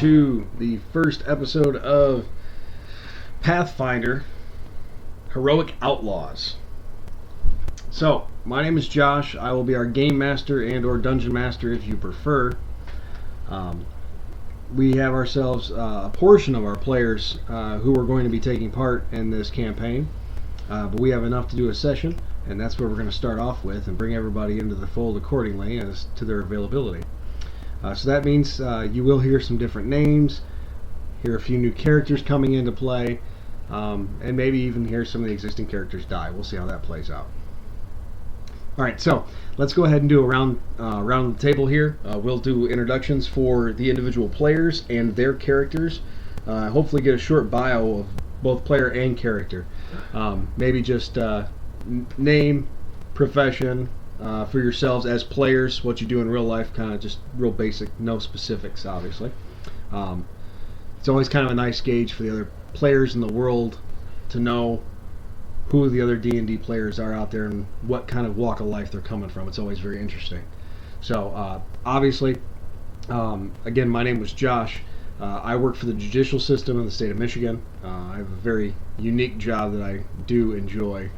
to the first episode of Pathfinder Heroic Outlaws. So, my name is Josh. I will be our game master and or dungeon master if you prefer. We have ourselves a portion of our players who are going to be taking part in this campaign, but we have enough to do a session, and that's where we're going to start off with and bring everybody into the fold accordingly as to their availability. So that means you will hear some different names, hear a few new characters coming into play, and maybe even hear some of the existing characters die. We'll see how that plays out. Alright, so let's go ahead and do a round the table here. We'll do introductions for the individual players and their characters. Hopefully get a short bio of both player and character. Maybe just name, profession, for yourselves as players, what you do in real life, kind of just real basic, no specifics, obviously. It's always kind of a nice gauge for the other players in the world to know who the other D&D players are out there and what kind of walk of life they're coming from. It's always very interesting. So, obviously, again, my name was Josh. I work for the judicial system in the state of Michigan. I have a very unique job that I do enjoy.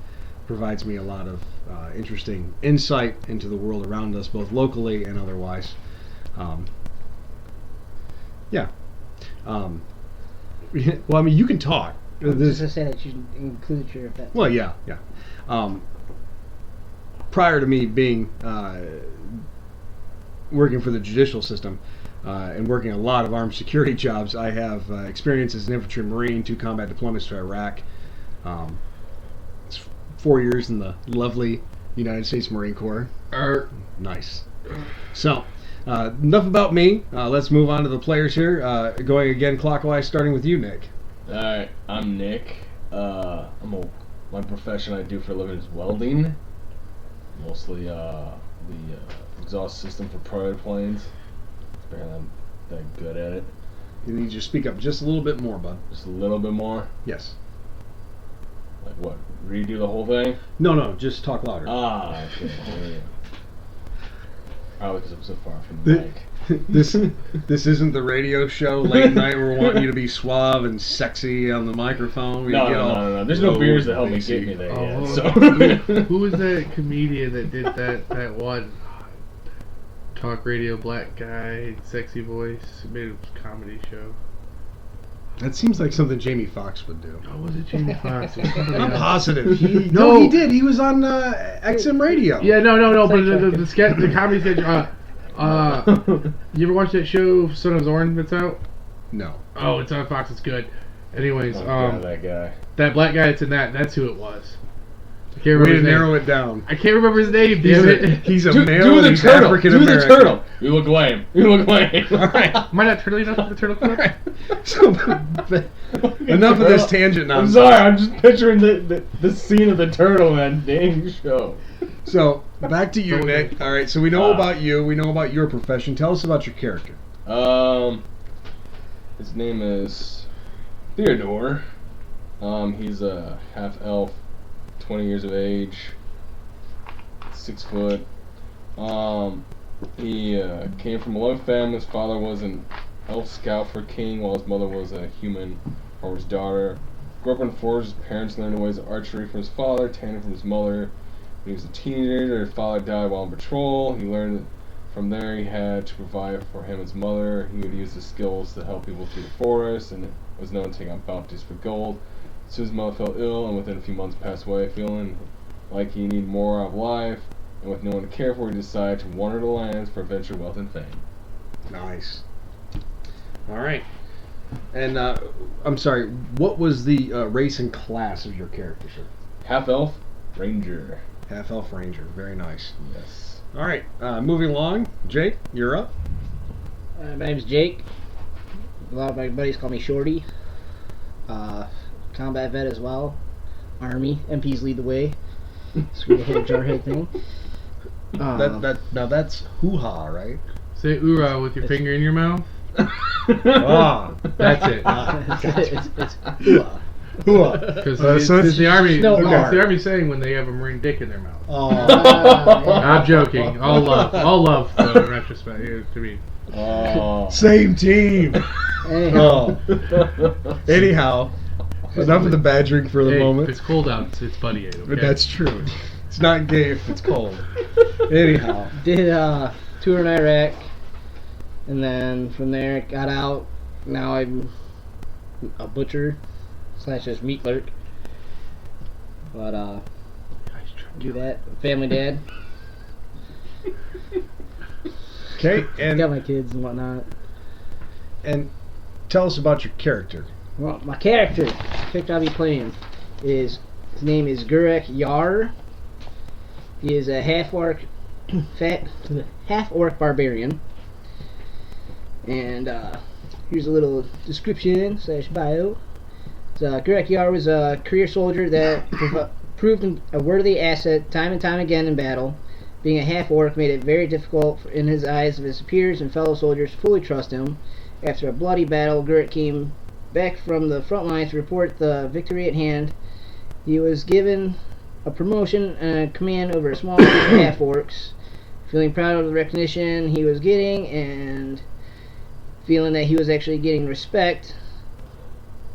Provides me a lot of interesting insight into the world around us, both locally and otherwise. Well, I mean, you can talk. I was just going to say that you include your pet. Well, yeah. Prior to me being working for the judicial system and working a lot of armed security jobs, I have experience as an infantry marine, 2 combat deployments to Iraq. 4 years in the lovely United States Marine Corps. Nice. So, enough about me. Let's move on to the players here. Going again clockwise, starting with you, Nick. Alright, I'm Nick. My profession I do for a living is welding. Mostly the exhaust system for private planes. Apparently I'm that good at it. You need to speak up just a little bit more, bud. Just a little bit more? Yes. Like what? Redo the whole thing? No, just talk louder. Okay. Probably because I'm so far from the mic. This isn't the radio show late night. We're wanting you to be suave and sexy on the microphone. No. There's no beers that help me get me there yet. So. Who was that comedian that did that one talk radio black guy, sexy voice, made a comedy show? That seems like something Jamie Foxx would do. Oh, was it Jamie Foxx? I'm positive. He did. He was on XM Radio. Yeah, no. But the comedy sketch. You ever watch that show Son of Zorn that's out? No. Oh, it's on Fox. It's good. Anyways, that guy. That black guy that's in that's who it was. I can't remember Way to his name. narrow it down. I can't remember his name. Damn it. He's a do male. The He's turtle. African Do the American. turtle. You look lame. All right. Am I not turtly enough for the turtle? All right. So, enough of this tangent I'm nonsense. sorry. I'm just picturing the scene of the turtle in that dang show. So, back to you, Nick. All right. So we know about you. We know about your profession. Tell us about your character. His name is Theodore. He's a half elf, 20 years of age, 6 foot. He came from a loving family. His father was an elf scout for king, while his mother was a human farmer's daughter. Grew up in the forest. His parents learned the ways of archery from his father, tanning from his mother. When he was a teenager, his father died while on patrol. He learned from there he had to provide for him and his mother. He would use his skills to help people through the forest, and was known to take on bounties for gold. So his mother fell ill, and within a few months passed away, feeling like he needed more out of life. And with no one to care for, he decided to wander the lands for adventure, wealth, and fame. Nice. All right. And I'm sorry. What was the race and class of your character, sir? Half elf, ranger. Half elf ranger. Very nice. Yes. All right. Moving along. Jake, you're up. My name's Jake. A lot of my buddies call me Shorty. Combat vet as well. Army. MPs lead the way. Screw the whole jarhead thing. Now that's hoo-ha, right? Say oorah with your finger in your mouth. That's it. It's hoo-ha. Because it's the army. No, It's the army saying when they have a marine dick in their mouth. Oh. I'm joking. All love. Though, in retrospect, to me. Oh. Same team. Anyhow, Anyhow, enough of the badgering for the Hey, if moment. it's cold out, it's buddy aid, okay? But that's true. It's not gay if it's cold. Anyhow. did tour in Iraq, and then from there got out. Now I'm a butcher / just meat clerk. But do that. Family dad. Okay, Got and my kids and whatnot. tell us about your character. Well, my character I'll be playing his name is Gurek Yar. He is a half orc barbarian. And here's a little description / bio. So, Gurek Yar was a career soldier that proved a worthy asset time and time again in battle. Being a half orc made it very difficult in his eyes of his peers and fellow soldiers to fully trust him. After a bloody battle, Gurek came back from the front lines to report the victory at hand. He was given a promotion and a command over a small group of half orcs. Feeling proud of the recognition he was getting and feeling that he was actually getting respect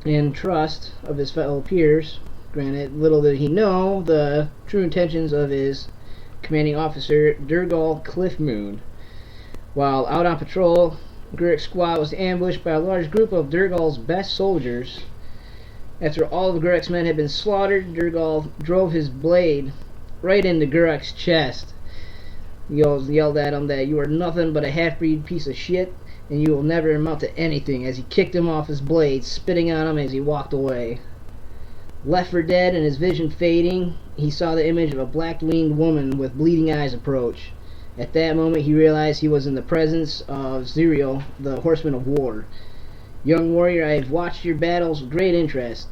and trust of his fellow peers. Granted, little did he know the true intentions of his commanding officer, Durgal Cliffmoon. While out on patrol, Gurek's squad was ambushed by a large group of Durgal's best soldiers. After all of Gurek's men had been slaughtered, Durgal drove his blade right into Gurek's chest. He yelled at him that you are nothing but a half-breed piece of shit, and you will never amount to anything, as he kicked him off his blade, spitting on him as he walked away. Left for dead and his vision fading, he saw the image of a black-winged woman with bleeding eyes approach. At that moment he realized he was in the presence of Zerial, the Horseman of War. Young warrior, I have watched your battles with great interest.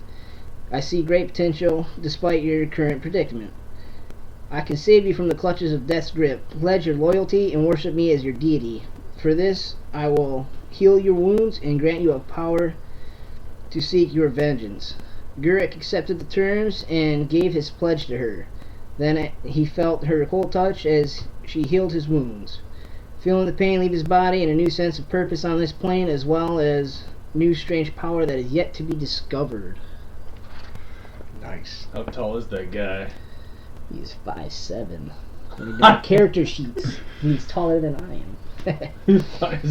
I see great potential despite your current predicament. I can save you from the clutches of death's grip. Pledge your loyalty and worship me as your deity. For this, I will heal your wounds and grant you a power to seek your vengeance. Gurek accepted the terms and gave his pledge to her. Then he felt her cold touch as she healed his wounds. Feeling the pain leave his body and a new sense of purpose on this plane, as well as new strange power that is yet to be discovered. Nice. How tall is that guy? He's 5'7". When he does character sheets, he's taller than I am. He's Right.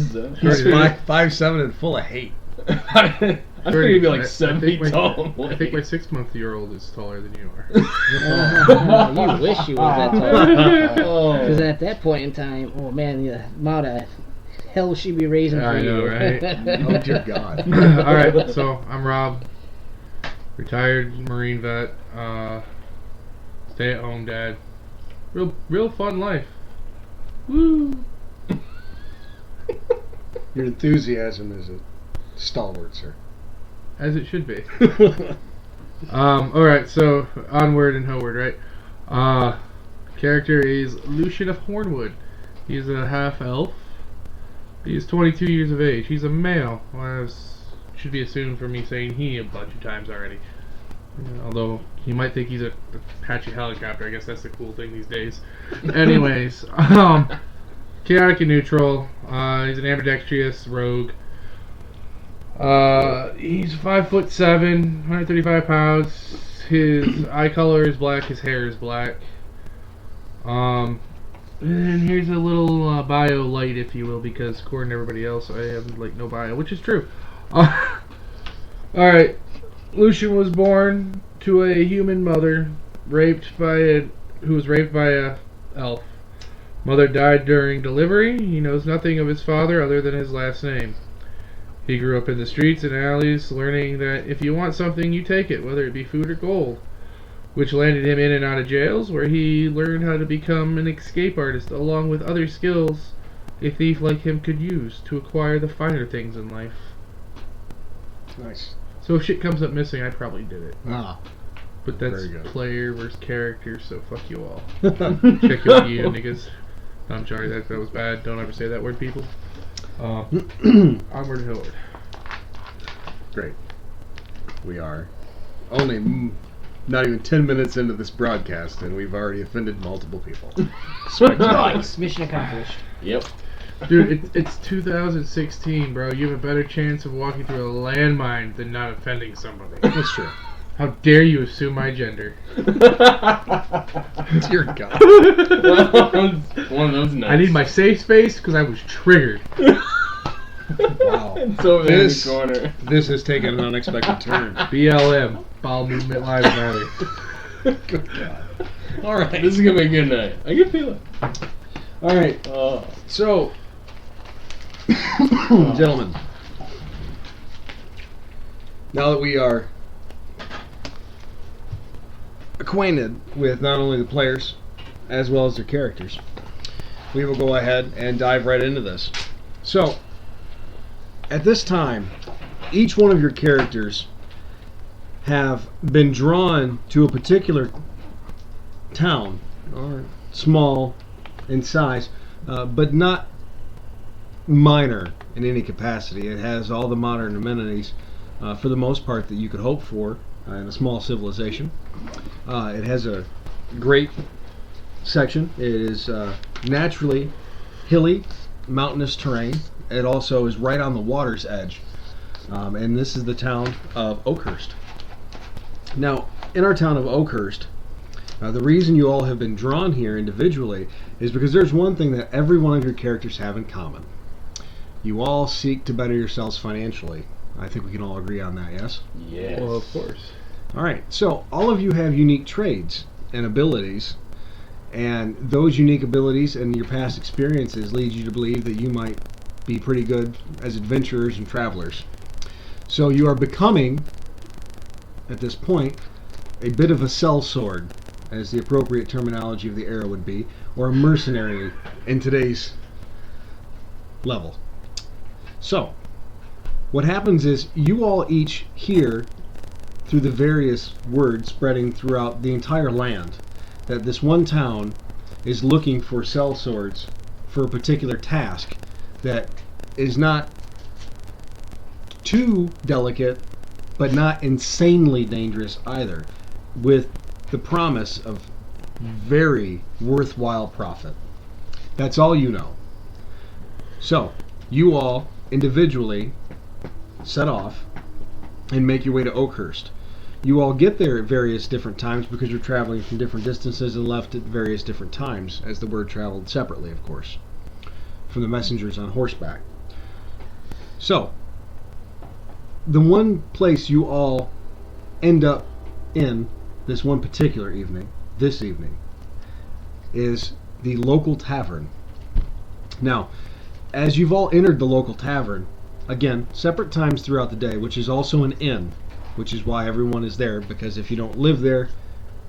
5'7" and full of hate. I think he'd be like 7 feet tall. I think my 6-month-year-old is taller than you are. You wish you was that tall. Because at that point in time, oh man, the amount of hell she'd be raising for I you. know, right? Oh dear God. Alright, so I'm Rob. Retired Marine vet. Stay-at-home dad. Real fun life. Woo! Your enthusiasm is a stalwart, sir. As it should be. Alright, so onward and homeward, right? Character is Lucian of Hornwood. He's a half-elf. He's 22 years of age. He's a male. As should be assumed from me saying he a bunch of times already. Although you might think he's a Apache helicopter. I guess that's the cool thing these days. Anyways, chaotic and neutral. He's an ambidextrous rogue. He's 5'7", 135 pounds. His eye color is black. His hair is black. And here's a little bio light, if you will, because according to everybody else, I have like no bio, which is true. All right, Lucian was born to a human mother, who was raped by a elf. Mother died during delivery. He knows nothing of his father other than his last name. He grew up in the streets and alleys, learning that if you want something, you take it, whether it be food or gold, which landed him in and out of jails, where he learned how to become an escape artist, along with other skills a thief like him could use to acquire the finer things in life. Nice. So if shit comes up missing, I probably did it. Ah. But that's Very good. player versus character, so fuck you all. Check you out, you niggas. I'm sorry, that was bad. Don't ever say that word, people. Onward and homeward. Great. We are only not even 10 minutes into this broadcast, and we've already offended multiple people. Nice. Mission accomplished. Yep. Dude, it's 2016, bro. You have a better chance of walking through a landmine than not offending somebody. That's true. How dare you assume my gender? Dear God. One of those nights. I need my safe space because I was triggered. Wow. It's over there in the This- corner. This has taken an unexpected turn. BLM, Bowel Movement Lives Matter. Good God. All right. This is gonna be a good night. I can feel it. All right. Oh. So, gentlemen, now that we are acquainted with not only the players as well as their characters, we will go ahead and dive right into this. So, at this time, each one of your characters have been drawn to a particular town, or small in size, but not minor in any capacity. It has all the modern amenities, for the most part, that you could hope for in a small civilization. It has a great section. It is naturally hilly, mountainous terrain. It also is right on the water's edge. And this is the town of Oakhurst. Now, in our town of Oakhurst, the reason you all have been drawn here individually is because there's one thing that every one of your characters have in common. You all seek to better yourselves financially. I think we can all agree on that, yes? Yes. Well, of course. Alright, so all of you have unique trades and abilities, and those unique abilities and your past experiences lead you to believe that you might be pretty good as adventurers and travelers. So you are becoming, at this point, a bit of a sellsword, as the appropriate terminology of the era would be, or a mercenary in today's level. So, what happens is you all each hear through the various words spreading throughout the entire land that this one town is looking for sellswords for a particular task that is not too delicate but not insanely dangerous either, with the promise of very worthwhile profit. That's all you know. So, you all individually set off and make your way to Oakhurst. You all get there at various different times because you're traveling from different distances and left at various different times, as the word traveled separately, of course, from the messengers on horseback. So, the one place you all end up in this one particular evening, is the local tavern. Now, as you've all entered the local tavern, again, separate times throughout the day, which is also an inn, which is why everyone is there, because if you don't live there,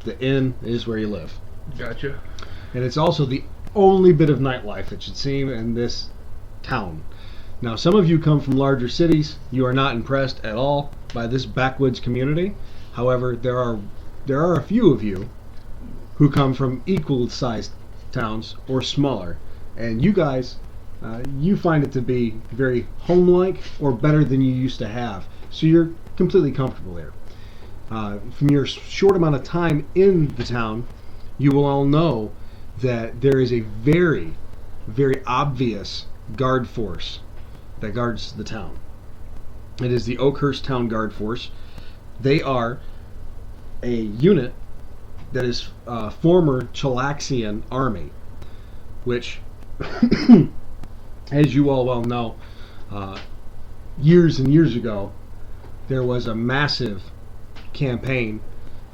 the inn is where you live. Gotcha. And it's also the only bit of nightlife, it should seem, in this town. Now, some of you come from larger cities. You are not impressed at all by this backwoods community. However, there are a few of you who come from equal-sized towns or smaller, and you guys, you find it to be very home-like or better than you used to have. So you're completely comfortable there. From your short amount of time in the town, you will all know that there is a very, very obvious guard force that guards the town. It is the Oakhurst Town Guard Force. They are a unit that is former Chilaxian army, which, as you all well know, years and years ago, there was a massive campaign,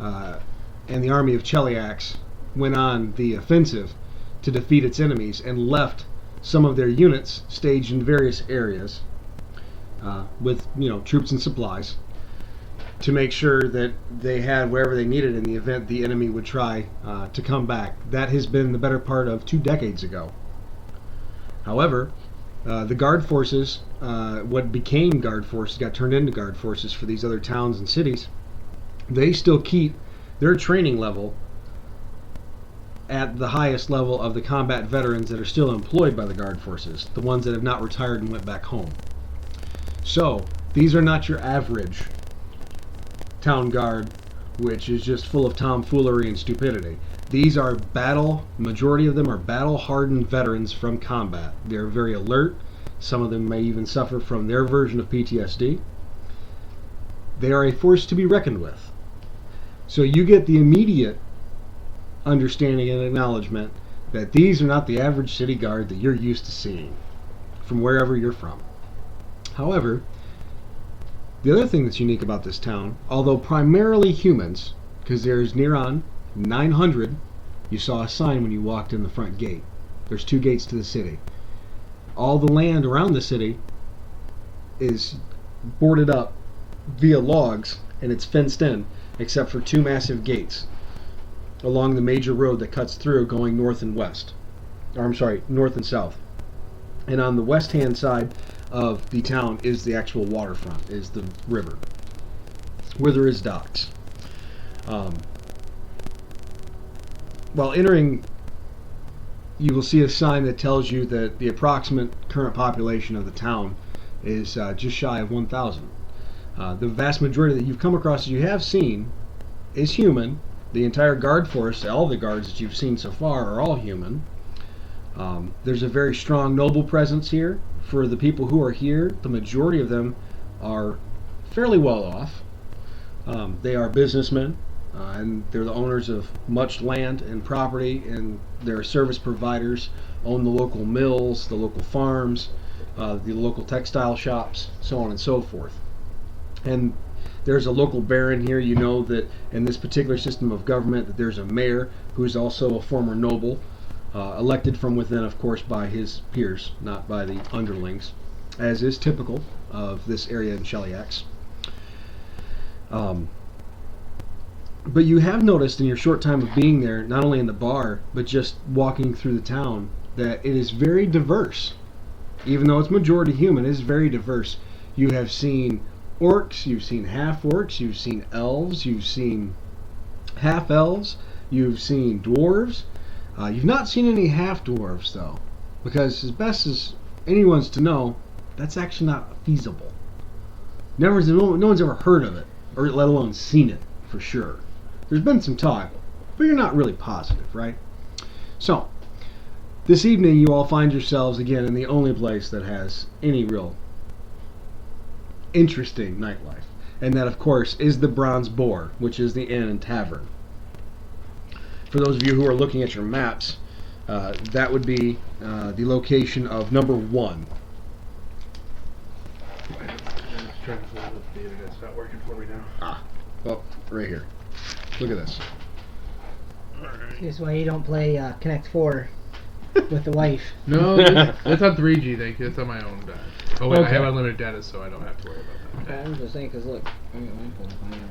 and the army of Cheliax went on the offensive to defeat its enemies and left some of their units staged in various areas with troops and supplies to make sure that they had wherever they needed in the event the enemy would try to come back. That has been the better part of 2 decades ago. However, the guard forces, what became guard forces, got turned into guard forces for these other towns and cities. They still keep their training level at the highest level of the combat veterans that are still employed by the guard forces, the ones that have not retired and went back home. So, these are not your average town guard, which is just full of tomfoolery and stupidity. These are majority of them are battle-hardened veterans from combat. They're very alert. Some of them may even suffer from their version of PTSD. They are a force to be reckoned with. So you get the immediate understanding and acknowledgement that these are not the average city guard that you're used to seeing from wherever you're from. However, the other thing that's unique about this town, although primarily humans, because there's near on 900, you saw a sign when you walked in the front gate. There's 2 gates to the city. All the land around the city is boarded up via logs, and it's fenced in, except for 2 massive gates along the major road that cuts through going north and west. Or I'm sorry, north and south. And on the west-hand side of the town is the actual waterfront, is the river, where there is docks. While entering, you will see a sign that tells you that the approximate current population of the town is just shy of 1,000. The vast majority that you've come across, as you have seen, is human. The entire guard force, all the guards that you've seen so far, are all human. There's a very strong noble presence here. For the people who are here, the majority of them are fairly well off. They are businessmen, and they're the owners of much land and property, and they're service providers, own the local mills, the local farms, the local textile shops, so on and so forth. And there's a local baron here. You know that in this particular system of government that there's a mayor who's also a former noble, elected from within, of course, by his peers, not by the underlings, as is typical of this area in Shellyax. But you have noticed in your short time of being there, not only in the bar, but just walking through the town, that it is very diverse. Even though it's majority human, it is very diverse. You have seen orcs, you've seen half-orcs, you've seen elves, you've seen half-elves, you've seen dwarves. You've not seen any half-dwarves, though, because as best as anyone's to know, that's actually not feasible. No one's ever heard of it, or let alone seen it, for sure. There's been some talk, but you're not really positive, right? So, this evening you all find yourselves again in the only place that has any real interesting nightlife. And that, of course, is the Bronze Boar, which is the inn and tavern. For those of you who are looking at your maps, that would be the location of number 1. I'm just trying to pull up the internet's not working for me now. Well, right here. Look at this. Here's why you don't play Connect 4 with the wife. No, that's on 3G, thank you. That's on my own data. Oh wait, I Okay. have unlimited data, so I don't have to worry about that. Okay, I'm just saying, because look.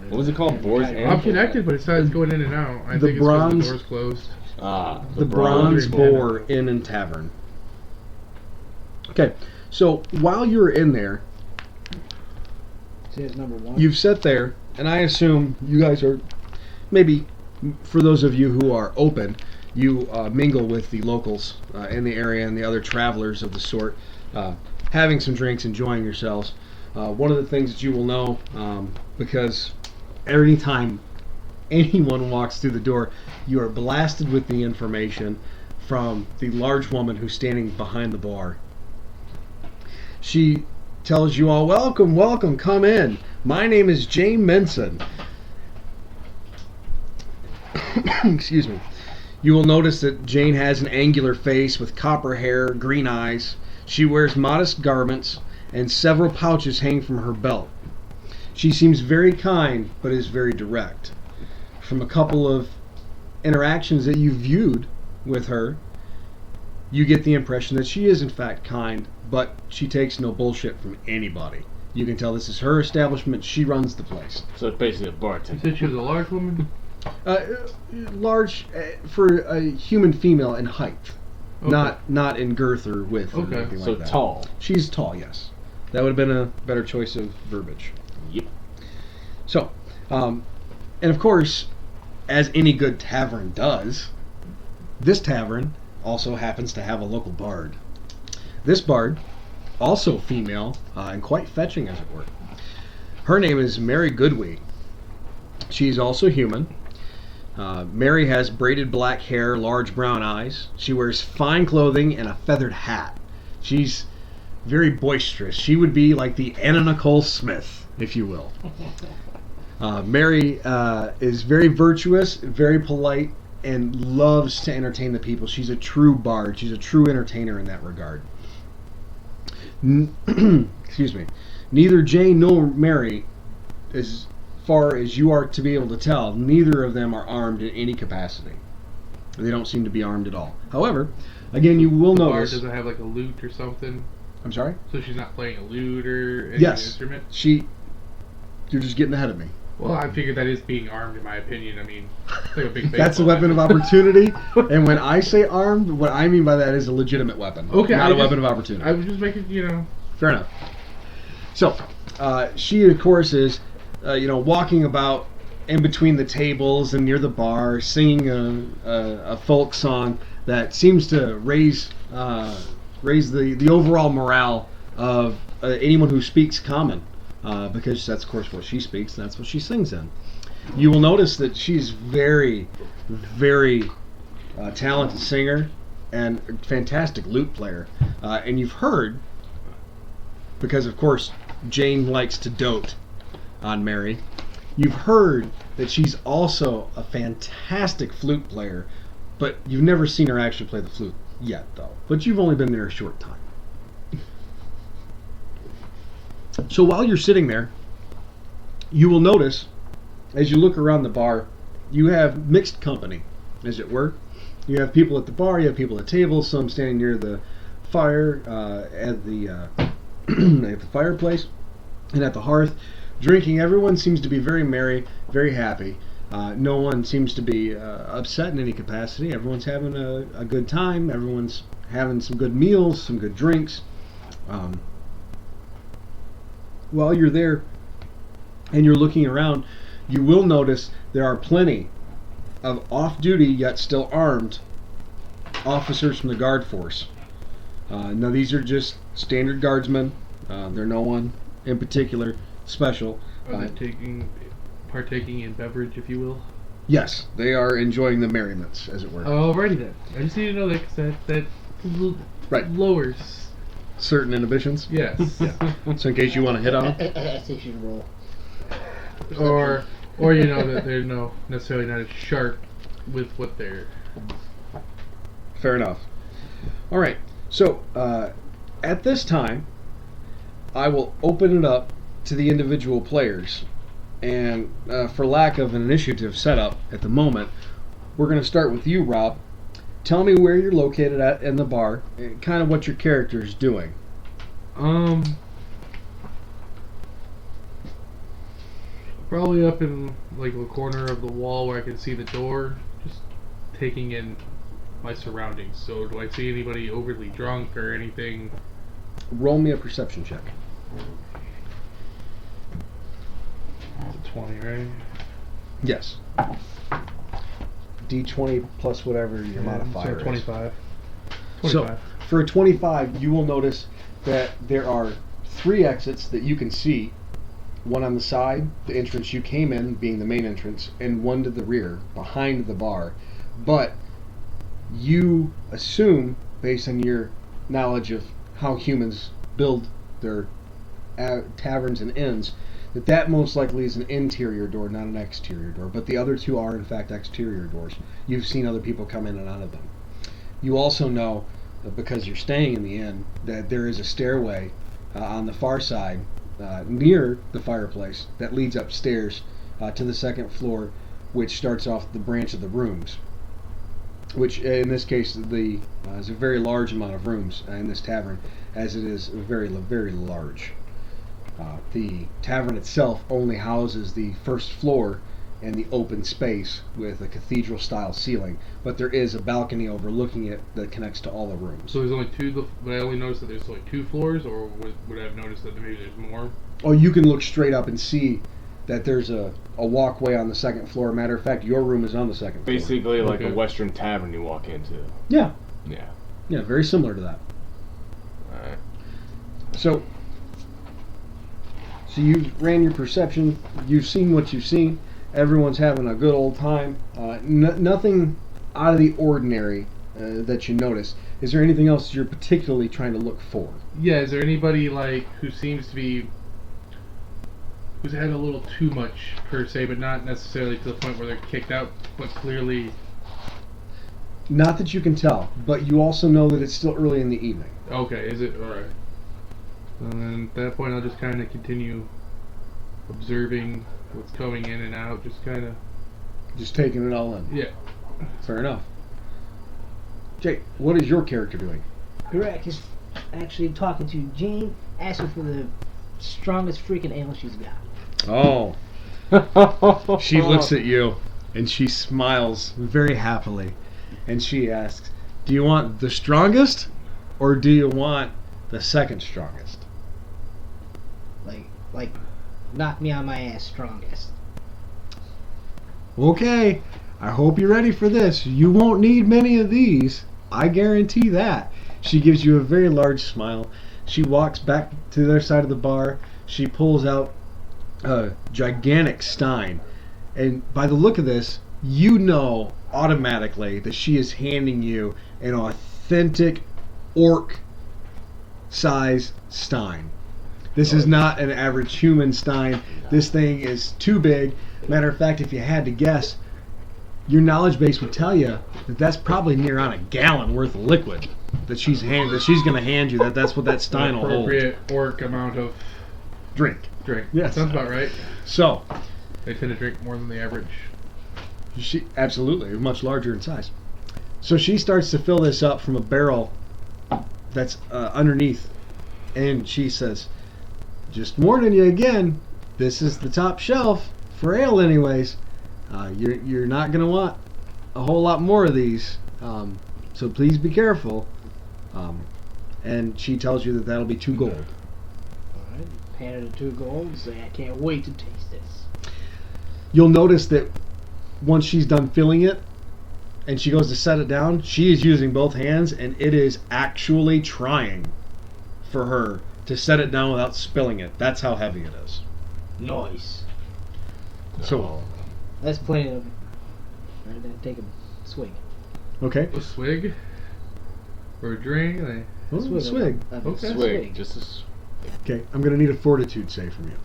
What was it called? Boars I'm and connected, but it says going in and out. I The think it's because bronze- the door's closed. The Bronze Boar. Boar Inn and Tavern. Okay, so while you're in there, See, it's number 1. you've sat there, and I assume you guys are, maybe for those of you who are open, you mingle with the locals in the area and the other travelers of the sort, having some drinks, enjoying yourselves. One of the things that you will know, because every time anyone walks through the door, you are blasted with the information from the large woman who's standing behind the bar. She tells you all, welcome, welcome, come in. My name is Jane Menson. Excuse me. You will notice that Jane has an angular face with copper hair, green eyes. She wears modest garments, and several pouches hang from her belt. She seems very kind, but is very direct. From a couple of interactions that you viewed with her, you get the impression that she is in fact kind, but she takes no bullshit from anybody. You can tell this is her establishment. She runs the place. So it's basically a You bartender. said she was a large woman? Large for a human female in height, Okay. not in girth or width or Okay. anything So like that. tall. She's tall, yes. That would have been a better choice of verbiage. Yep. So, and of course, as any good tavern does, this tavern also happens to have a local bard. This bard, also female, and quite fetching as it were. Her name is Mary Goodwee. She's also human. Mary has braided black hair, large brown eyes. She wears fine clothing and a feathered hat. She's very boisterous. She would be like the Anna Nicole Smith, if you will. Mary is very virtuous, very polite, and loves to entertain the people. She's a true bard. She's a true entertainer in that regard. Excuse me. Neither Jane nor Mary, as far as you are to be able to tell, neither of them are armed in any capacity. They don't seem to be armed at all. However, again, you will The bard notice. doesn't have like a lute or something. I'm sorry? So she's not playing a lute or any Yes. instrument? You're just getting ahead of me. Well, I figured that is being armed, in my opinion. I mean, it's like a big That's a baseball weapon of bat. opportunity. And when I say armed, what I mean by that is a legitimate weapon. Okay, Not I a weapon of opportunity. I was just making, Fair enough. So, she, of course, is, walking about in between the tables and near the bar, singing a folk song that seems to raise the overall morale of anyone who speaks common, because that's, of course, what she speaks, and that's what she sings in. You will notice that she's very, very talented singer and a fantastic lute player. And you've heard, because, of course, Jane likes to dote on Mary, you've heard that she's also a fantastic flute player, but you've never seen her actually play the flute yet, though. But you've only been there a short time. So while you're sitting there, you will notice, as you look around the bar, you have mixed company, as it were. You have people at the bar, you have people at tables, some standing near the fire, at the at the fireplace, and at the hearth, drinking. Everyone seems to be very merry, very happy. No one seems to be upset in any capacity. Everyone's having a good time. Everyone's having some good meals, some good drinks. While you're there and you're looking around, you will notice there are plenty of off-duty yet still armed officers from the guard force. Now these are just standard guardsmen. They're no one in particular special. Are they partaking in beverage, if you will? Yes, they are enjoying the merriments, as it were. Alrighty then. I just need to know that because that Right. lowers. Certain inhibitions. Yes. Yeah. So in case you want to hit on them. I think you should roll. or that they're necessarily not as sharp with what they're. Fair enough. All right. So at this time, I will open it up to the individual players, and for lack of an initiative setup at the moment, we're going to start with you, Rob. Tell me where you're located at in the bar, and kind of what your character is doing. Probably up in like the corner of the wall where I can see the door, just taking in my surroundings. So do I see anybody overly drunk or anything? Roll me a perception check. It's a 20, right? Yes. D20 plus whatever your modifier so is. 25. So for a 25, you will notice that there are 3 exits that you can see. One on the side, the entrance you came in being the main entrance, and one to the rear, behind the bar. But you assume, based on your knowledge of how humans build their taverns and inns, that most likely is an interior door, not an exterior door. But the other 2 are, in fact, exterior doors. You've seen other people come in and out of them. You also know, because you're staying in the inn, that there is a stairway on the far side near the fireplace that leads upstairs to the 2nd floor, which starts off the branch of the rooms, which in this case is a very large amount of rooms in this tavern, as it is very, very large. The tavern itself only houses the 1st floor and the open space with a cathedral-style ceiling, but there is a balcony overlooking it that connects to all the rooms. So there's only 2, but I only noticed that there's like 2 floors, or would I have noticed that maybe there's more? Oh, you can look straight up and see that there's a walkway on the 2nd floor. Matter of fact, your room is on the 2nd floor. Basically like Okay. a Western tavern you walk into. Yeah. Yeah. Yeah, very similar to that. Alright. So you've ran your perception, you've seen what you've seen, Everyone's having a good old time. Nothing out of the ordinary that you notice. Is there anything else you're particularly trying to look for? Yeah, is there anybody like who's had a little too much per se, but not necessarily to the point where they're kicked out, but clearly... Not that you can tell, but you also know that it's still early in the evening. Okay, is it? Alright. And then at that point I'll just kind of continue observing what's going in and out, just kind of... Just taking it all in. Yeah. Fair enough. Jake, what is your character doing? Greg is actually talking to Jane, asking for the strongest freaking ale she's got. Oh. She looks at you, and she smiles very happily. And she asks, do you want the strongest, or do you want the second strongest? Like, knock me on my ass strongest. Okay, I hope you're ready for this. You won't need many of these. I guarantee that. She gives you a very large smile. She walks back to the other side of the bar. She pulls out a gigantic stein. And by the look of this, you know automatically that she is handing you an authentic orc-size stein. This is not an average human stein. This thing is too big. Matter of fact, if you had to guess, your knowledge base would tell you that that's probably near on a gallon worth of liquid that she's going to hand you. That's what that stein will hold. Appropriate orc amount of Drink. Yes. Sounds about right. So, They tend to drink more than the average. she absolutely much larger in size. So she starts to fill this up from a barrel that's underneath, and she says, "Just warning you again. This is the top shelf for ale, anyways. You're not gonna want a whole lot more of these. So please be careful." And she tells you that that'll be 2 gold. Alright, handed her 2 gold, say I can't wait to taste this. You'll notice that once she's done filling it and she goes to set it down, she is using both hands, and it is actually trying for her to set it down without spilling it. That's how heavy it is. Nice. So, That's plenty of... Alright, then take a swig. okay. A swig? Or a drink? Like, Oh, swig. Okay. Swig. Just a swig. Okay, I'm going to need a fortitude save from you.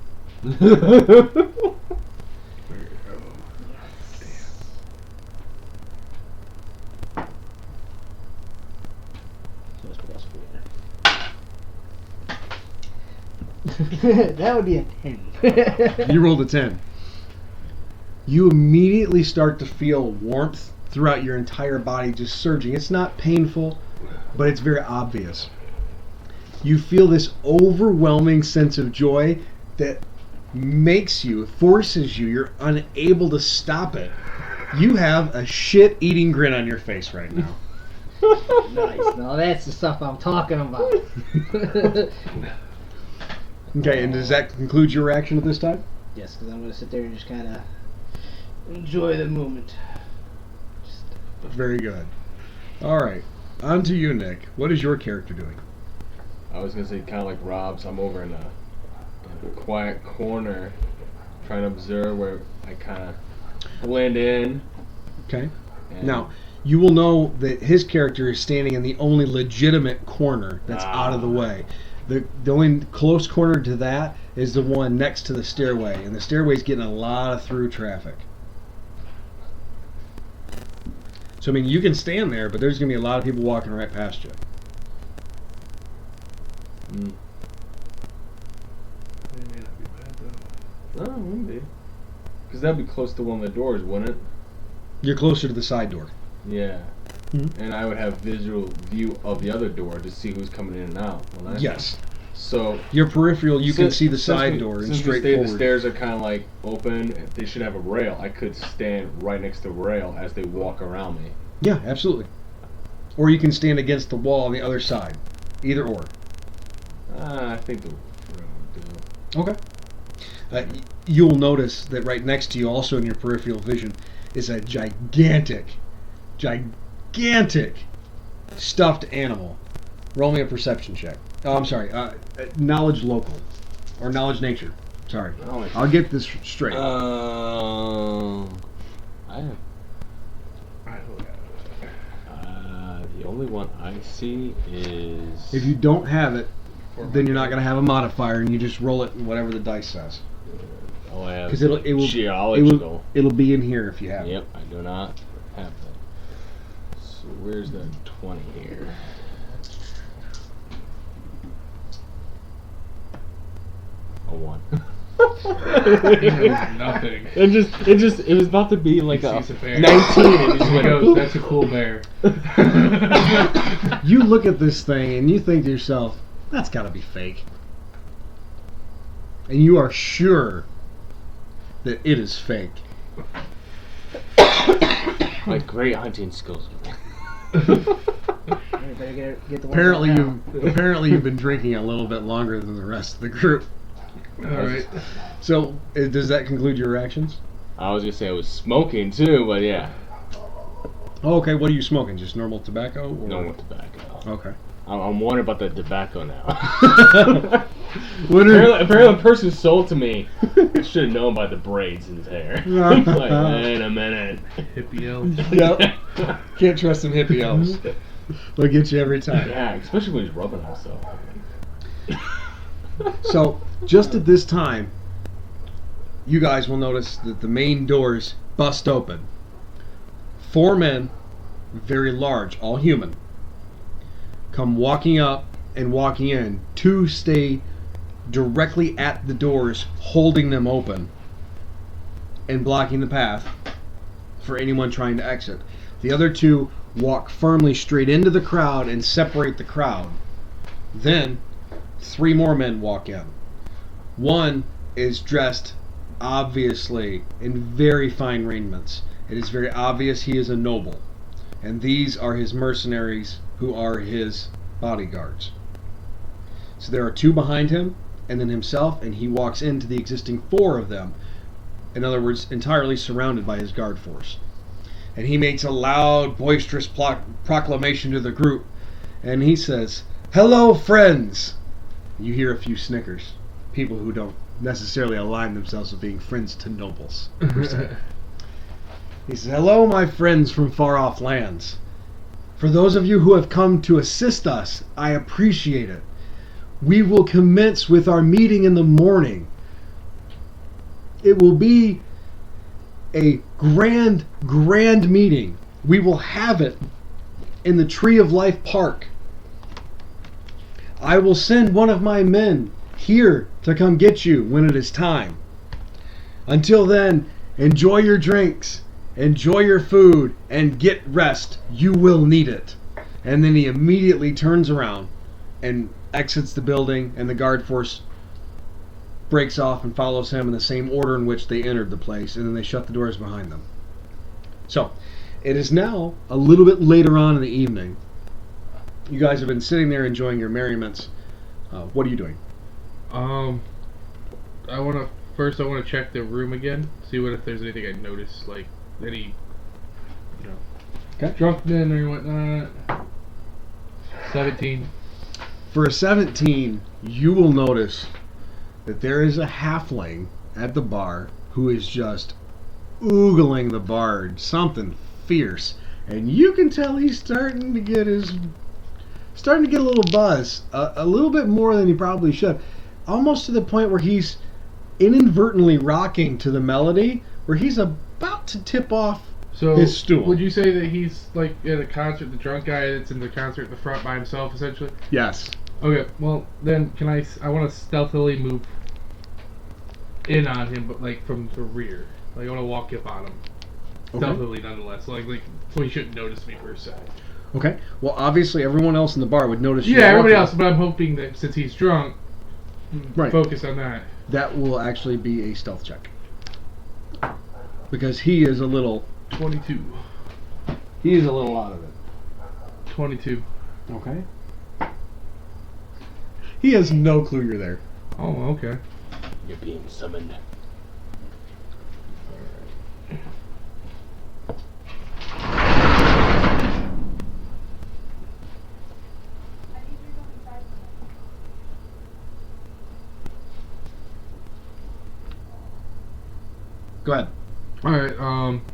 So let's put else for you. That would be a 10. You rolled a 10. You immediately start to feel warmth throughout your entire body just surging. It's not painful, but it's very obvious. You feel this overwhelming sense of joy that forces you, you're unable to stop it. You have a shit-eating grin on your face right now. Nice. Now that's the stuff I'm talking about. Okay, and does that conclude your reaction at this time? Yes, because I'm going to sit there and just kind of enjoy the moment. Very good. Alright, on to you, Nick. What is your character doing? I was gonna say kind of like Rob's. I'm over in a quiet corner, trying to observe where I kind of blend in. Okay. And Now, you will know that his character is standing in the only legitimate corner that's out of the way. The only close corner to that is the one next to the stairway, and the stairway's getting a lot of through traffic. So, I mean, you can stand there, but there's going to be a lot of people walking right past you. Mm. That may not be bad though. No, it wouldn't be. Because that'd be close to one of the doors, wouldn't it? You're closer to the side door. Yeah. Mhm. And I would have visual view of the other door to see who's coming in and out. Wouldn't I? Yes. So Your peripheral, you can since- see the since side we- door and since straight the forward. stairs are kind of like open. They should have a rail. I could stand right next to the rail as they walk around me. Yeah, absolutely. Or you can stand against the wall on the other side. Either or. I think the rail would do. Okay. You'll notice that right next to you, also in your peripheral vision, is a gigantic stuffed animal. Roll me a perception check. Oh, I'm sorry. Knowledge local. Or knowledge nature. Sorry. Oh, I'll get this straight. I have. The only one I see is. If you don't have it, then you're not going to have a modifier, and you just roll it in whatever the dice says. Oh, I have. Because it'll geological. It'll be in here if you have it. Yep, I do not have that. So where's that 20 here? A 1. Nothing. It was about to be like a 19 and it just went, goes, that's a cool bear. You look at this thing and you think to yourself, that's got to be fake. And you are sure that it is fake. My great hunting skills. Get the Apparently you've been drinking a little bit longer than the rest of the group. Alright. So, does that conclude your actions? I was gonna say I was smoking too, but yeah. Oh, okay, what are you smoking? Just normal tobacco? Or? Normal tobacco. Okay. I'm wondering about the tobacco now. Apparently the person sold to me. I should have known by the braids in his hair. Like, wait a minute. Hippie elves. Yep. Can't trust them hippie elves. They'll get you every time. Yeah, especially when he's rubbing himself. So, just at this time, you guys will notice that the main doors bust open. 4 men, very large, all human, come walking up and walking in. 2 stay directly at the doors, holding them open and blocking the path for anyone trying to exit. The other 2 walk firmly straight into the crowd and separate the crowd. Then 3 more men walk in. One is dressed obviously in very fine raiments. It is very obvious he is a noble. And these are his mercenaries who are his bodyguards. So there are 2 behind him and then himself, and he walks into the existing 4 of them. In other words, entirely surrounded by his guard force. And he makes a loud, boisterous proclamation to the group. And he says, "Hello, friends!" You hear a few snickers. People who don't necessarily align themselves with being friends to nobles, per se. He says, "Hello, my friends from far-off lands. For those of you who have come to assist us, I appreciate it. We will commence with our meeting in the morning. It will be a grand meeting. We will have it in the Tree of Life Park. I will send one of my men here to come get you when it is time. Until then, enjoy your drinks, enjoy your food, and get rest. You will need it." And then he immediately turns around and exits the building, and the guard force breaks off and follows him in the same order in which they entered the place, and then they shut the doors behind them. So, it is now a little bit later on in the evening. You guys have been sitting there enjoying your merriments. What are you doing? I want to check the room again, see if there's anything I noticed, like any, drunk men or whatnot. 17. For a 17, you will notice that there is a halfling at the bar who is just oogling the bard, something fierce, and you can tell he's starting to get a little buzz, a little bit more than he probably should, almost to the point where he's inadvertently rocking to the melody, where he's about to tip off his stool. Would you say that he's like at a concert, the drunk guy that's in the concert at the front by himself, essentially? Yes. Okay, well then I want to stealthily move in on him, but like from the rear. Like I want to walk up on him. Stealthily nonetheless. Like so he shouldn't notice me per se. Okay. Well, obviously everyone else in the bar would notice you. Yeah, everybody else, but I'm hoping that since he's drunk, right, focus on that. That will actually be a stealth check. Because he is a little... 22. He is a little out of it. 22. Okay. He has no clue you're there. Oh, okay. You're being summoned. Go ahead. Alright,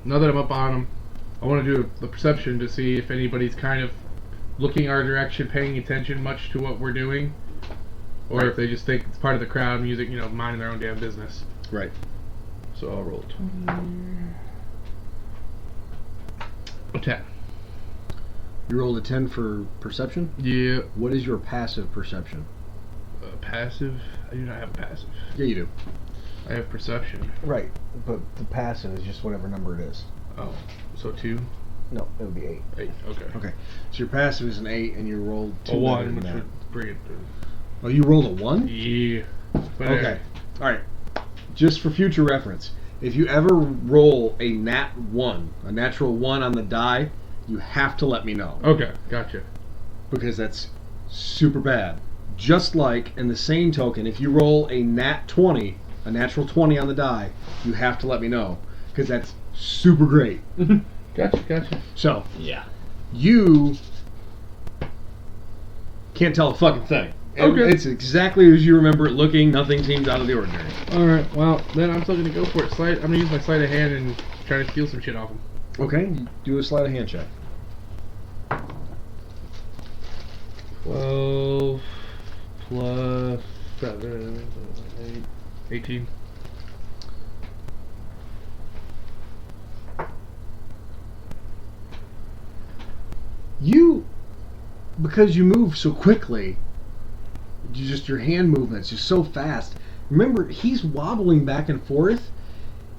now that I'm up on them, I want to do the perception to see if anybody's kind of looking our direction, paying attention much to what we're doing, or if they just think it's part of the crowd music, minding their own damn business. Right. So I'll roll 20. A 10. You rolled a 10 for perception? Yeah. What is your passive perception? Passive? I do not have a passive. Yeah, you do. I have perception. Right, but the passive is just whatever number it is. Oh, so 2? No, it would be 8. 8, okay. Okay, so your passive is an 8, and you rolled 2 A 1, which that. would bring it to... Oh, you rolled a 1? Yeah. But Okay, alright. Just for future reference, if you ever roll a nat 1, a natural 1 on the die, you have to let me know. Okay, gotcha. Because that's super bad. Just like, in the same token, if you roll a nat 20, a natural 20 on the die, you have to let me know. Because that's super great. Gotcha. So, Yeah. you can't tell a fucking thing. And Okay. it's exactly as you remember it looking. Nothing seems out of the ordinary. Alright, well, then I'm still gonna go for it. I'm gonna use my sleight of hand and try to steal some shit off him. Okay, do a sleight of hand check. 12 plus 7, 8, 18. You, because you move so quickly, your hand movements just so fast. Remember, he's wobbling back and forth.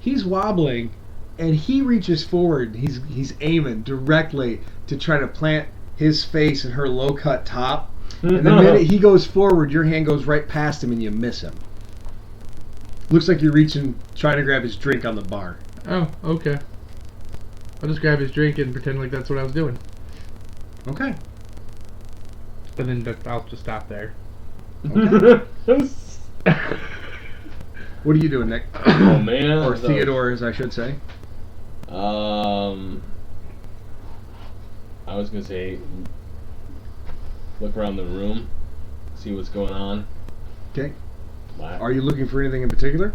He's wobbling, and he reaches forward. He's aiming directly to try to plant his face in her low-cut top. And the minute he goes forward, your hand goes right past him, and you miss him. Looks like you're reaching, trying to grab his drink on the bar. Oh, okay. I'll just grab his drink and pretend like that's what I was doing. Okay. And then I'll just stop there. Okay. What are you doing, Nick? Oh man. Or Theodore, as I should say. I was gonna say, look around the room, see what's going on. Okay. Wow. Are you looking for anything in particular?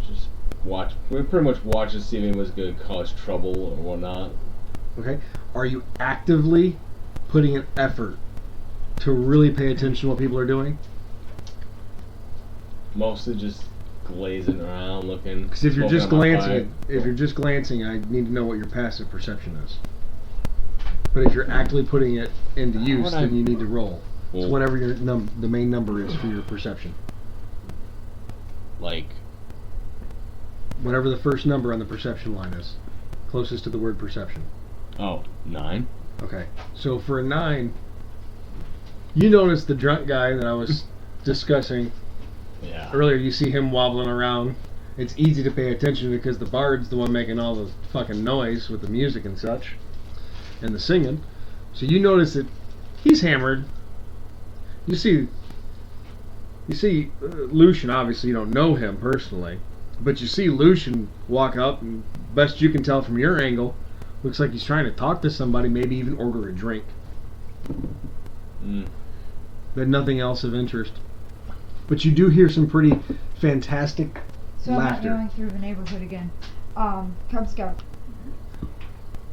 Just watch. We pretty much watch to see if anyone's gonna cause trouble or whatnot. Okay. Are you actively putting an effort to really pay attention to what people are doing? Mostly just glazing around, looking. Because if you're smoking just on my glancing, pipe. I need to know what your passive perception is. But if you're actively putting it into use, then you need to roll. So Well, whatever your the main number is for your perception. like, Whatever the first number on the perception line is, closest to the word perception. 9. Okay. So for a 9, you notice the drunk guy that I was discussing Yeah. earlier. You see him wobbling around. It's easy to pay attention because the bard's the one making all the fucking noise with the music and such, and the singing. So you notice that he's hammered. You see Lucian. Obviously, you don't know him personally, but you see Lucian walk up, and best you can tell from your angle, looks like he's trying to talk to somebody, maybe even order a drink. But nothing else of interest. But you do hear some pretty fantastic So laughter. I'm not going through the neighborhood again. Cub Scout.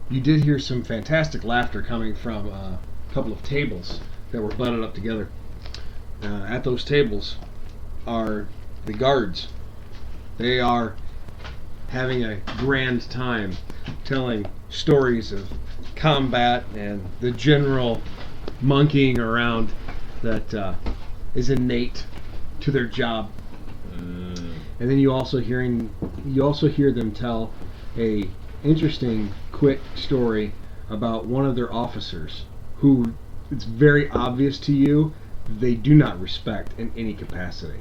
You did hear some fantastic laughter coming from a couple of tables that were butted up together. At those tables are the guards. They are having a grand time telling stories of combat and the general monkeying around that is innate to their job. And then you also hear them tell a interesting, quick story about one of their officers who it's very obvious to you they do not respect in any capacity.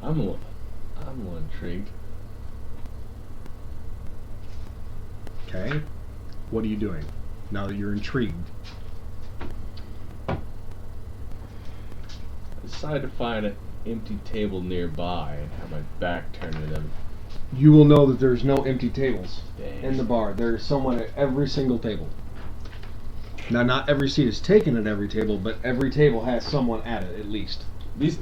I'm a little intrigued. Okay? What are you doing now that you're intrigued? I decided to find an empty table nearby and have my back turned to them. You will know that there's no empty tables Dang. in the bar. There's someone at every single table. Now, not every seat is taken at every table, but every table has someone at it, at least. These.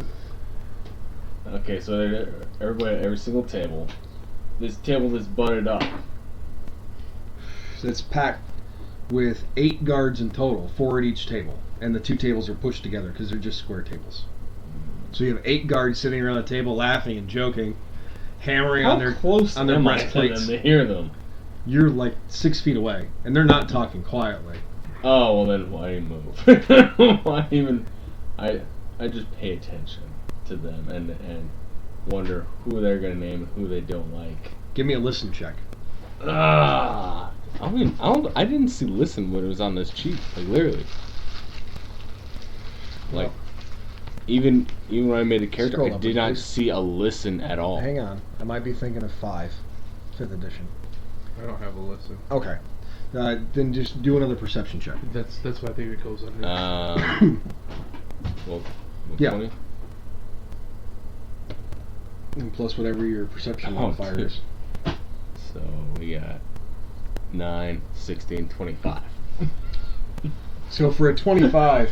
Okay, so everybody at every single table. This table is butted up. So it's packed with 8 guards in total, 4 at each table, and the 2 tables are pushed together because they're just square tables. So you have 8 guards sitting around a table, laughing and joking, hammering How on their close on their am I to breastplates. them to hear them? You're like 6 feet away, and they're not talking quietly. Oh, well then why move? Why even? I just pay attention to them and wonder who they're gonna name and who they don't like. Give me a listen check. Ah, I didn't see listen when it was on this sheet. Like literally. Like even when I made a character, Scroll I up, did not please. see a listen at all. Hang on, I might be thinking of 5th edition. I don't have a listen. Okay, then just do another perception check. That's what I think it goes under. Well, Yeah. 20? And plus whatever your perception Oh, modifier dude. is. So we got 9, 16, 25. So for a 25,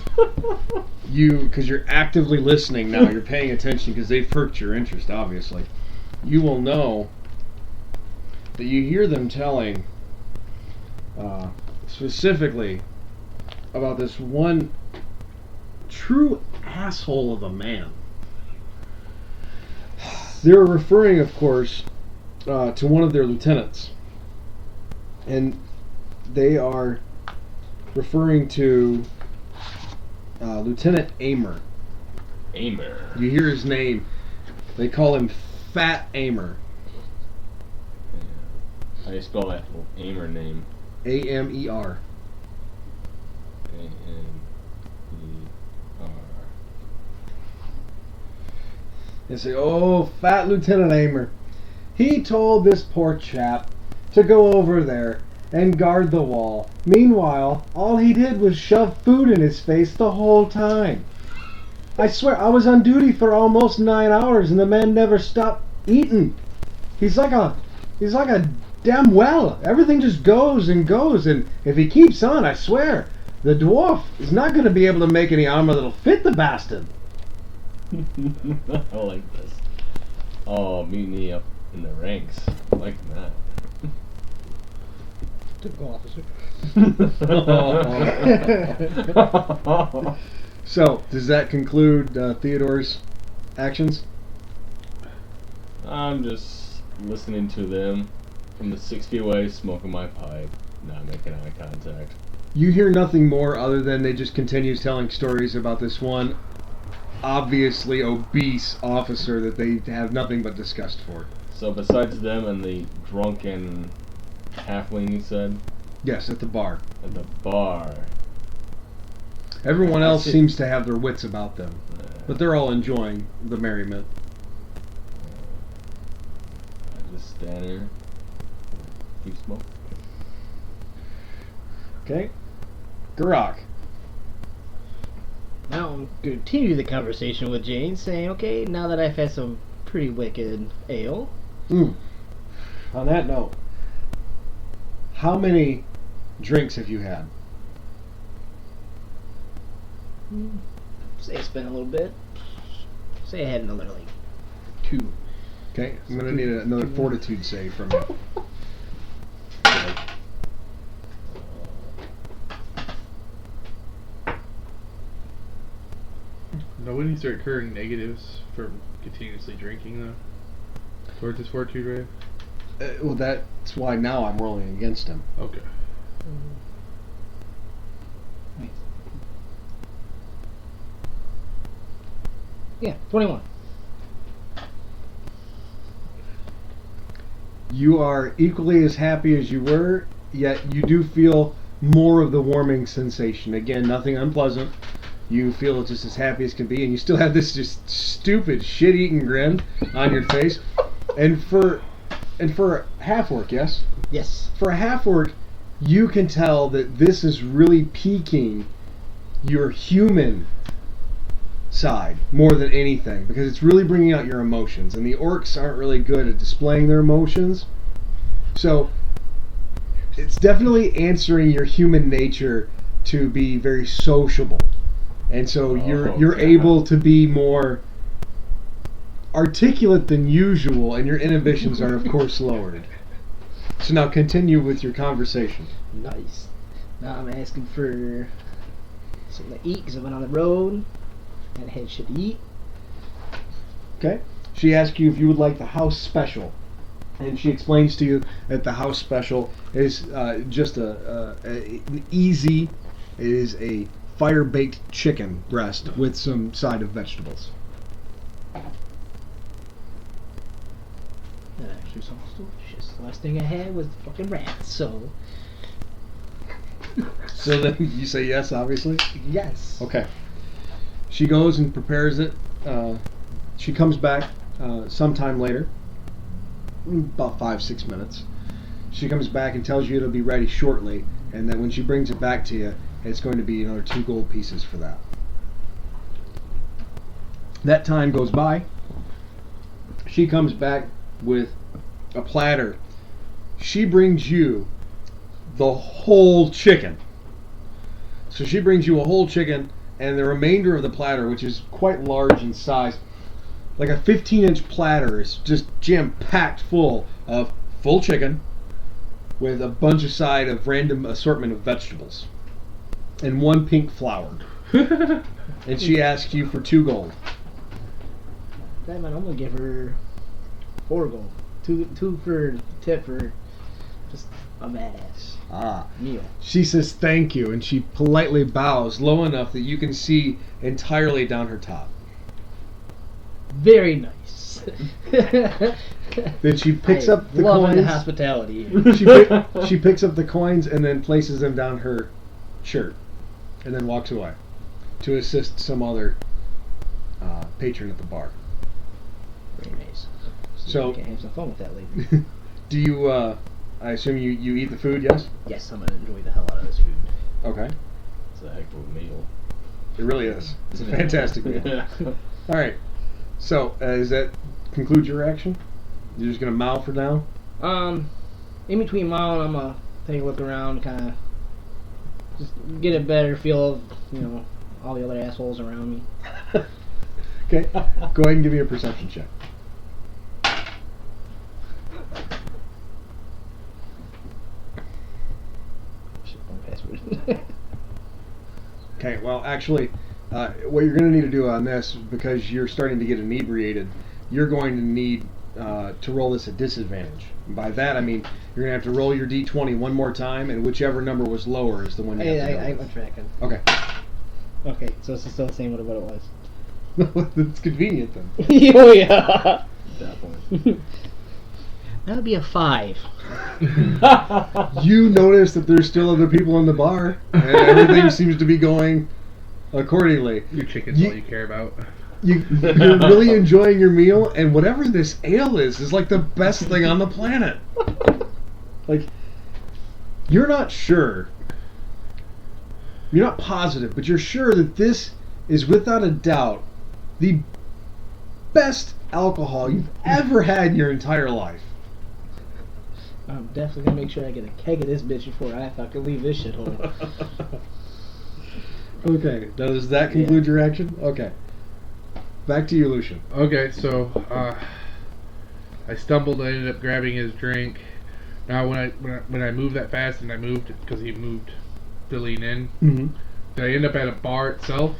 because you're actively listening now, you're paying attention because they've perked your interest, obviously. You will know that you hear them telling specifically about this one true asshole of a man. They're referring, of course, to one of their lieutenants. And they are referring to Lieutenant Amer. Amer. You hear his name. They call him Fat Amer. How do you spell that Amer name? A-M-E-R. A-M-E-R. They say, "Oh, Fat Lieutenant Amer. He told this poor chap to go over there and guard the wall. Meanwhile, all he did was shove food in his face the whole time. I swear, I was on duty for almost 9 hours and the man never stopped eating. He's like a damn well. Everything just goes and goes, and if he keeps on, I swear, the dwarf is not going to be able to make any armor that'll fit the bastard." I like this. Oh, meet me up in the ranks. I like that. Typical officer. So, does that conclude Theodore's actions? I'm just listening to them from the 6 feet away, smoking my pipe, not making eye contact. You hear nothing more other than they just continue telling stories about this one obviously obese officer that they have nothing but disgust for. So besides them and the drunken halfling you said, Yes, at the bar. at the bar, Everyone else see. seems to have their wits about them, but they're all enjoying the merriment. I just stand there, keep smoking. Okay? Garak. Now I'm going to continue the conversation with Jane, saying, okay, now that I've had some pretty wicked ale, On that note, how many drinks have you had? say it's been a little bit. Say I had another, like, 2. Okay, I'm going to need another fortitude save from you. Nobody needs to incur negatives for continuously drinking, though. Towards his fortitude rate? Well, that's why now I'm rolling against him. Okay. Yeah, 21. You are equally as happy as you were, yet you do feel more of the warming sensation. Again, nothing unpleasant. You feel just as happy as can be, and you still have this just stupid, shit-eating grin on your face. And for half orc, yes? Yes. For a half orc, you can tell that this is really piquing your human side more than anything, because it's really bringing out your emotions, and the orcs aren't really good at displaying their emotions. So it's definitely answering your human nature to be very sociable. And so you're God. able to be more articulate than usual, and your inhibitions are, of course, lowered. So now continue with your conversation. Nice. Now I'm asking for something to eat because I've been on the road and had shit to eat. Okay. She asks you if you would like the house special. And she explains to you that the house special is just an easy, it is a fire-baked chicken breast with some side of vegetables. That actually sounds delicious. The last thing I had was fucking rats, so So then you say yes, obviously? yes. Okay. She goes and prepares it. She comes back sometime later, about 5-6 minutes. She comes back and tells you it'll be ready shortly, and that when she brings it back to you, it's going to be another 2 gold pieces for that. That time goes by. She comes back with a platter. She brings you the whole chicken. So she brings you a whole chicken, and the remainder of the platter, which is quite large in size, like a 15-inch platter, is just jam-packed full of full chicken with a bunch of side of random assortment of vegetables and 1 pink flower. And she asks you for 2 gold. That might, I'm gonna give her 4 gold. Two for tip for just a badass meal. She says thank you, and she politely bows low enough that you can see entirely down her top. Very nice. Then she picks up the love coins. the hospitality. She picks up the coins and then places them down her shirt, and then walks away to assist some other patron at the bar. Very nice. So I can have some fun with that later. do you? I assume you eat the food. Yes. Yes, I'm gonna enjoy the hell out of this food. Okay. It's a heck of a meal. It really is. It's a fantastic meal. All right. So does that conclude your action? You're just gonna mow for now? In between mile, I'm gonna take a look around, kind of just get a better feel of, all the other assholes around me. Okay. Go ahead and give me a perception check. Shit, wrong password. Okay. Well, actually, what you're going to need to do on this, because you're starting to get inebriated, you're going to need to roll this at disadvantage. And by that, I mean you're going to have to roll your d20 one more time, and whichever number was lower is the one you have to go with. I'm tracking. Okay. Okay, so it's still the same what it was. That's convenient then. Oh yeah. Definitely. That would be a 5. You notice that there's still other people in the bar, and everything seems to be going accordingly. Your chicken's all you care about. You're really enjoying your meal, and whatever this ale is like the best thing on the planet. Like, you're not sure. You're not positive, but you're sure that this is without a doubt the best alcohol you've ever had in your entire life. I'm definitely gonna make sure I get a keg of this bitch before I fucking leave this shithole. Okay, now does that conclude your action? Okay. Back to you, Lucian. Okay, so I stumbled. I ended up grabbing his drink. Now, when I moved that fast, and I moved because he moved to lean in, Mm-hmm. did I end up at a bar itself?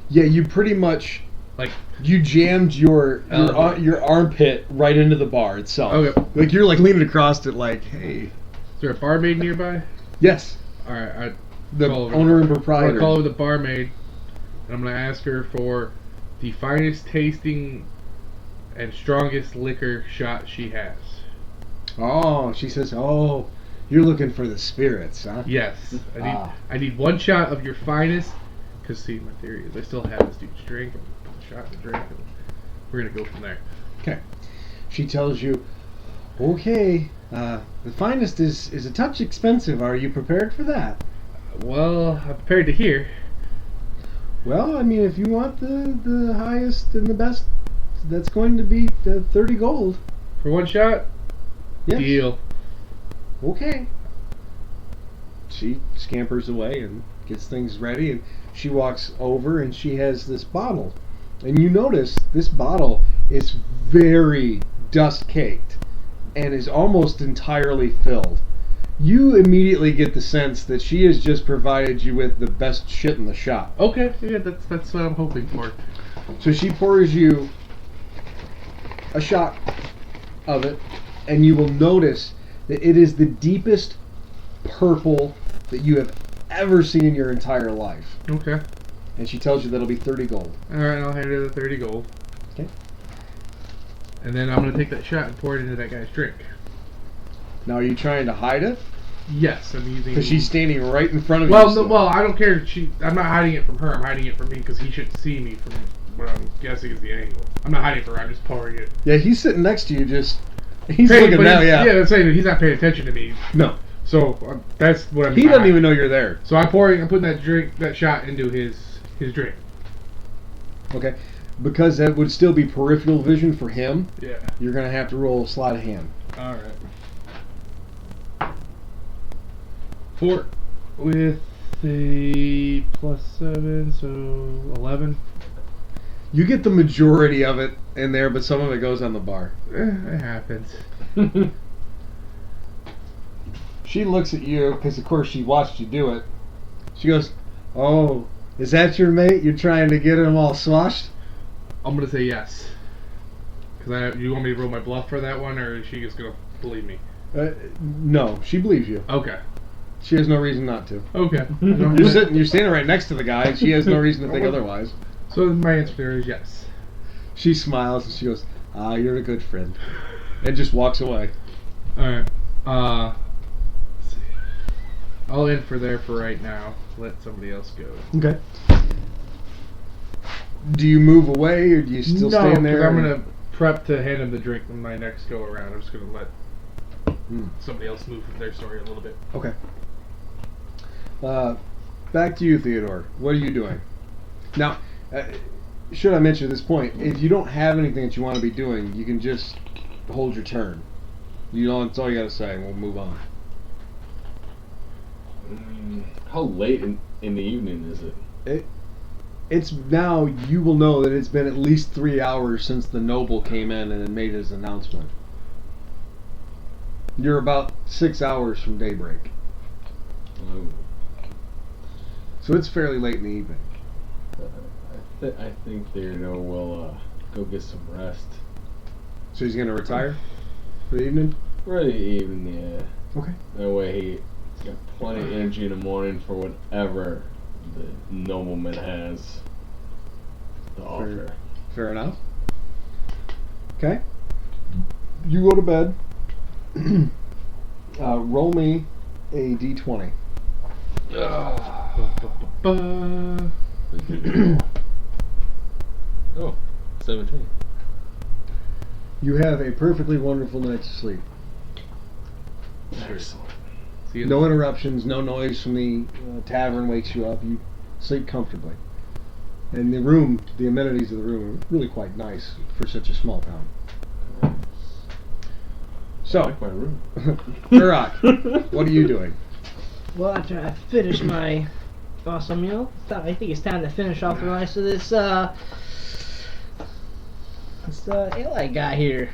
Yeah, you pretty much you jammed your armpit right into the bar itself. Okay. Like you're like leaning across it, like, hey. Is there a barmaid nearby? Yes. All right, The call over owner and I'm proprietor. gonna call over the barmaid, and I'm gonna ask her for the finest tasting and strongest liquor shot she has. Oh, she says, oh, you're looking for the spirits, huh? Yes, I need 1 shot of your finest. Because see, my theory is I still have this dude's drink, and put a shot in the drink, and we're gonna go from there. Okay. She tells you, okay, the finest is a touch expensive. Are you prepared for that? Well, I'm prepared to hear. Well, I mean, if you want the highest and the best, that's going to be 30 gold. For 1 shot? Yes. Deal. Okay. She scampers away and gets things ready, and she walks over and she has this bottle. And you notice this bottle is very dust caked and is almost entirely filled. You immediately get the sense that she has just provided you with the best shit in the shop. Okay, yeah, that's what I'm hoping for. So she pours you a shot of it, and you will notice that it is the deepest purple that you have ever seen in your entire life. Okay. And she tells you that'll be 30 gold. Alright, I'll hand her the 30 gold. Okay. And then I'm going to take that shot and pour it into that guy's drink. Now, are you trying to hide it? Yes, I'm using... Because she's standing right in front of you. Well, well, I don't care. I'm not hiding it from her. I'm hiding it from me because he should see me from what I'm guessing is the angle. I'm not hiding it from her. I'm just pouring it. Yeah, he's sitting next to you just... He's looking now, yeah. Yeah, that's saying he's not paying attention to me. No. So that's what I'm... He doesn't even know you're there. So I'm putting that shot into his drink. Okay. Because that would still be peripheral vision for him, Yeah. you're going to have to roll a sleight of hand. Alright. 4 with a +7, so 11. You get the majority of it in there, but some of it goes on the bar. It happens. She looks at you, because of course she watched you do it. She goes, "Oh, is that your mate? You're trying to get him all swashed?" I'm gonna say yes. Cause you want me to roll my bluff for that one, or is she just gonna believe me? No, she believes you. Okay. She has no reason not to. Okay. You're standing right next to the guy, and she has no reason to think otherwise. So my answer there is yes. She smiles and she goes, "Ah, you're a good friend," and just walks away. Alright. Let's see. I'll end for there for right now. Let somebody else go. Okay. Do you move away, or do you still stand there? No, I'm gonna prep to hand him the drink when my next go around. I'm just gonna let somebody else move their story a little bit. Okay. Back to you, Theodore. What are you doing? Now, should I mention at this point, if you don't have anything that you want to be doing, you can just hold your turn. You know, that's all you got to say, and we'll move on. How late in the evening is it? It's now, you will know that it's been at least 3 hours since the noble came in and made his announcement. You're about 6 hours from daybreak. Oh. So it's fairly late in the evening. I think Theodore will go get some rest. So he's going to retire for the evening? For the evening, yeah. Okay. That way he's got plenty of energy in the morning for whatever the nobleman has to offer. Fair enough. Okay. You go to bed. Roll me a d20. Oh, 17. You have a perfectly wonderful night's sleep. Excellent. No interruptions, no noise from the tavern wakes you up. You sleep comfortably. And the room, the amenities of the room are really quite nice for such a small town. So, I like my room. Iraq, what are you doing? Well, after I finish my awesome meal, I think it's time to finish off the rest of this ale I got here.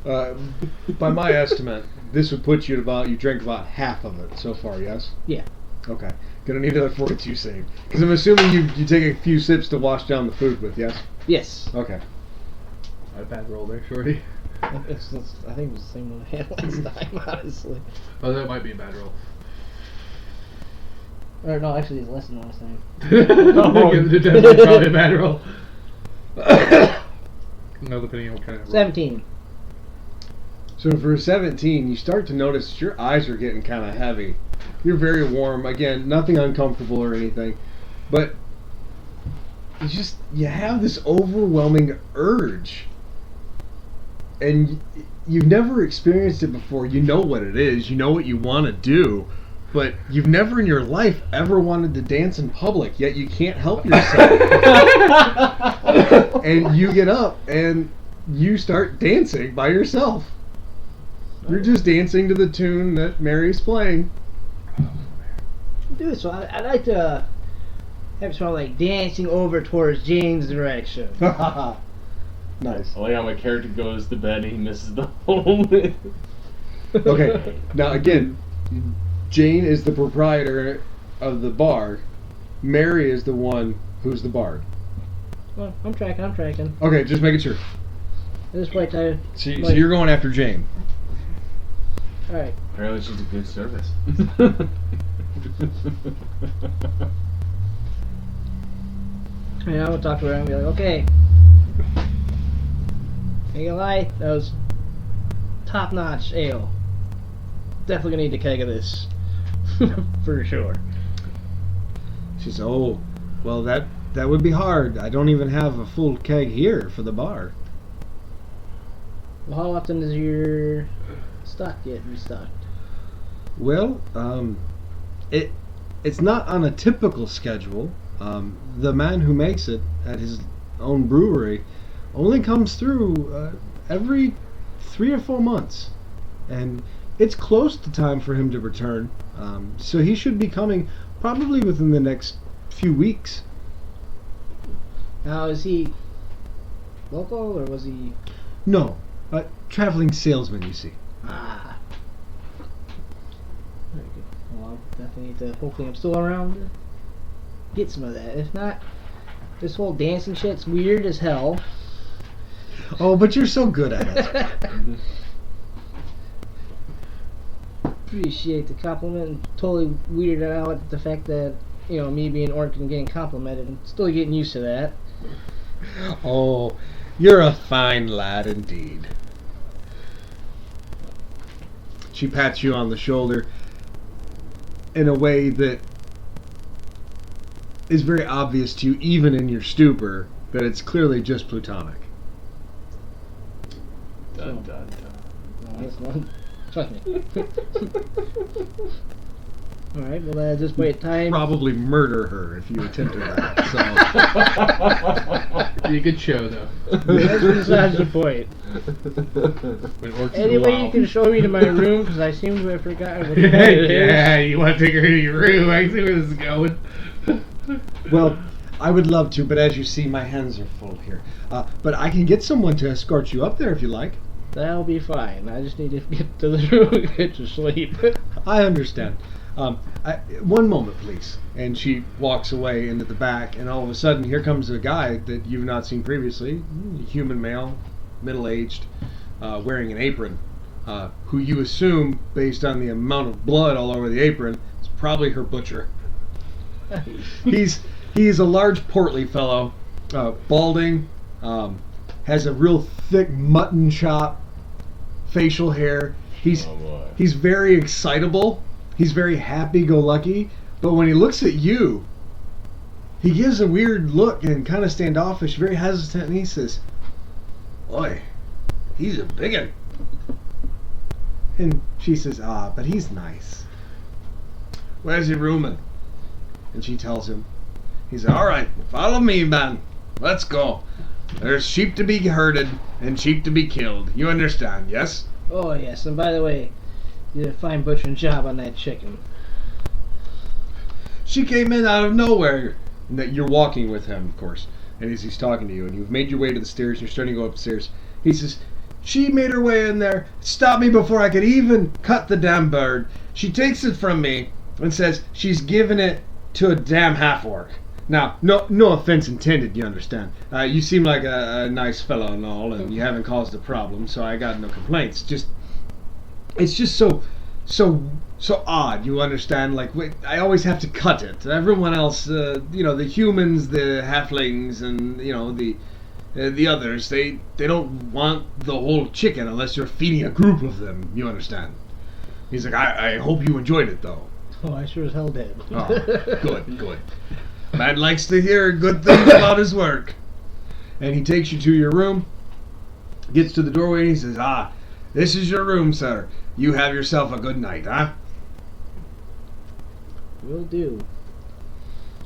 By my estimate, this would put you at about, you drank about half of it so far, yes? Yeah. Okay. Gonna need another fortitude save. Because I'm assuming you take a few sips to wash down the food with, yes? Yes. Okay. Not a bad roll there, shorty. I think it was the same one I had last time, honestly. Oh, that might be a bad roll. Or no, actually it's less than last time. Definitely probably a bad roll. No, depending on what kind of roll. 17. So for a 17, you start to notice your eyes are getting kind of heavy. You're very warm. Again, nothing uncomfortable or anything. But you have this overwhelming urge. And you've never experienced it before. You know what it is. You know what you want to do. But you've never in your life ever wanted to dance in public, yet you can't help yourself. And you get up and you start dancing by yourself. You're just dancing to the tune that Mary's playing. Dude, so I'd like to have sort of like dancing over towards Jane's direction. Nice. I like how my character goes to bed and he misses the whole. Okay. Now again, Jane is the proprietor of the bar. Mary is the one who's the bard. Well, I'm tracking. Okay, just making sure. At this point, I. So you're going after Jane. Alright. Apparently she's a good service. And I will talk to her and be like, okay. Ain't gonna lie, that was top-notch ale. Definitely gonna need a keg of this. For sure. She says, "Oh, well, that would be hard. I don't even have a full keg here for the bar." Well, how often is your stock get restocked? Well, it's not on a typical schedule. The man who makes it at his own brewery only comes through every 3 or 4 months, and it's close to time for him to return. So he should be coming probably within the next few weeks. Now, is he local or was he? No, traveling salesman, you see. Ah. Very good. Well, I'll definitely need to. Hopefully, I'm still around to get some of that. If not, this whole dancing shit's weird as hell. Oh, but you're so good at it. Appreciate the compliment. And totally weirded out at the fact that, you know, me being orc and getting complimented. I'm still getting used to that. Oh, you're a fine lad indeed. She pats you on the shoulder in a way that is very obvious to you, even in your stupor, that it's clearly just plutonic. Dun, dun, dun. No, it's not. Trust me. Alright, well, at this point in time. Probably murder her if you attempted that. So Be a good show, though. That's besides the point. When orcs go Anyway, you wild. can show me to my room because I seem to have forgotten what the hell it is. Yeah, you want to take her to your room. I see where this is going. well, I would love to, but as you see, my hands are full here. But I can get someone to escort you up there if you like. That'll be fine. I just need to get to the room and get to sleep. I understand. One moment, please. And she walks away into the back, and all of a sudden, here comes a guy that you've not seen previously. Human male, middle-aged, wearing an apron, who you assume, based on the amount of blood all over the apron, is probably her butcher. He's a large, portly fellow, balding, has a real thick mutton chop, facial hair. He's very excitable. He's very happy-go-lucky, but when he looks at you, he gives a weird look and kind of standoffish, very hesitant, and he says, "Oi, he's a big un." And she says, but he's nice. "Where's your rooming?" And she tells him. He says, "All right, follow me, man. Let's go. There's sheep to be herded and sheep to be killed. You understand, yes?" Oh, yes. And by the way, you did a fine butchering job on that chicken. She came in out of nowhere. And that you're walking with him, of course. And as he's talking to you, and you've made your way to the stairs, you're starting to go upstairs. He says, "She made her way in there, stopped me before I could even cut the damn bird. She takes it from me and says she's giving it to a damn half-orc. Now, no offense intended, you understand. You seem like a nice fellow and all, and you haven't caused a problem, so I got no complaints. It's just so odd, you understand? Like, I always have to cut it. Everyone else, the humans, the halflings, and the others, they don't want the whole chicken unless you're feeding a group of them. You understand?" He's like, I hope you enjoyed it, though." Oh, I sure as hell did. Oh, good. Man likes to hear good things about his work. And he takes you to your room, gets to the doorway, and he says, "This is your room, sir. You have yourself a good night, huh?" Will do.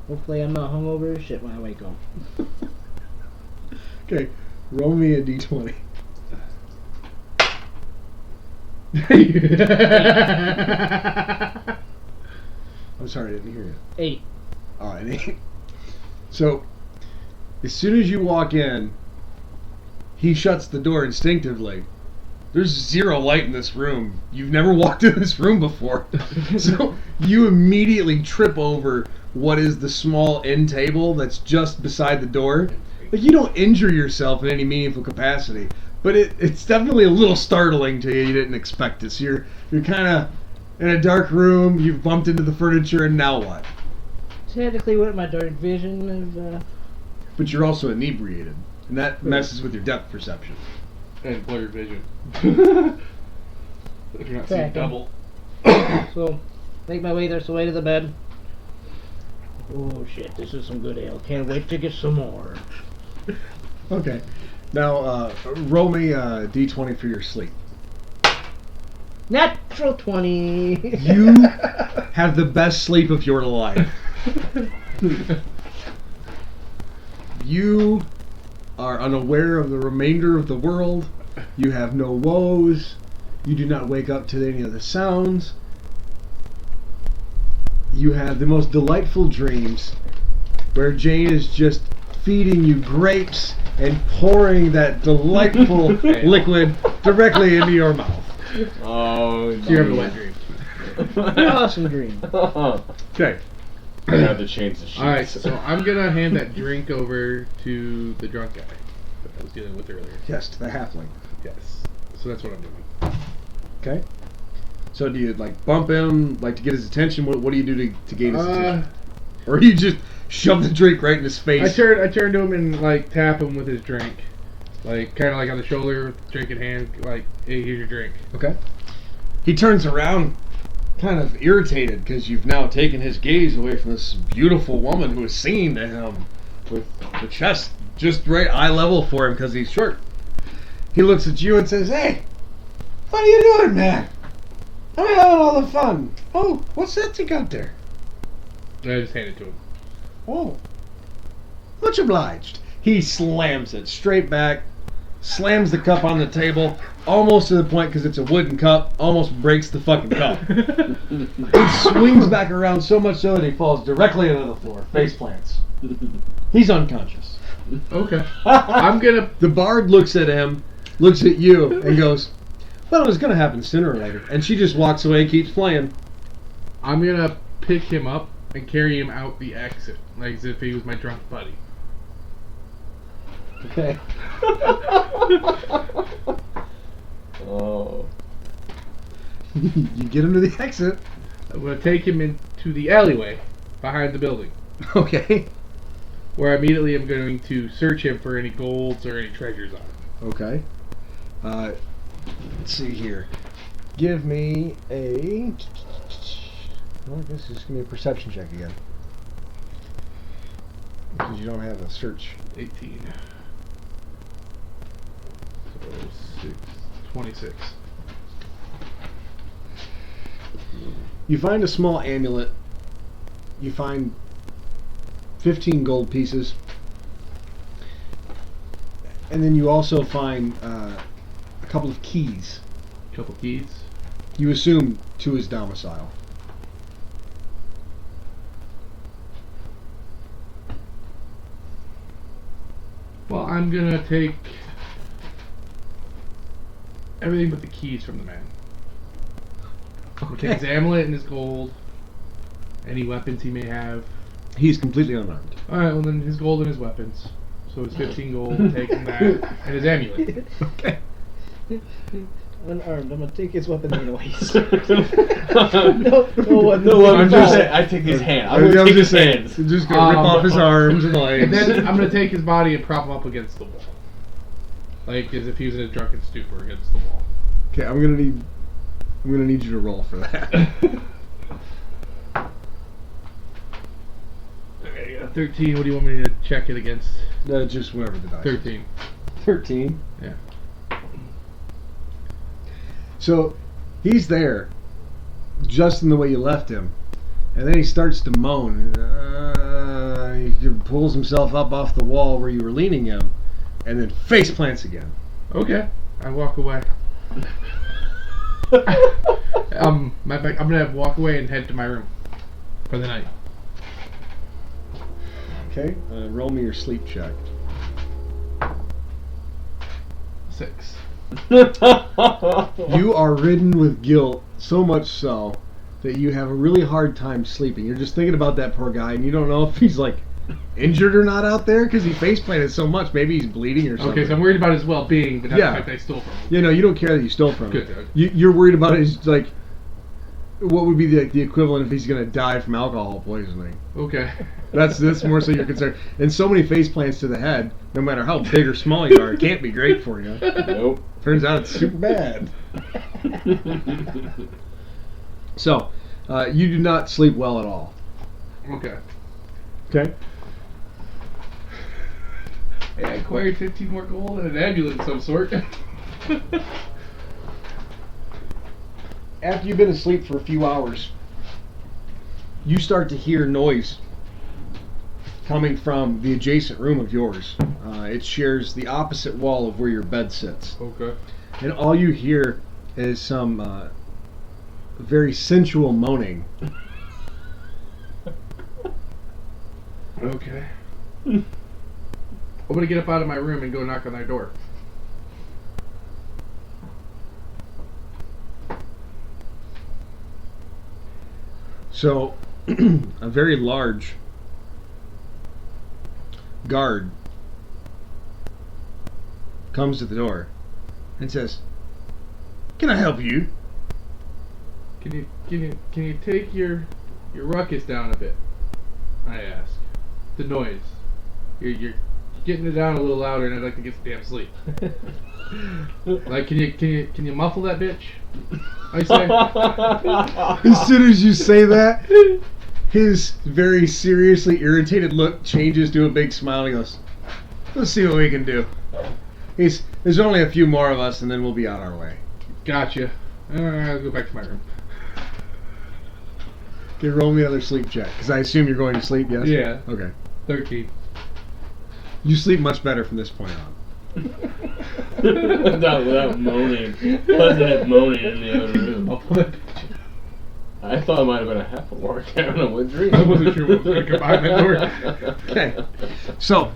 Hopefully I'm not hungover as shit when I wake up. Okay, roll me a d20. I'm sorry, I didn't hear you. 8. Alright. So, as soon as you walk in, He shuts the door instinctively. There's zero light in this room. You've never walked in this room before. So you immediately trip over what is the small end table that's just beside the door. Like, you don't injure yourself in any meaningful capacity, but it's definitely a little startling to you. You didn't expect this. You're kind of in a dark room. You've bumped into the furniture, and now what? Technically, what my dark vision of. But you're also inebriated, and that messes with your depth perception. And blurred vision. If you're not seeing Cracking. double. So, make my way to the bed. Oh shit, this is some good ale. Can't wait to get some more. Okay. Now, roll me a d20 for your sleep. Natural 20. You have the best sleep of your life. You are unaware of the remainder of the world. You have no woes. You do not wake up to any of the sounds. You have the most delightful dreams where Jane is just feeding you grapes and pouring that delightful liquid directly into your mouth. Oh, So you're having a wet dream. Awesome dream. Okay. I have to change the sheets. Alright, so I'm gonna hand that drink over to the drunk guy that I was dealing with earlier. Yes, to the halfling. Yes. So that's what I'm doing. Okay. So do you like bump him, like to get his attention? What do you do to gain his attention? Or you just shove the drink right in his face? I turn to him and like tap him with his drink. Like kinda like on the shoulder, drink in hand, like, hey, here's your drink. Okay. He turns around, kind of irritated because you've now taken his gaze away from this beautiful woman who is singing to him with the chest just right eye level for him because he's short. He looks at you and says, "Hey, what are you doing, man? I'm having all the fun. Oh, what's that you got there? And I just hand it to him. Oh, much obliged." He slams it straight back, slams the cup on the table, almost to the point, because it's a wooden cup, almost breaks the fucking cup. He swings back around so much so that he falls directly into the floor, face plants. He's unconscious. Okay. I'm gonna The bard looks at him, looks at you, and goes, "Well, it was going to happen sooner or later." And she just walks away and keeps playing. pick him up and carry him out the exit, like as if he was my drunk buddy. Okay. Oh. You get him to the exit. I'm gonna take him into the alleyway behind the building, Okay. where immediately I'm going to search him for any golds or any treasures on him. Okay. Let's see here. Give me a... Well, I guess it's going to be a perception check again. Because you don't have a search. 18. So 26. You find a small amulet. You find 15 gold pieces. And then you also find a couple of keys. Couple keys. You assume to his domicile. Well, I'm gonna take everything but the keys from the man. Okay. His amulet and his gold. Any weapons he may have. He's completely unarmed. Alright, well then his gold and his weapons. So it's 15 gold, taking that, and his amulet. Okay. Unarmed. I'm gonna take his weapon anyways. No one. I'm just saying, I take his hand. I'm I gonna was take his just saying, hands. you're just gonna rip off his arms and legs. And then I'm gonna take his body and prop him up against the wall. Like as if he was in a drunken stupor against the wall. Okay, I'm gonna need you to roll for that. Okay, 13, what do you want me to check it against? Just whatever the dice. 13. 13. Yeah. So he's there, just in the way you left him, and then he starts to moan. He pulls himself up off the wall where you were leaning him, and then face plants again. Okay. I walk away. I'm gonna walk away and head to my room for the night. Okay, roll me your sleep check. 6. You are ridden with guilt, so much so that you have a really hard time sleeping. You're just thinking about that poor guy, and you don't know if he's like injured or not out there because he face planted so much. Maybe he's bleeding or something. Okay, so I'm worried about his well-being, but not Yeah. the fact that I stole from him. You know, you don't care that you stole from him. Good. You're worried about his, like, what would be the equivalent if he's going to die from alcohol poisoning. Okay. That's more so your concern. And so many face plants to the head, no matter how big or small you are, it can't be great for you. Nope. Turns out it's super bad. So, you do not sleep well at all. Okay. Okay? Hey, I acquired 15 more gold and an amulet of some sort. After you've been asleep for a few hours, you start to hear noise coming from the adjacent room of yours. It shares the opposite wall of where your bed sits. Okay. And all you hear is some very sensual moaning. Okay. I'm gonna get up out of my room and go knock on their door. So, a very large guard comes to the door and says, "Can I help you?" Can you take your ruckus down a bit? I ask. The noise. You're getting it down a little louder, and I'd like to get some damn sleep. Like, can you muffle that bitch? I say. As soon as you say that, his very seriously irritated look changes to a big smile. And he goes, "Let's see what we can do." There's only a few more of us, and then we'll be on our way. Gotcha. I'll go back to my room. Okay, roll me another sleep check, because I assume you're going to sleep, yes? Yeah. Okay. 13. You sleep much better from this point on. without moaning. Wasn't it moaning in the other room? I'll pull that bitch. I thought it might have been a half orc. I don't know what dream. I wasn't sure what was going to come behind that door. Okay. So,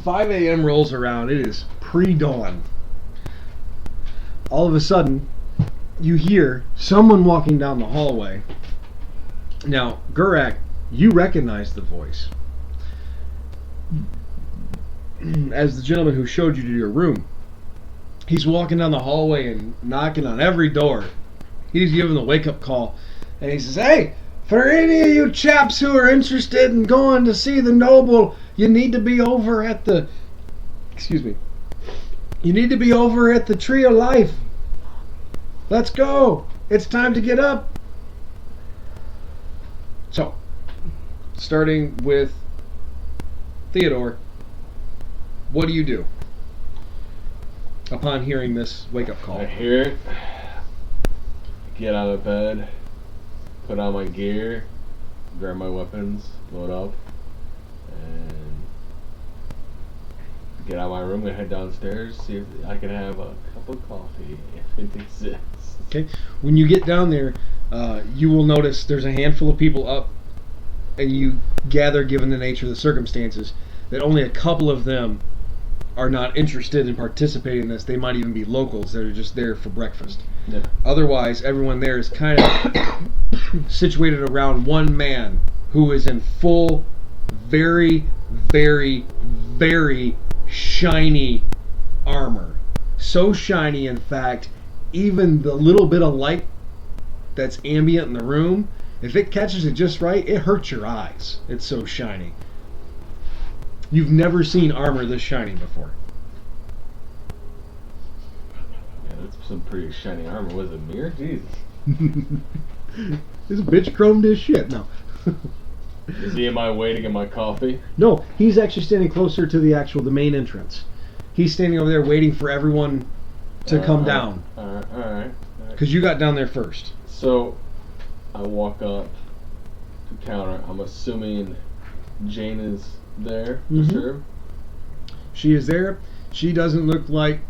5 a.m. rolls around. It is pre-dawn. All of a sudden, you hear someone walking down the hallway. Now, Gurak, you recognize the voice as the gentleman who showed you to your room. He's walking down the hallway and knocking on every door. He's giving the wake-up call. And he says, "Hey, for any of you chaps who are interested in going to see the noble, you need to be over at the... Excuse me. You need to be over at the Tree of Life. Let's go. It's time to get up." So, starting with Theodore, what do you do upon hearing this wake-up call? I hear it. Get out of bed. Put on my gear. Grab my weapons. Load up. And get out of my room and head downstairs. See if I can have a cup of coffee if it exists. Okay. When you get down there, you will notice there's a handful of people up, and you gather, given the nature of the circumstances, that only a couple of them are not interested in participating in this. They might even be locals that are just there for breakfast. Yeah. Otherwise, everyone there is kind of situated around one man who is in full, very, very, very shiny armor. So shiny, in fact, even the little bit of light that's ambient in the room, if it catches it just right, it hurts your eyes. It's so shiny. You've never seen armor this shiny before. Yeah, that's some pretty shiny armor. Was it a mirror? Jesus. This bitch chromed his shit. No. Is he in my way to get my coffee? No, he's actually standing closer to the main entrance. He's standing over there waiting for everyone to come down. Alright. Because you got down there first. So, I walk up to counter. I'm assuming Jane is there to Mhm. serve. She is there. She doesn't look like,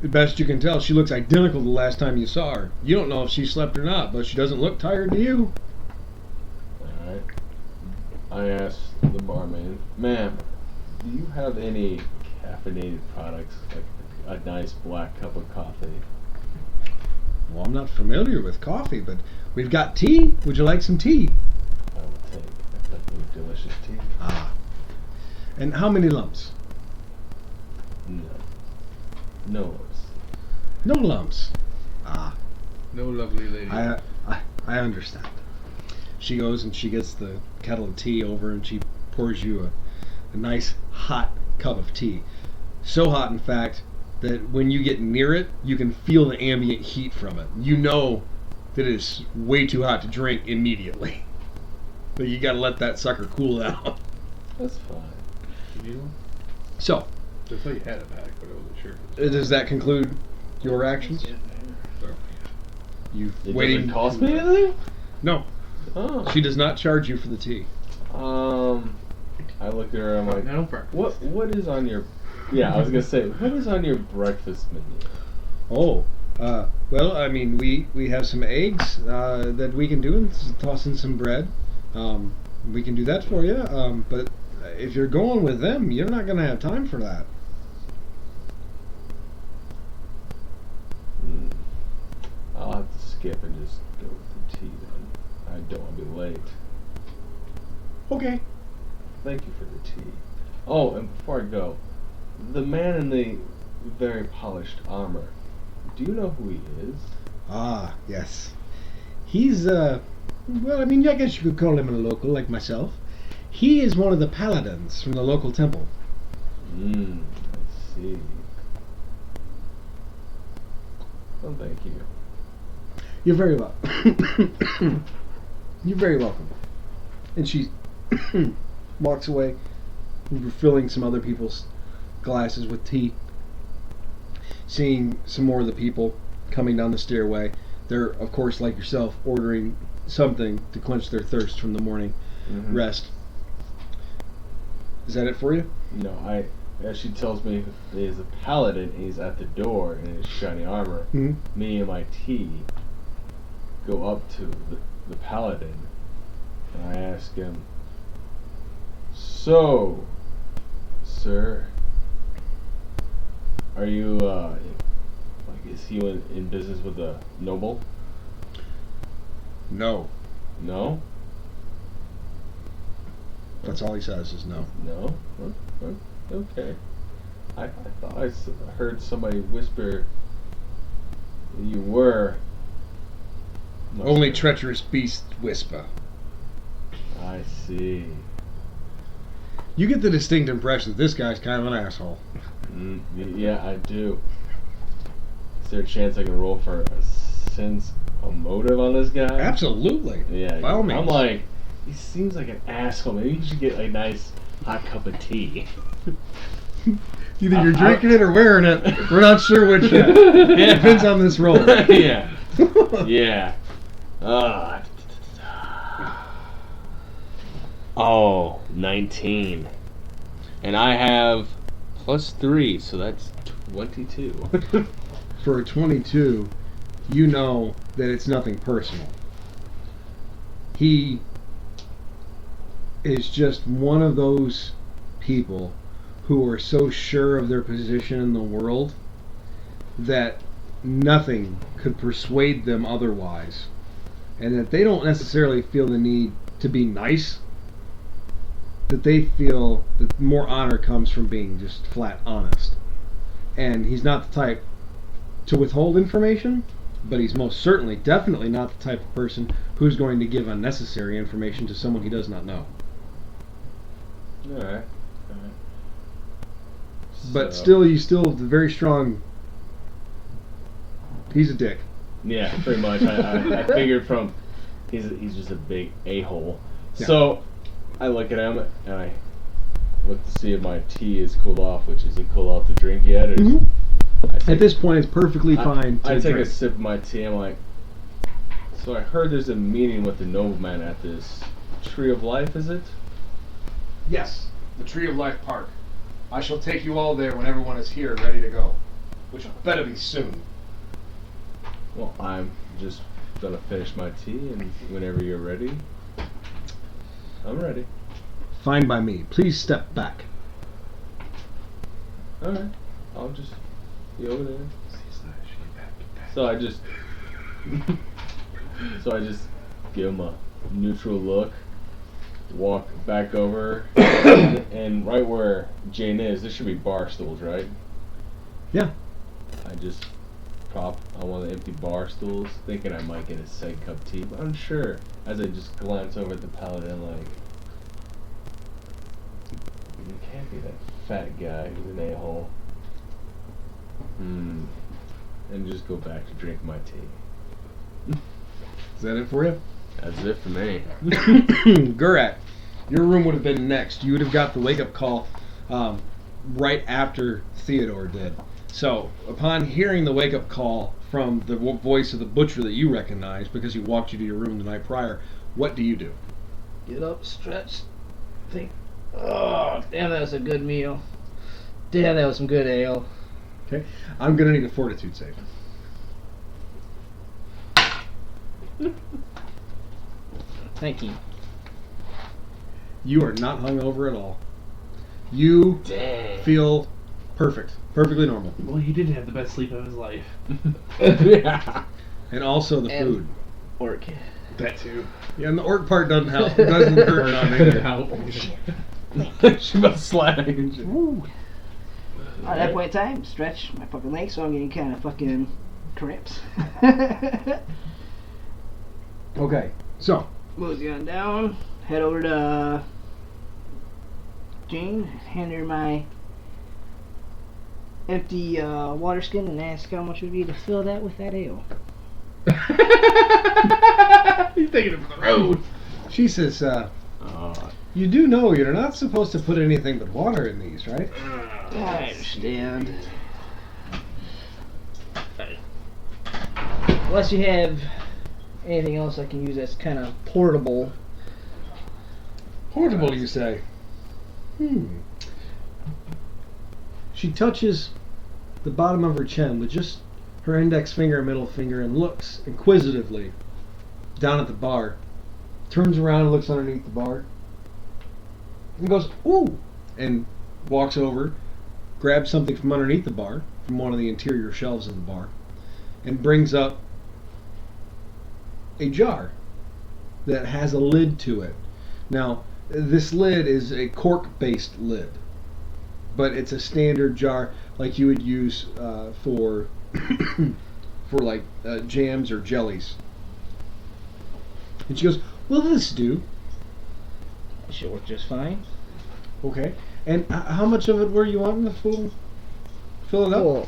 the best you can tell, she looks identical to the last time you saw her. You don't know if she slept or not, but she doesn't look tired to you. Alright. I asked the barmaid, "Ma'am, do you have any caffeinated products? Like, a nice black cup of coffee. Well, I'm not familiar with coffee, but we've got tea. Would you like some tea? I will take a cup of delicious tea. Ah. And how many lumps? No. No lumps. No lumps. Ah. No lovely lady. I understand. She goes and she gets the kettle of tea over and she pours you a nice hot cup of tea. So hot, in fact, that when you get near it, you can feel the ambient heat from it. You know that it is way too hot to drink immediately. But you gotta let that sucker cool down. That's fine. You know? So, I thought you had it back, but I wasn't sure. does that conclude your actions? You It waiting? doesn't cost me anything? No, Oh. she does not charge you for the tea. I look at her, I'm like, I don't breakfast. what is on your... Yeah, I was going to say, what is on your breakfast menu? Oh, well, I mean, we have some eggs that we can do and toss in some bread. We can do that for you, but if you're going with them, you're not going to have time for that. I'll have to skip and just go with the tea then. I don't want to be late. Okay. Thank you for the tea. Oh, and before I go, the man in the very polished armor, do you know who he is? Ah, yes. He's, well, I mean, I guess you could call him a local like myself. He is one of the paladins from the local temple. I see. Well, thank you. You're very welcome. You're very welcome. And she walks away, refilling some other people's glasses with tea. Seeing some more of the people coming down the stairway. They're, of course, like yourself, ordering something to quench their thirst from the morning rest. Is that it for you? No, as she tells me there's a paladin and he's at the door in his shiny armor, me and my tea go up to the paladin and I ask him, "So, sir, are you, is he in business with a noble?" No. No? That's all he says is no. No? Okay. I thought I heard somebody whisper you were. Only treacherous beasts whisper. I see. You get the distinct impression that this guy's kind of an asshole. Yeah, I do. Is there a chance I can roll for a sense of motive on this guy? Absolutely. Yeah. By all means. I'm like, he seems like an asshole. Maybe you should get a nice hot cup of tea. Either you're drinking it or wearing it. We're not sure which yet. It depends on this roll. Yeah. Yeah. Oh, 19. And I have +3, so that's 22. For a 22, you know that it's nothing personal. He is just one of those people who are so sure of their position in the world that nothing could persuade them otherwise, and that they don't necessarily feel the need to be nice, that they feel that more honor comes from being just flat honest. And he's not the type to withhold information, but he's most certainly, definitely not the type of person who's going to give unnecessary information to someone he does not know. Alright. But still, he's still very strong. He's a dick. Yeah, pretty much. I figured from he's just a big a-hole. Yeah. So I look at him and I look to see if my tea is cooled off, which isn't cool off to drink yet. Or At this point, it's perfectly fine to I take drink. a sip of my tea. I'm like, so I heard there's a meeting with the nobleman at this Tree of Life, is it? Yes, the Tree of Life Park. I shall take you all there when everyone is here ready to go, which will better be soon. Well, I'm just gonna finish my tea, and whenever you're ready, I'm ready. Fine by me. Please step back. Alright, I'll just You over there? So I just give him a neutral look, walk back over, and right where Jane is, there should be bar stools, right? Yeah. I just prop on one of the empty bar stools, thinking I might get a second cup of tea, but unsure. As I just glance over at the paladin, like, you can't be that fat guy who's an a-hole. And just go back to drink my tea. Is that it for you? That's it for me. Gurak, your room would have been next. You would have got the wake-up call right after Theodore did. So, upon hearing the wake-up call from the voice of the butcher that you recognize, because he walked you to your room the night prior, what do you do? Get up, stretch, think. Oh, damn, that was a good meal. Damn, that was some good ale. Okay, I'm going to need a fortitude save. Thank you. You are not hungover at all. You feel perfect. Perfectly normal. Well, he did have the best sleep of his life. Yeah. And also the food. Orc. That too. Yeah, and the orc part doesn't help. It doesn't hurt none either. Help. She must slag. Woo. At that point in time, stretch my fucking legs, so I'm getting kind of fucking cramps. Okay, so. Mosey on down, head over to Jane, hand her my empty water skin and ask how much it would be to fill that with that ale. He's taking it from the road. She says, you do know you're not supposed to put anything but water in these, right? I understand. Unless you have anything else I can use that's kind of portable. Portable, you say? She touches the bottom of her chin with just her index finger and middle finger and looks inquisitively down at the bar. Turns around and looks underneath the bar. And goes, ooh! And walks over, grabs something from underneath the bar, from one of the interior shelves of the bar, and brings up a jar that has a lid to it. Now, this lid is a cork-based lid, but it's a standard jar like you would use for like jams or jellies. And she goes, "Will this do?" It should work just fine. Okay. And how much of it were you wanting to fill it up? Cool.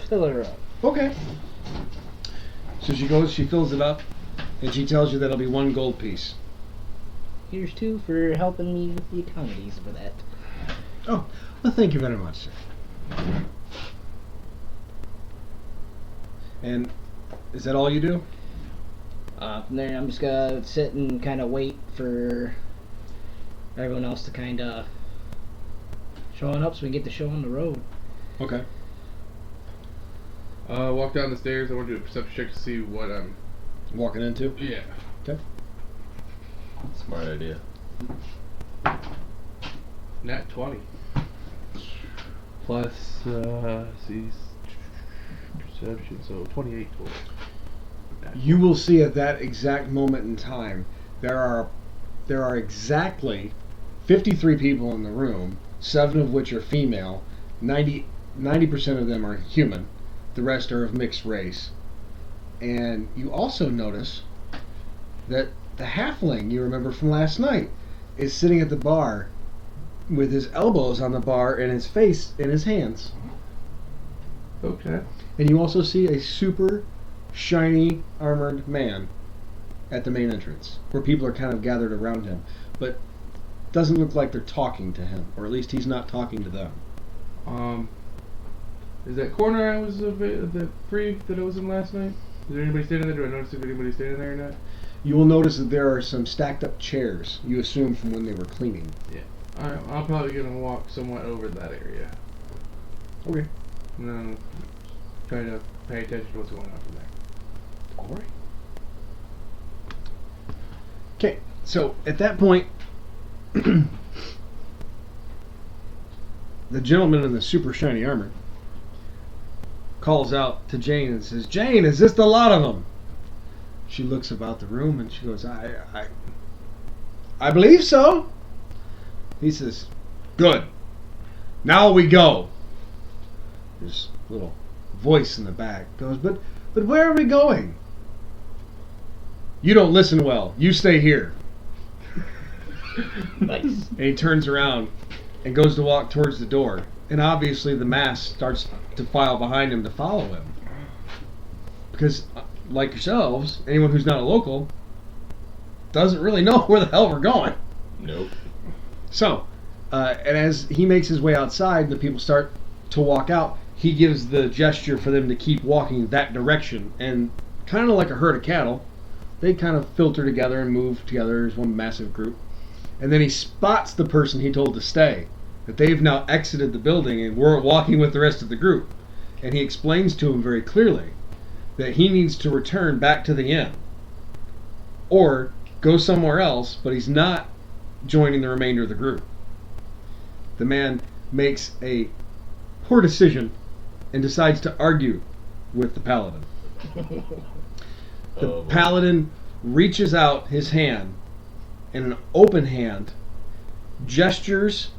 Fill her up. Okay. So she goes, she fills it up, and she tells you that'll be 1 gold piece. Here's 2 for helping me with the economies for that. Oh, well, thank you very much, sir. And is that all you do? From there, I'm just gonna sit and kind of wait for everyone else to kind of showing up so we can get the show on the road. Okay. Walk down the stairs. I want to do a perception check to see what I'm Walking into? Yeah. Okay. Smart idea. Nat 20. Plus, see, perception, so 28 total. You will see at that exact moment in time, there are exactly 53 people in the room, 7 of which are female, 90% of them are human, the rest are of mixed race. And you also notice that the halfling you remember from last night is sitting at the bar with his elbows on the bar and his face in his hands. Okay. And you also see a super shiny armored man at the main entrance, where people are kind of gathered around him, but doesn't look like they're talking to him, or at least he's not talking to them. Is that corner I was the free that I was in last night? Is there anybody standing there? Do I notice if anybody's standing there or not? You will notice that there are some stacked up chairs, you assume from when they were cleaning. Yeah. Alright, I'm probably gonna walk somewhat over that area. Okay. And then try to pay attention to what's going on from there. Alright. Okay, so at that point, the gentleman in the super shiny armor calls out to Jane and says, "Jane, is this the lot of them?" She looks about the room and she goes, I believe so. He says, "Good. Now we go." There's a little voice in the back goes, but where are we going?" "You don't listen well. You stay here." Nice. And he turns around and goes to walk towards the door. And obviously the mass starts to file behind him to follow him. Because, like yourselves, anyone who's not a local doesn't really know where the hell we're going. Nope. So, and as he makes his way outside and the people start to walk out, he gives the gesture for them to keep walking that direction. And kind of like a herd of cattle, they kind of filter together and move together as one massive group. And then he spots the person he told to stay, that they've now exited the building and we're walking with the rest of the group. And he explains to him very clearly that he needs to return back to the inn or go somewhere else, but he's not joining the remainder of the group. The man makes a poor decision and decides to argue with the paladin. The paladin reaches out his hand in an open hand, gestures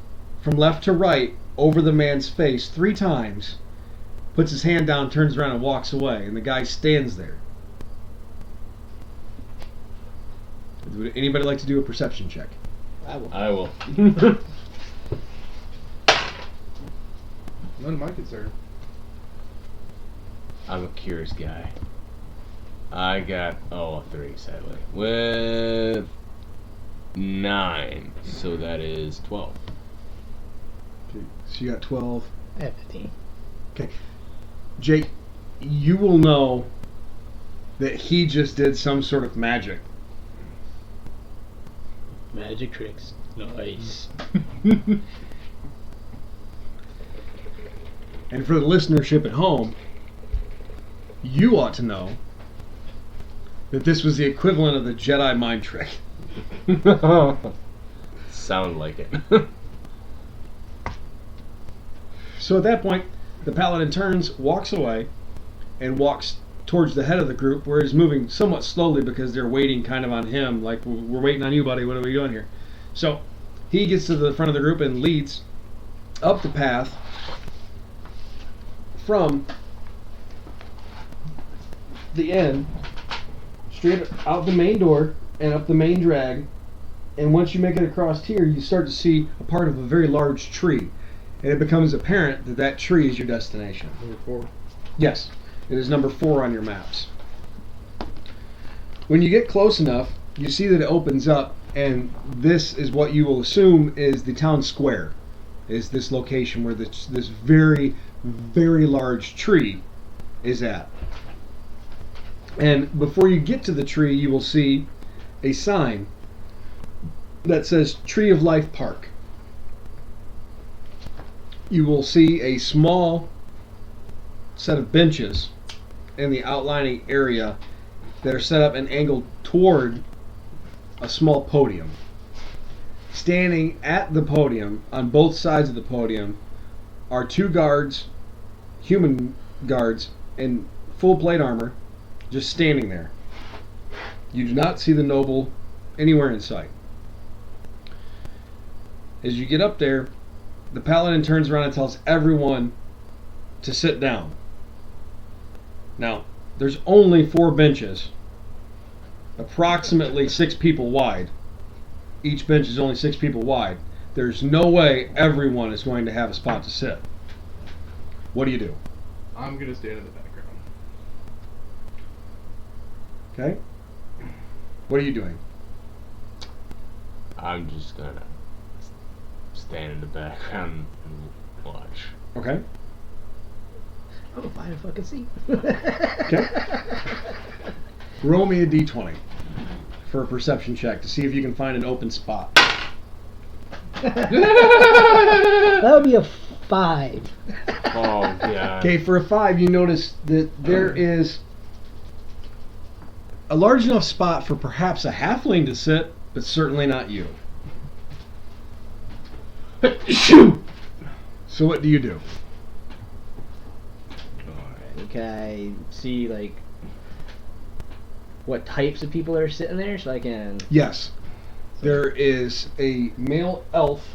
from left to right over the man's face 3 times, puts his hand down, turns around and walks away, and the guy stands there. Would anybody like to do a perception check? I will. None of my concern. I'm a curious guy. I got a 3 sadly. With 9. So that is 12. Okay, so you got 12. I have 15. Okay. Jake, you will know that he just did some sort of magic. Magic tricks. Nice. And for the listenership at home, you ought to know that this was the equivalent of the Jedi mind trick. Sound like it. So at that point, the paladin turns, walks away, and walks towards the head of the group, where he's moving somewhat slowly because they're waiting kind of on him, like, "We're waiting on you, buddy, what are we doing here?" So he gets to the front of the group and leads up the path from the inn, straight out the main door and up the main drag. And once you make it across here, you start to see a part of a very large tree. And it becomes apparent that that tree is your destination. Number 4. Yes, it is number 4 on your maps. When you get close enough, you see that it opens up, and this is what you will assume is the town square, is this location where this very, very large tree is at. And before you get to the tree, you will see a sign that says Tree of Life Park. You will see a small set of benches in the outlining area that are set up and angled toward a small podium. Standing at the podium, on both sides of the podium, are 2 guards, human guards, in full plate armor, just standing there. You do not see the noble anywhere in sight. As you get up there, the paladin turns around and tells everyone to sit down. Now, there's only 4 benches, approximately 6 people wide. Each bench is only 6 people wide. There's no way everyone is going to have a spot to sit. What do you do? I'm gonna stand in the background. Okay? What are you doing? I'm just gonna stand in the background and watch. Okay? I'm gonna find a fucking seat. Okay. Roll me a d20 for a perception check to see if you can find an open spot. That would be a 5. Oh, yeah. Okay, for a 5, you notice that there is a large enough spot for perhaps a halfling to sit, but certainly not you. So what do you do? Can I see like what types of people are sitting there so I can? Yes. There is a male elf,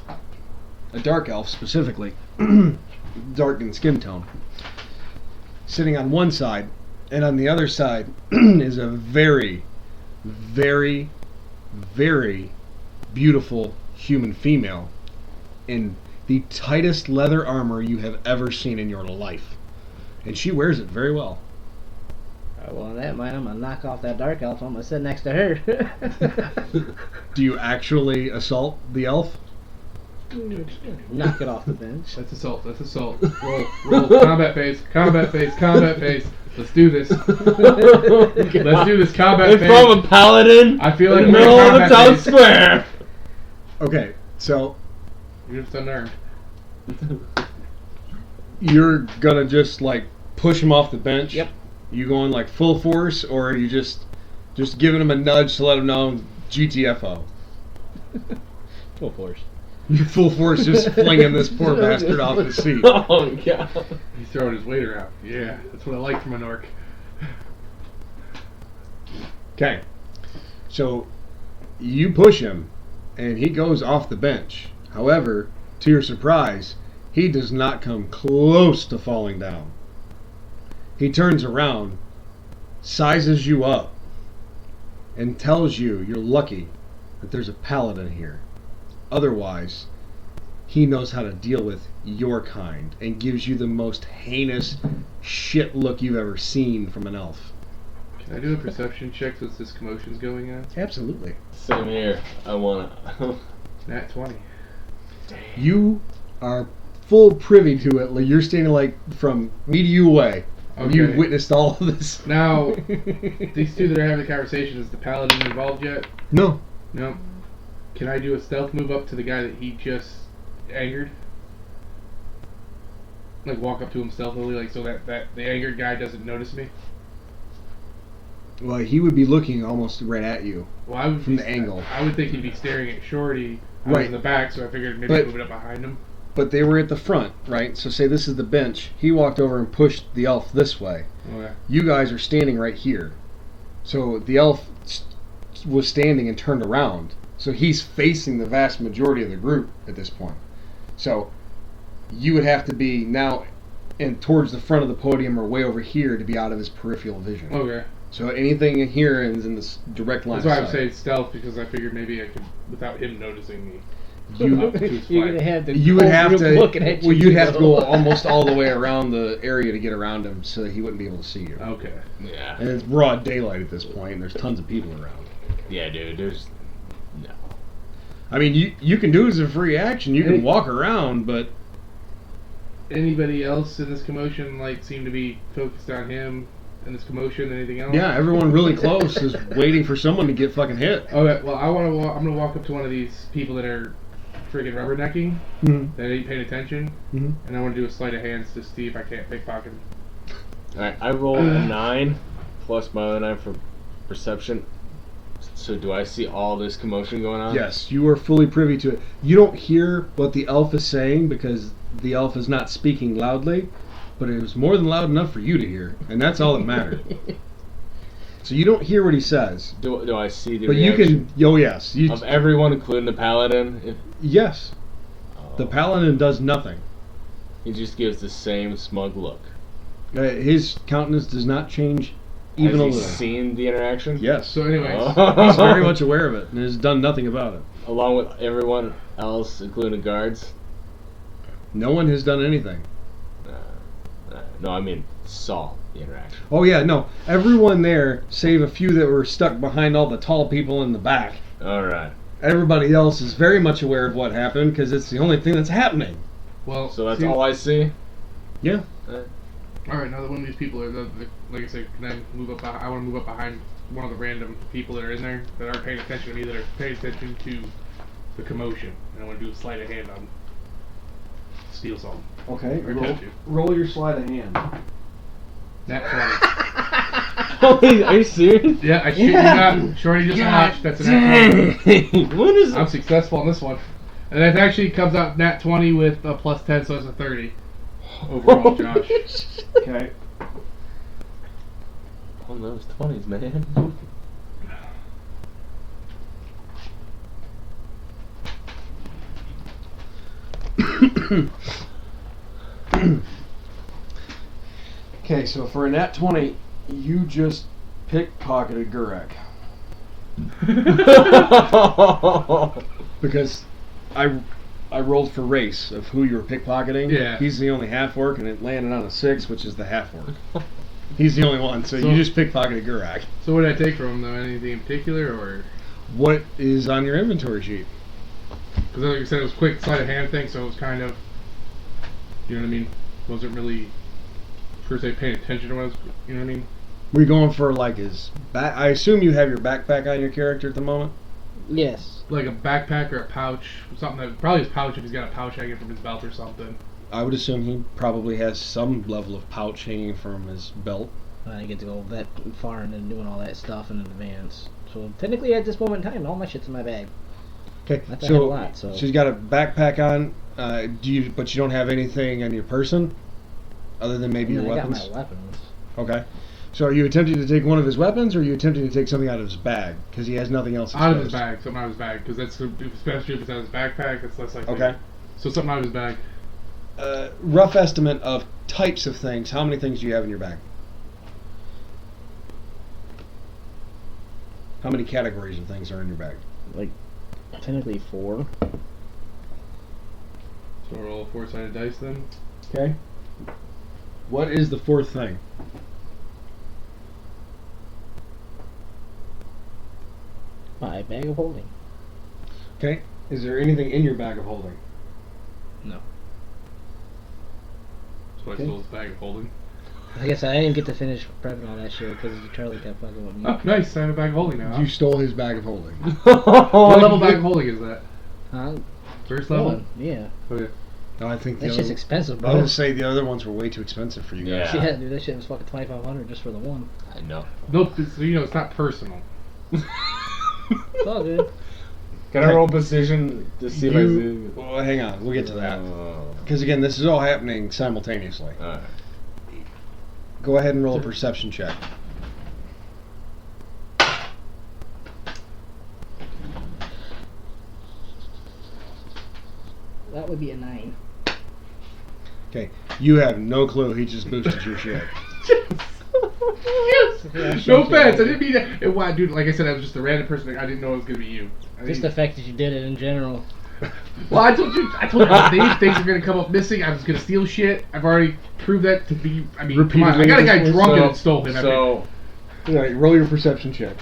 a dark elf specifically, dark in skin tone, sitting on one side, and on the other side is a very, very, very beautiful human female in the tightest leather armor you have ever seen in your life. And she wears it very well. Well, in that mind, I'm gonna knock off that dark elf. I'm gonna sit next to her. Do you actually assault the elf? Knock it off the bench. That's assault. That's assault. Roll. Combat phase. Combat phase. Combat phase. Let's do this. Let's do this. Combat phase. From a paladin. I feel like in the we're in middle of the combat town phase. square. Okay, so You're just unarmed. you're gonna just like push him off the bench? Yep. You going like full force, or are you just giving him a nudge to let him know GTFO? Full force. You full force just flinging this poor bastard off the seat. Oh god. He's throwing his weight around. Yeah, that's what I like from an orc. Okay, so you push him, and he goes off the bench. However, to your surprise, he does not come close to falling down. He turns around, sizes you up, and tells you you're lucky that there's a paladin here. Otherwise, he knows how to deal with your kind and gives you the most heinous shit look you've ever seen from an elf. Can I do a perception check since this commotion's going on? Absolutely. Same here. I wanna. Nat 20. You are full privy to it. Like you're standing like from me to you away. Okay. You've witnessed all of this. Now, these two that are having the conversation, is the paladin involved yet? No. No. Can I do a stealth move up to the guy that he just angered? Like walk up to him stealthily, like so that the angered guy doesn't notice me? Well, he would be looking almost right at you. Well, I would From the angle. I would think he'd be staring at Shorty. I was Right. in the back, so I figured maybe But- move it up behind him. But they were at the front, right? So say this is the bench. He walked over and pushed the elf this way. Okay. You guys are standing right here. So the elf was standing and turned around. So he's facing the vast majority of the group at this point. So you would have to be now and towards the front of the podium or way over here to be out of his peripheral vision. Okay. So anything in here is in this direct line That's why of I'm sight. saying stealth, because I figured maybe I could, without him noticing me. You up to his You're flank. gonna have the You would whole have group to. looking at you. Well, you'd have to though. go almost all the way around the area to get around him, so that he wouldn't be able to see you. Okay. Yeah. And it's broad daylight at this point, and there's tons of people around. Yeah, dude. There's no. I mean, you can do it as a free action. You Hey. can walk around, but Anybody else in this commotion like seem to be focused on him in this commotion? Anything else? yeah, everyone really close is waiting for someone to get fucking hit. Okay. Well, I'm gonna walk up to one of these people that are friggin' rubbernecking. Mm-hmm. That ain't paying attention, Mm-hmm. and I want to do a sleight of hands to see if I can't pickpocket him. Alright, I rolled a 9 plus my other 9 for perception. So do I see all this commotion going on? Yes, you are fully privy to it. You don't hear what the elf is saying because the elf is not speaking loudly, but it was more than loud enough for you to hear, and that's all that mattered. So you don't hear what he says, Do I see the but you reaction can. Oh yes, you. of everyone, including the paladin? Yes, Oh, the paladin does nothing. he just gives the same smug look. His countenance does not change even Has a he little. seen the interaction? Yes, So, anyways, he's very much aware of it and has done nothing about it. Along with everyone else, including the guards? No one has done anything. No, I mean saw the interaction. Oh yeah, no. Everyone there, save a few that were stuck behind all the tall people in the back. Alright. Everybody else is very much aware of what happened because it's the only thing that's happening. well, So that's see- all I see? Yeah. All right, now that one of these people are, like I said, can then move up. I want to move up behind one of the random people that are in there that aren't paying attention to me, that are paying attention to the commotion, and I want to do a sleight of hand on steal something. Okay. Or touch you. Roll your sleight of hand. Nat 20. Are you serious? 20. Yeah, I shit you not. Shorty just watched. That's a nat 20. What is I'm successful on this one, and it actually comes out nat 20 with a plus 10, so it's a 30 overall, Josh. Okay. One of those 20s, man. Okay, so for a nat 20, you just pickpocketed Gurek. Because I rolled for race of who you were pickpocketing. Yeah. He's the only half orc, and it landed on a 6, which is the half orc. He's the only one, so So- you just pickpocketed Gurek. So what did I take from him though? Anything in particular, or What is on your inventory sheet? because like you said, it was quick sleight of hand thing, so it was kind of, you know what I mean? Wasn't really per se paying attention to what I was, you know what I mean? Were you going for like his back? I assume you have your backpack on your character at the moment. Yes. Like a backpack or a pouch, something that probably his pouch if he's got a pouch hanging from his belt or something. I would assume he probably has some level of pouch hanging from his belt. I get to go that far and then doing all that stuff in advance. So technically, at this moment in time, all my shit's in my bag. Okay, That's a hell of a lot, so- she's got a backpack on. But you don't have anything on your person, other than maybe your I weapons. got my weapons. Okay, so are you attempting to take one of his weapons, or are you attempting to take something out of his bag because he has nothing else? Out of his exposed? bag, something out of his bag, because that's especially if it's out of his backpack, it's less likely. Okay. So something out of his bag. Rough estimate of types of things. How many things do you have in your bag? How many categories of things are in your bag? Like, technically 4. So roll a 4-sided dice then. Okay. What is the fourth thing? My bag of holding. Okay. Is there anything in your bag of holding? No. So I stole his bag of holding. I guess I didn't get to finish prepping all that shit because Charlie kept fucking with me. Oh, nice! I have a bag of holding now. You stole his bag of holding. What level bag of holding is that? Huh? First level? One, yeah. Okay. No, I think the That other. shit's expensive, I bro. was gonna say the other ones were way too expensive for you guys. Yeah. Yeah, dude, that shit was fucking 2,500 just for the one. I know. No, so you know it's not personal. It's all good. Can I roll precision to see if I see? Well, hang on, we'll get to that. Because again, this is all happening simultaneously. Alright. Go ahead and roll a perception check. That would be a 9. Okay, you have no clue. He just boosted your shit. Yes. No offense. I didn't mean to. Wow, dude. Like I said, I was just a random person. I didn't know it was gonna be you. Just the fact that you did it in general. Well, I told you things are gonna come up missing. I was gonna steal shit. I've already proved that to be. I mean, come on. I got a guy drunk and stole him. So, Alright, roll your perception check.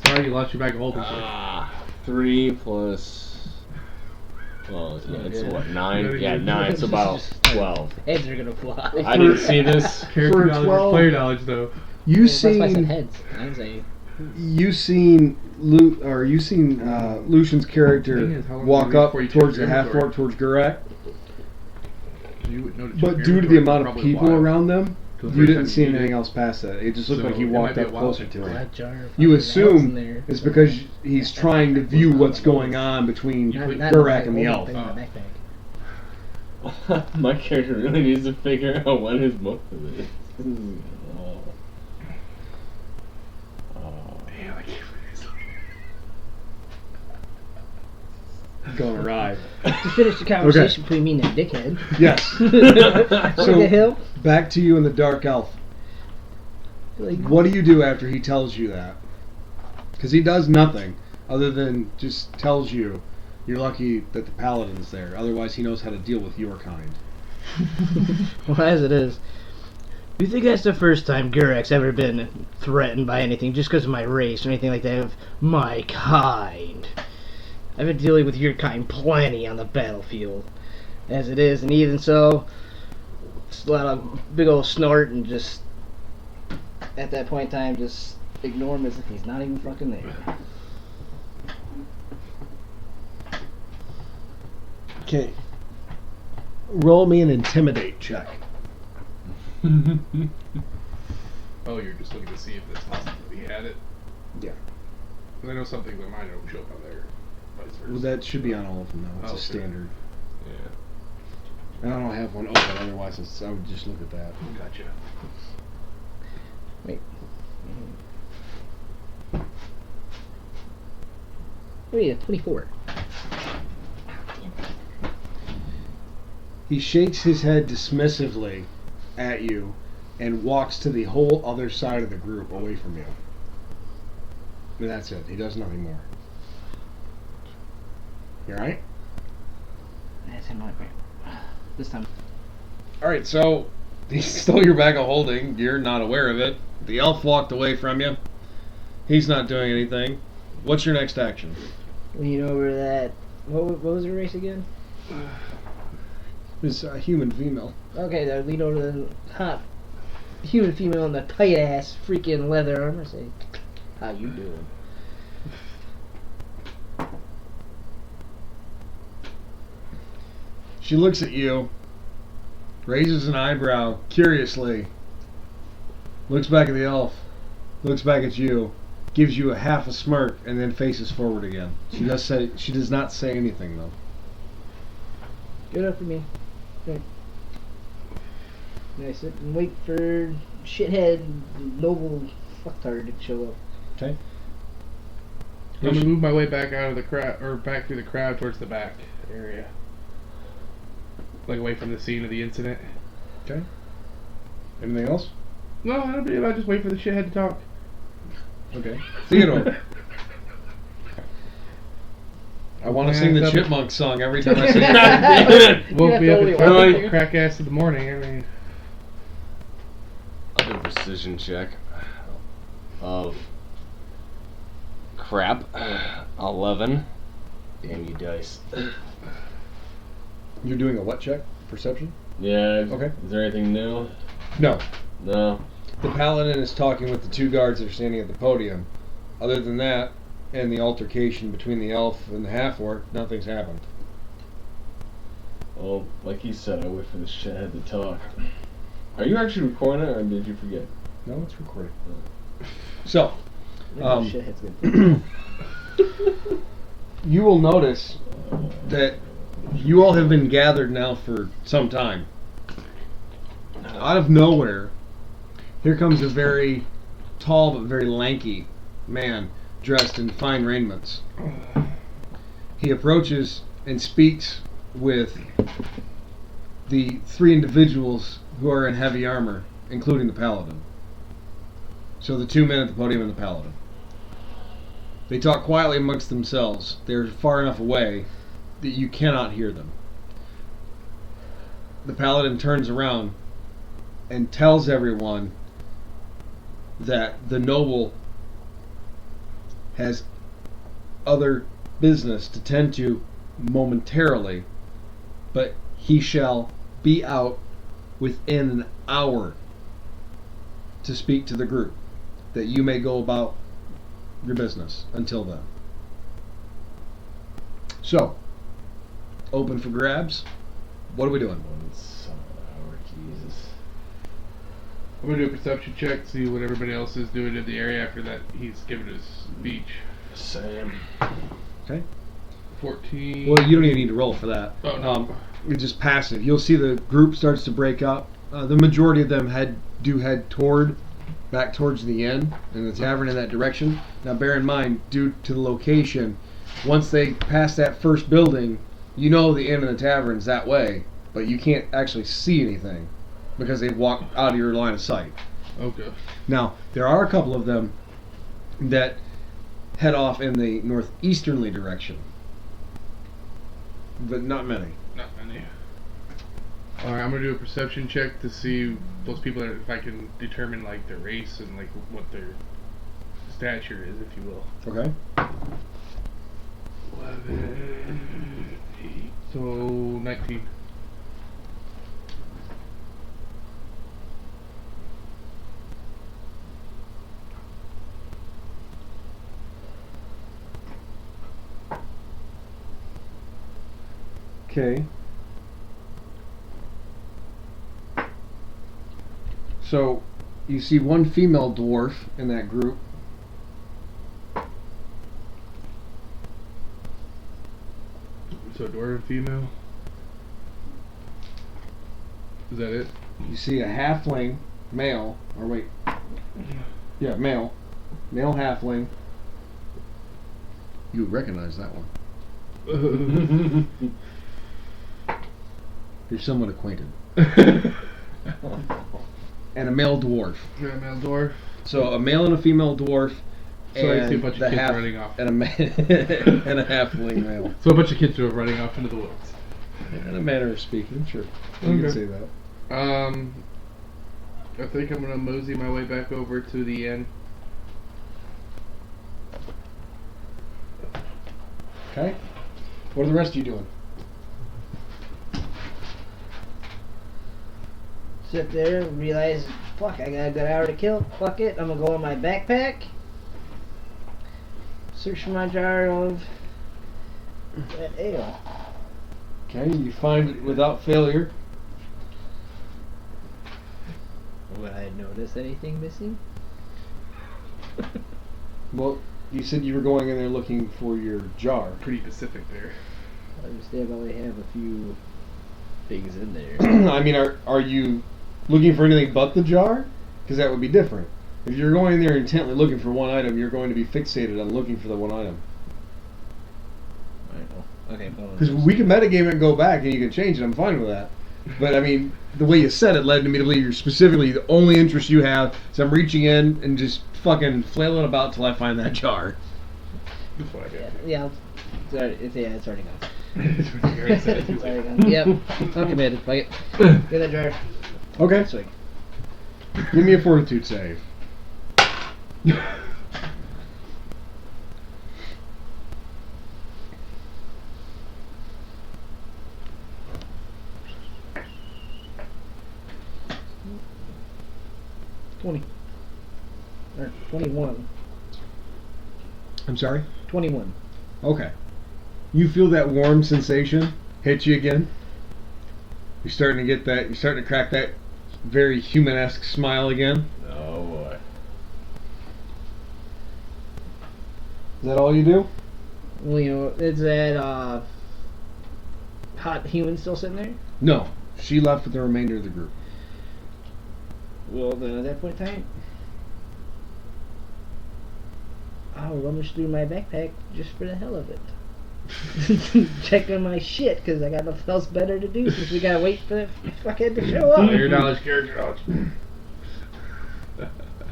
Sorry, you lost your bag of holding. 3 plus. Well, yeah, it's Yeah. what, 9? Yeah, 9. It's about 12. Heads are gonna fly. I didn't see this. Character For knowledge, 12 player knowledge, though. You That's why I said seen heads. I say Lucian's character Thing is, how long walk does it up before you check towards your the half inventory? orc towards Gurak, You would notice but your due to the inventory amount of probably people wild. around them, So the you first didn't time see you did anything it- else past that. It just looked So like he it might walked be a up wild closer thing. to him. that jar of You fucking nails in assume there. it's because he's trying to view what's going on between You Not- put not in Gurak my and the holding elf. thing in my backpack. My character really needs to figure out what his motive is. Damn, I can't Going awry. To finish the conversation between me and that dickhead. Yes. What the hell? Back to you and the dark elf. Like, What do you do after he tells you that? Because he does nothing other than just tells you you're lucky that the paladin's there. Otherwise, he knows how to deal with your kind. well, as it is. Do you think that's the first time Gurek's ever been threatened by anything just because of my race or anything like that of my kind? I've been dealing with your kind plenty on the battlefield. As it is, and even so, just let a big old snort and just, at that point in time, just ignore him as if he's not even fucking there. Okay. Roll me an intimidate check. Oh, you're just looking to see if it's possible that he had it? Yeah. 'Cause I know some things on mine don't show up on there. Vice versa. Well, that should be on all of them now. It's Oh, a sure. standard. Yeah. And I don't have one open, otherwise I would just look at that. Gotcha. Wait. Oh yeah, 24. He shakes his head dismissively at you and walks to the whole other side of the group away from you. And that's it. He does nothing more. You alright? That's him like this time. Alright, so he stole your bag of holding. You're not aware of it. The elf walked away from you. He's not doing anything. What's your next action? Lean over that. What was the race again? It's a human female. Okay, then lean over the hot human female in the tight ass freaking leather armor. Say, how you doing? She looks at you, raises an eyebrow curiously, looks back at the elf, looks back at you, gives you a half a smirk, and then faces forward again. She does not say anything though. Good up for me. Okay. I sit and wait for shithead noble fucktard to show up. Okay. I'm gonna move my way back out of the crowd, or back through the crowd towards the back area, like away from the scene of the incident. Okay. Anything else? No, I don't believe I just wait for the shithead to talk. Okay. Theodore. I want to sing the Chipmunk song every time I say it. Woke me up totally at right. 5 crack ass in the morning. I mean, I'll do a precision check of crap. 11. Damn you dice. You're doing a what check? Perception? Yeah. Okay. Is there anything new? No. No. The paladin is talking with the two guards that are standing at the podium. Other than that, and the altercation between the elf and the half-orc, nothing's happened. Well, like he said, I wait for this shithead to talk. Are you actually recording it, or did you forget? No, it's recording. So, Shithead's good. you will notice that you all have been gathered now for some time. Out of nowhere, here comes a very tall but very lanky man dressed in fine raiments. He approaches and speaks with the three individuals who are in heavy armor, including the paladin. So the two men at the podium and the paladin. They talk quietly amongst themselves. They're far enough away that you cannot hear them. The paladin turns around and tells everyone that the noble has other business to tend to momentarily, but he shall be out within an hour to speak to the group, that you may go about your business until then. So, open for grabs. What are we doing? 1 hour, Jesus. I'm gonna do a perception check, see what everybody else is doing in the area after that he's given his speech. Same. Okay. 14. Well, you don't even need to roll for that. Oh, no. It's just passive. You'll see the group starts to break up. The majority of them head back towards the inn and the tavern in that direction. Now, bear in mind, due to the location, once they pass that first building, you know the inn and the tavern's that way, but you can't actually see anything because they've walked out of your line of sight. Okay. Now, there are a couple of them that head off in the northeasterly direction, but not many. Not many. Alright, I'm gonna do a perception check to see those people, if I can determine like their race and like what their stature is, if you will. Okay. 11, 8, so 19. Okay. So, you see one female dwarf in that group. So dwarven female. Is that it? You see a halfling male, or wait, yeah, male halfling, You would recognize that one. You're somewhat acquainted. And a male dwarf. Yeah, male dwarf. So a male and a female dwarf. So I see a and bunch of the kids half, running off. And and a halfling male. So a bunch of kids are running off into the woods. In a manner of speaking, sure. You can say that. I think I'm gonna mosey my way back over to the inn. Okay. What are the rest of you doing? Sit there and realize, fuck, I got a good hour to kill. Fuck it, I'm gonna go in my backpack. Search for my jar of that ale. Okay, you find it without failure. Would I notice anything missing? Well, you said you were going in there looking for your jar. Pretty Pacific there. I understand I only have a few things in there. I mean, are you looking for anything but the jar? Because that would be different. If you're going in there intently looking for one item, you're going to be fixated on looking for the one item. Alright, well, okay, Because we can metagame it and go back and you can change it, I'm fine with that. But I mean, the way you said it led me to believe you're specifically the only interest you have is I'm reaching in and just fucking flailing about till I find that jar. That's what I got. Yeah, it's already gone. It's It's already gone. Yep, I'm committed. Fuck it. Get that jar. Okay. Swing. Give me a fortitude save. Or 21. I'm sorry? 21. Okay. You feel that warm sensation hit you again? You're starting to get that, you're starting to crack that very human-esque smile again? Oh boy. Is that all you do? Well, you know, is that hot human still sitting there? No. She left with the remainder of the group. Well, then at that point in time, I'll rummage through my backpack just for the hell of it. Check on my shit, because I got nothing else better to do since we gotta wait for the fuckhead to show up. Your knowledge, character knowledge.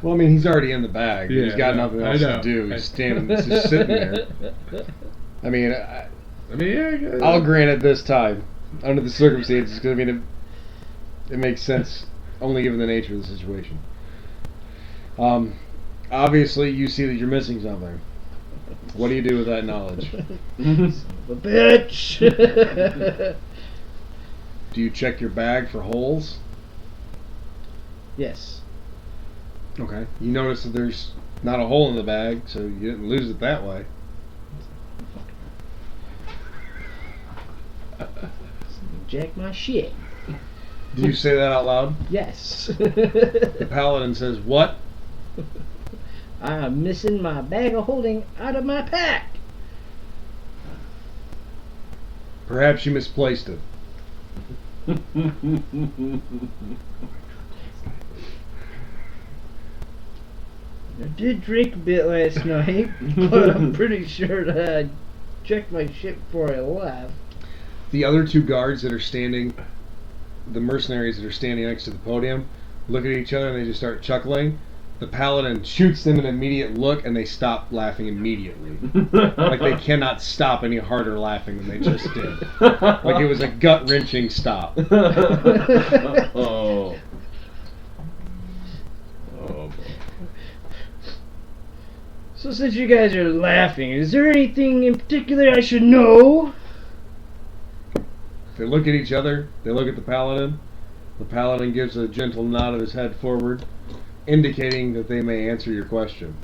Well, I mean, he's already in the bag. Yeah, He's got no, nothing I else know. to do. He's standing, he's just sitting there. I mean, I mean, yeah. I'll grant it this time, under the circumstances, because I mean, it makes sense, only given the nature of the situation. Obviously, you see that you're missing something. What do you do with that knowledge? A bitch! Do you check your bag for holes? Yes. Okay. You notice that there's not a hole in the bag, so you didn't lose it that way. Jack my shit. Do you say that out loud? Yes. The paladin says, what? I'm missing my bag of holding out of my pack. Perhaps you misplaced it. I did drink a bit last night, but I'm pretty sure that I checked my shit before I left. The other two guards that are standing, the mercenaries that are standing next to the podium, look at each other and they just start chuckling. The paladin shoots them an immediate look and they stop laughing immediately. Like they cannot stop any harder laughing than they just did. Like it was a gut-wrenching stop. Oh. Oh boy. So since you guys are laughing, is there anything in particular I should know? They look at each other, they look at the paladin. The paladin gives a gentle nod of his head forward, indicating that they may answer your question.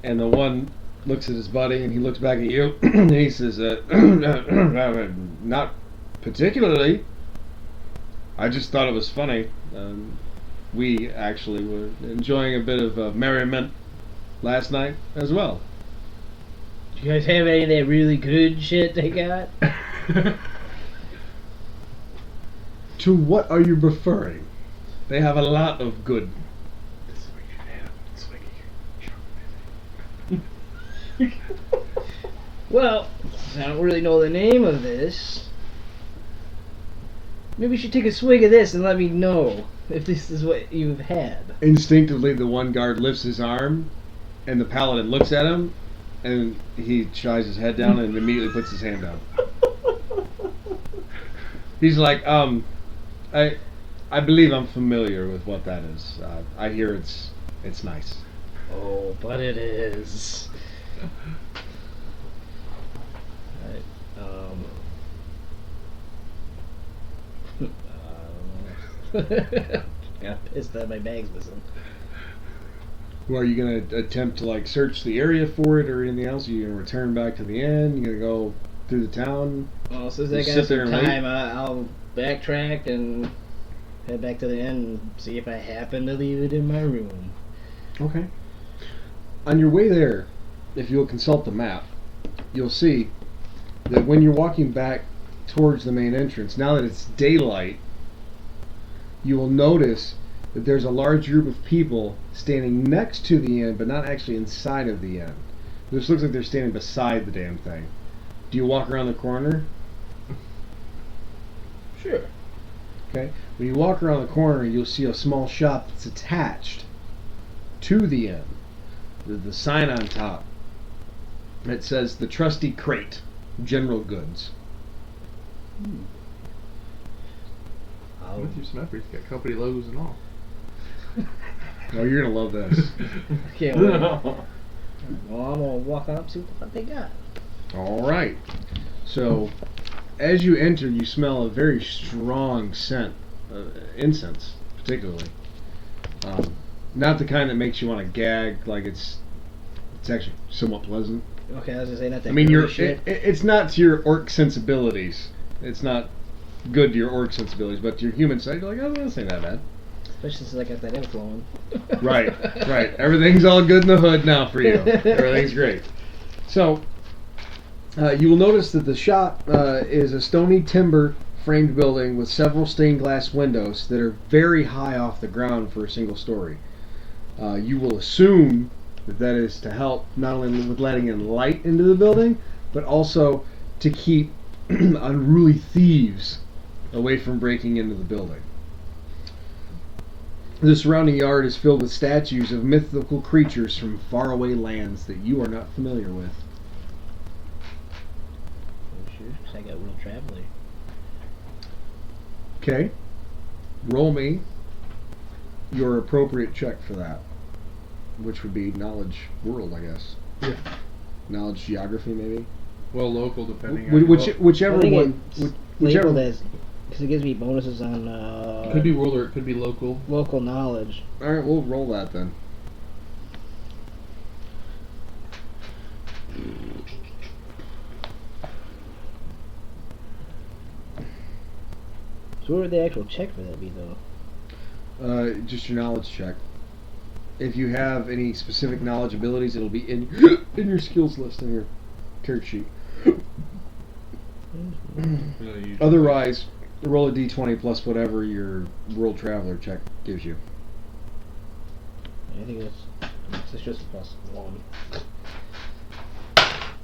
And the one looks at his buddy and he looks back at you and he says, not particularly. I just thought it was funny. We actually were enjoying a bit of merriment last night as well. Do you guys have any of that really good shit they got? To what are you referring? They have a lot of good. Well, I don't really know the name of this. Maybe you should take a swig of this and let me know if this is what you've had. Instinctively, the one guard lifts his arm, and the paladin looks at him, and he shies his head down and immediately puts his hand down. He's like, I believe I'm familiar with what that is. I hear it's nice. Oh, but it is. Right, got pissed that my bag's missing. Well, are you going to attempt to like search the area for it or anything else? Are you going to return back to the inn? You going to go through the town? Well, since I Just got sit there some and wait? time, I'll backtrack and head back to the inn and see if I happen to leave it in my room. Okay. On your way there, if you'll consult the map, you'll see that when you're walking back towards the main entrance, now that it's daylight, you will notice that there's a large group of people standing next to the inn, but not actually inside of the inn. This looks like they're standing beside the damn thing. Do you walk around the corner? Sure. Okay. When you walk around the corner, you'll see a small shop that's attached to the inn. The sign on top. It says the Trusty Crate, General Goods. With your Smethers, got company logos and all. Oh, you're gonna love this. Okay, well, I'm gonna walk up, see what the fuck they got. All right. So, as you enter, you smell a very strong scent, incense, particularly. Not the kind that makes you want to gag. Like it's actually somewhat pleasant. Okay, I was gonna say not that. I mean, girly shit. it's not to your orc sensibilities. It's not good to your orc sensibilities, but to your human side, you're like, oh, this ain't that bad. Especially since I got that inflowing. Right. Everything's all good in the hood now for you. Everything's great. So, you will notice that the shop is a stony timber framed building with several stained glass windows that are very high off the ground for a single story. You will assume that is to help not only with letting in light into the building, but also to keep unruly thieves away from breaking into the building. The surrounding yard is filled with statues of mythical creatures from faraway lands that you are not familiar with. Oh, sure, 'cause I got World Traveler. Okay. Roll me your appropriate check for that, which would be knowledge world, I guess. Yeah. Knowledge geography, maybe. Well, local, depending on Whichever I think one. it's Whichever. labeled as, because it gives me bonuses on could be world or it could be local. local knowledge. All right, we'll roll that then. So what would the actual check for that be, though? Just your knowledge check. If you have any specific knowledge abilities, it'll be in your skills list in your character sheet. Otherwise, roll a d20 plus whatever your world traveler check gives you. I think it's just a +1. Ha!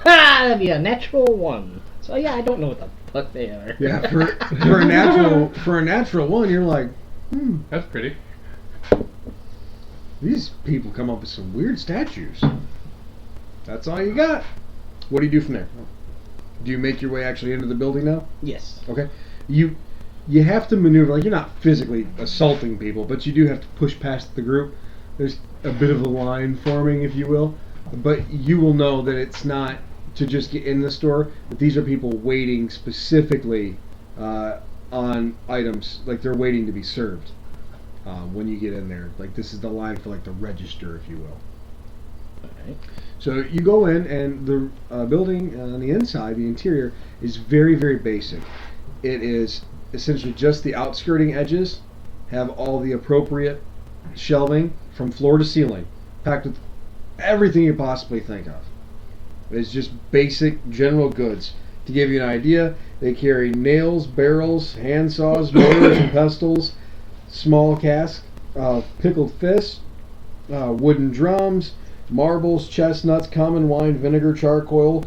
That'd be a natural 1. So yeah, I don't know what the fuck they are. Yeah, for a natural one, you're like, That's pretty. these people come up with some weird statues. That's all you got. What do you do from there? Do you make your way actually into the building now? Yes. Okay. You have to maneuver, like you're not physically assaulting people, but you do have to push past the group. There's a bit of a line forming, if you will. But you will know that it's not to just get in the store, but these are people waiting specifically on items, like they're waiting to be served when you get in there. Like this is the line for like the register, if you will. Alright. So you go in, and the building on the inside, the interior, is very, very basic. It is essentially just the outskirting edges have all the appropriate shelving from floor to ceiling, packed with everything you possibly think of. It's just basic general goods. To give you an idea, they carry nails, barrels, hand saws, mortars and pestles, small casks, pickled fish, wooden drums, marbles, chestnuts, common wine, vinegar, charcoal,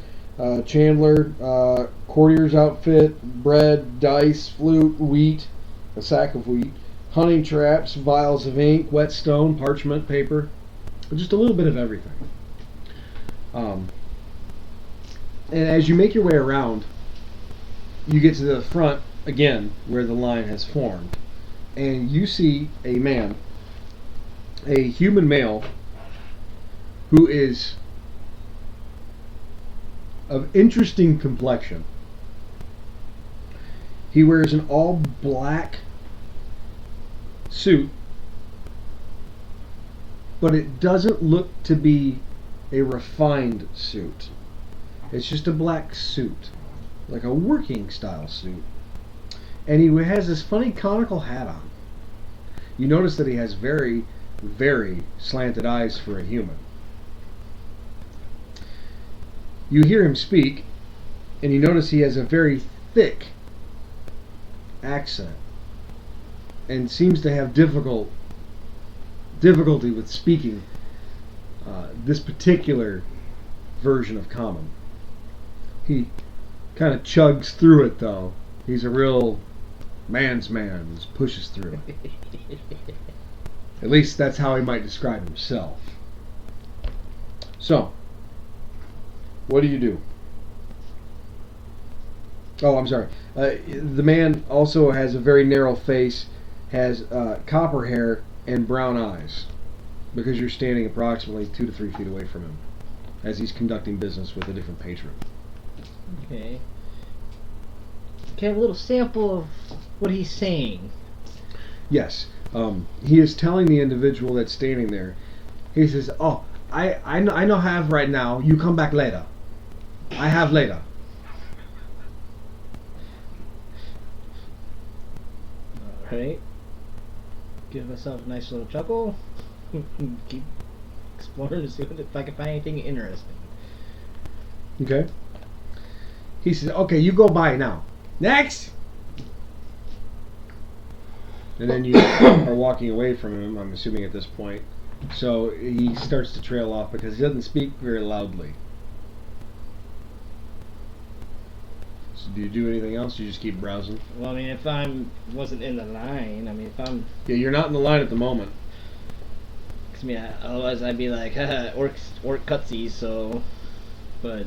chandler, courtier's outfit, bread, dice, flute, wheat, a sack of wheat, hunting traps, vials of ink, whetstone, parchment, paper, just a little bit of everything. And as you make your way around, you get to the front again where the line has formed, and you see a man, a human male, who is of interesting complexion. He wears an all black suit, but it doesn't look to be a refined suit. It's just a black suit, like a working style suit. And he has this funny conical hat on. You notice that he has very, very slanted eyes for a human. You hear him speak, and you notice he has a very thick accent and seems to have difficulty with speaking this particular version of common. He kind of chugs through it, though. He's a real man's man, just pushes through. At least that's how he might describe himself. So, what do you do? Oh, I'm sorry. The man also has a very narrow face, has copper hair, and brown eyes, because you're standing approximately 2 to 3 feet away from him as he's conducting business with a different patron. Okay. Can I have a little sample of what he's saying? Yes. He is telling the individual that's standing there, he says, "Oh, I know have right now. You come back later. I have later." Alright. Give myself a nice little chuckle. Keep exploring to see if I can find anything interesting. Okay. He says, "Okay, you go by now. Next!" And then you are walking away from him, I'm assuming at this point. So he starts to trail off because he doesn't speak very loudly. So do you do anything else? You just keep browsing? Well, I mean, if wasn't in the line, I mean, if I'm... Yeah, you're not in the line at the moment. Cause, I mean, otherwise I'd be like, haha, orc cutsies, so... But...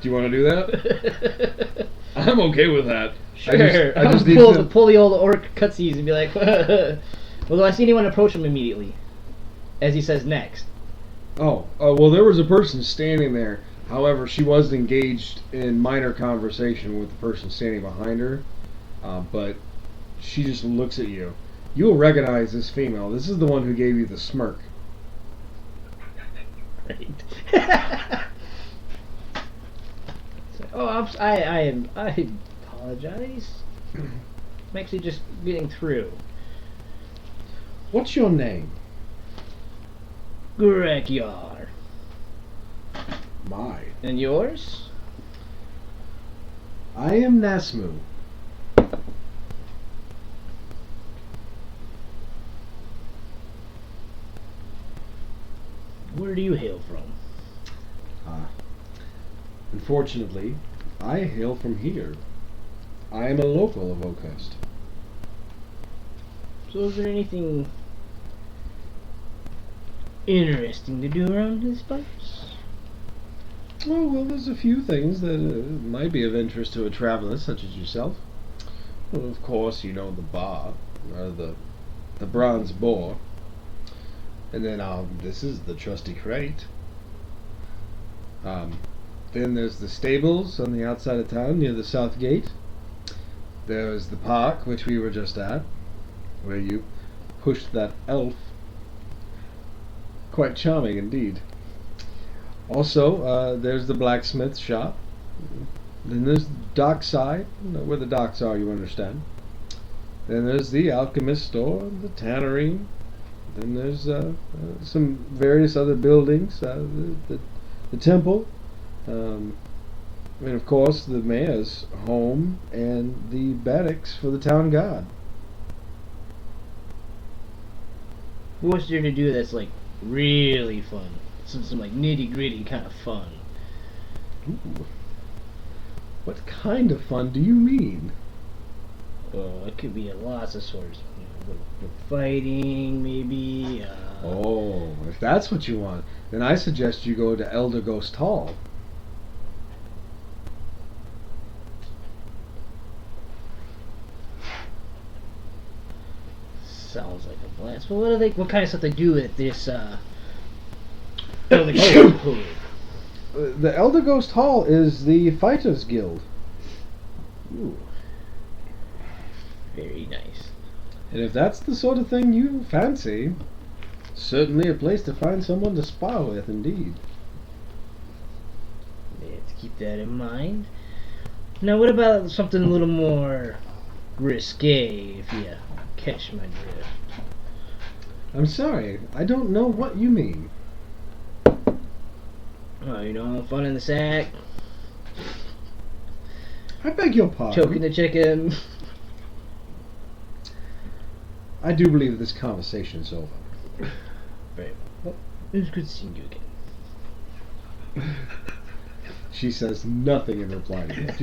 Do you want to do that? I'm okay with that. Sure, I just need pull to... the old orc cutsies and be like, well, do I see anyone approach him immediately? As he says next. Oh, well, there was a person standing there. However, she was engaged in minor conversation with the person standing behind her. But she just looks at you. You'll recognize this female. This is the one who gave you the smirk. Right. Oh, I apologize. I'm actually just getting through. What's your name? Grekyar. My. And yours? I am Nasmu. Where do you hail from? Unfortunately, I hail from here. I am a local of Oakhurst. So is there anything interesting to do around this place? Oh, well, there's a few things that might be of interest to a traveler such as yourself. Well, of course, you know the bar, or the bronze boar. And then this is the trusty crate. Then there's the stables on the outside of town near the south gate. There's the park, which we were just at, where you pushed that elf. Quite charming indeed. Also, there's the blacksmith shop. Then there's the dockside, where the docks are, you understand. Then there's the alchemist store, the tannery. Then there's some various other buildings, the temple, and of course the mayor's home and the barracks for the town guard. What's there to do that's like really fun? some like nitty gritty kind of fun. Ooh. What kind of fun do you mean? It could be lots of sorts. Little fighting, maybe. Oh, if that's what you want, then I suggest you go to Elder Ghost Hall. Sounds like a blast. Well, what kind of stuff they do at this Elder Ghost? The Elder Ghost Hall is the Fighters Guild. Ooh. Very nice. And if that's the sort of thing you fancy, certainly a place to find someone to spar with, indeed. Let's keep that in mind. Now, what about something a little more risque, if you catch my drift? I'm sorry, I don't know what you mean. Oh, fun in the sack, I beg your pardon. choking the chicken. I do believe this conversation is over. Right. Well, it was good seeing you again. She says nothing in reply to that.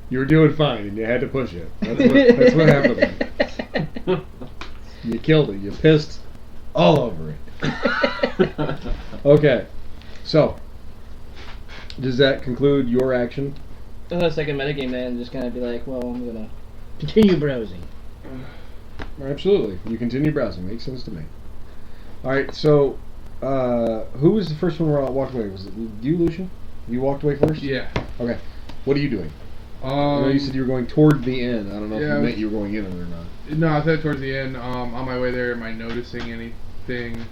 You were doing fine and you had to push it. That's what happened then. You killed it. You pissed all over it. Okay. So, does that conclude your action? Unless I can metagame that and just kind of be like, well, I'm gonna continue browsing. Absolutely. You continue browsing. Makes sense to me. Alright, so, who was the first one who walked away? Was it you, Lucian? You walked away first? Yeah. Okay. What are you doing? I know you said you were going toward the end. I don't know if you meant you were going in or not. No, I said towards the end. On my way there, am I noticing anything?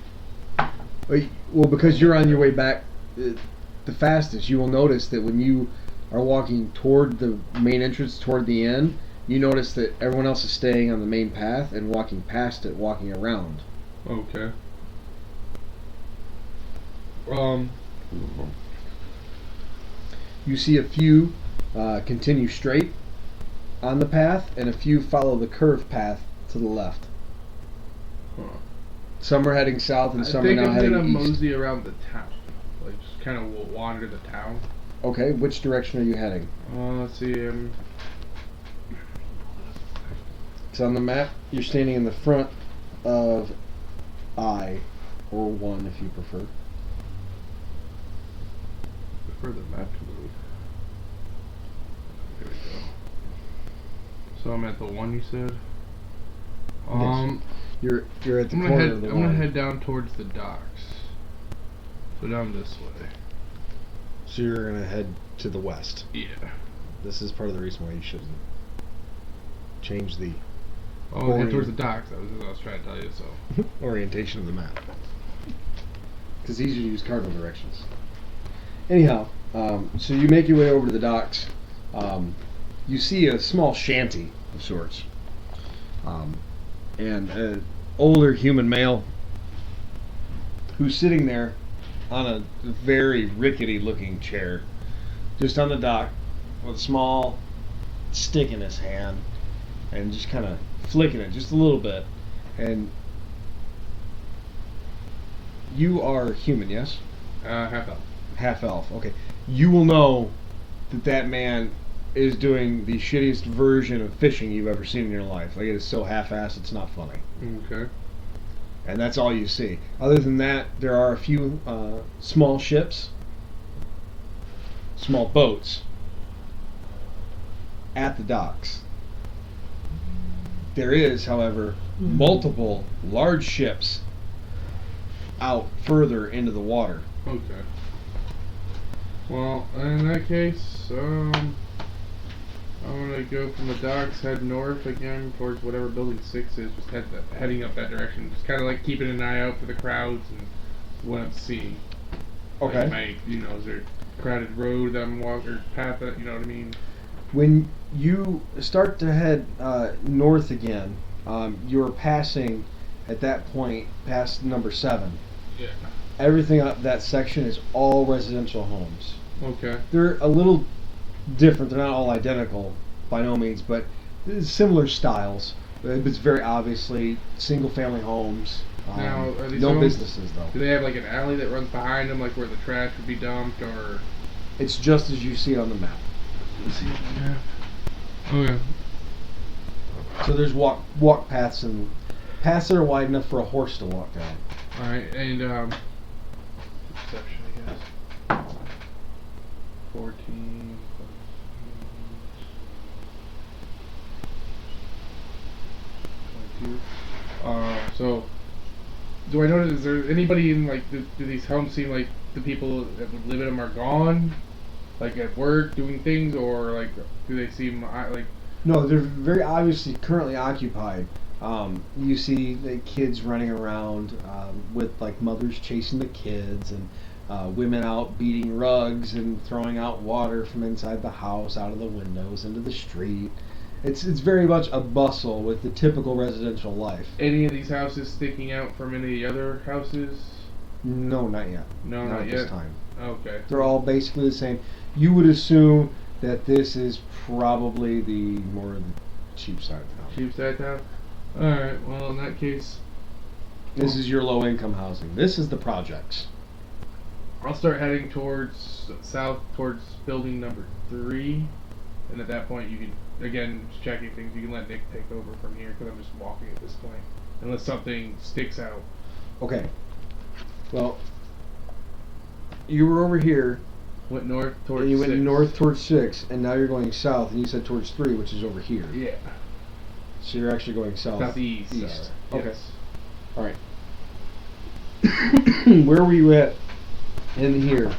Well, because you're on your way back the fastest, you will notice that when you are walking toward the main entrance, toward the end, you notice that everyone else is staying on the main path and walking past it, walking around. Okay. You see a few continue straight on the path, and a few follow the curved path to the left. Huh. Some are heading south, and some are now I heading think I'm gonna east. mosey around the town, like just kind of wander the town. Okay, which direction are you heading? Let's see. So on the map, you're standing in the front of I, or 1 if you prefer. Prefer the map to move. There we go. So I'm at the 1 you said. You're at the corner of the I'm gonna head down towards the docks. So down this way. So you're gonna head to the west. Yeah. This is part of the reason why you shouldn't change the Head towards the docks. That was what I was trying to tell you. So. orientation of the map. Because it's easier to use cardinal directions. Anyhow, so you make your way over to the docks. You see a small shanty of sorts. And an older human male who's sitting there on a very rickety looking chair, just on the dock, with a small stick in his hand, and just kind of flicking it just a little bit. And you are human, yes? Half elf. Half elf, okay. You will know that man is doing the shittiest version of fishing you've ever seen in your life. Like, it is so half-assed, it's not funny. Okay. And that's all you see. Other than that, there are a few small ships, small boats, at the docks. There is, however, multiple large ships out further into the water. Okay. Well, in that case, I'm gonna go from the docks, head north again towards whatever building 6 is. Just heading up that direction. Just kind of like keeping an eye out for the crowds and what I'm seeing. Okay. Like, is there a crowded road that I'm walking, or path that, you know what I mean? When you start to head north again, you're passing, at that point, past number 7. Yeah. Everything up that section is all residential homes. Okay. They're a little different. They're not all identical, by no means, but similar styles. It's very obviously single-family homes. Now, are these no homes- businesses though. Do they have like an alley that runs behind them, like where the trash would be dumped, or? It's just as you see on the map. Let's see on the map. Okay. So there's walk paths and paths that are wide enough for a horse to walk down. All right, and perception, I guess. 14. So, do I notice, is there anybody in, like, do these homes seem like the people that would live in them are gone? Like, at work, doing things, or, like, do they seem, like... No, they're very obviously currently occupied. You see the kids running around with like mothers chasing the kids, and women out beating rugs and throwing out water from inside the house out of the windows into the street. It's very much a bustle with the typical residential life. Any of these houses sticking out from any of the other houses? No, not yet. No, not not at yet. this time. Okay. They're all basically the same. You would assume that this is probably the more cheap side of town. Cheap side town? Alright, well, in that case, This is your low income housing. This is the projects. I'll start heading towards south, towards building number 3. And at that point, you can, again, just checking things, you can let Nick take over from here, because I'm just walking at this point. Unless something sticks out. Okay. Well, you were over here, Went north towards and you went 6. north towards 6, and now you're going south, and you said towards 3, which is over here. Yeah. So you're actually going south. Southeast. East. Okay. Yes. All right. Where were you at in here?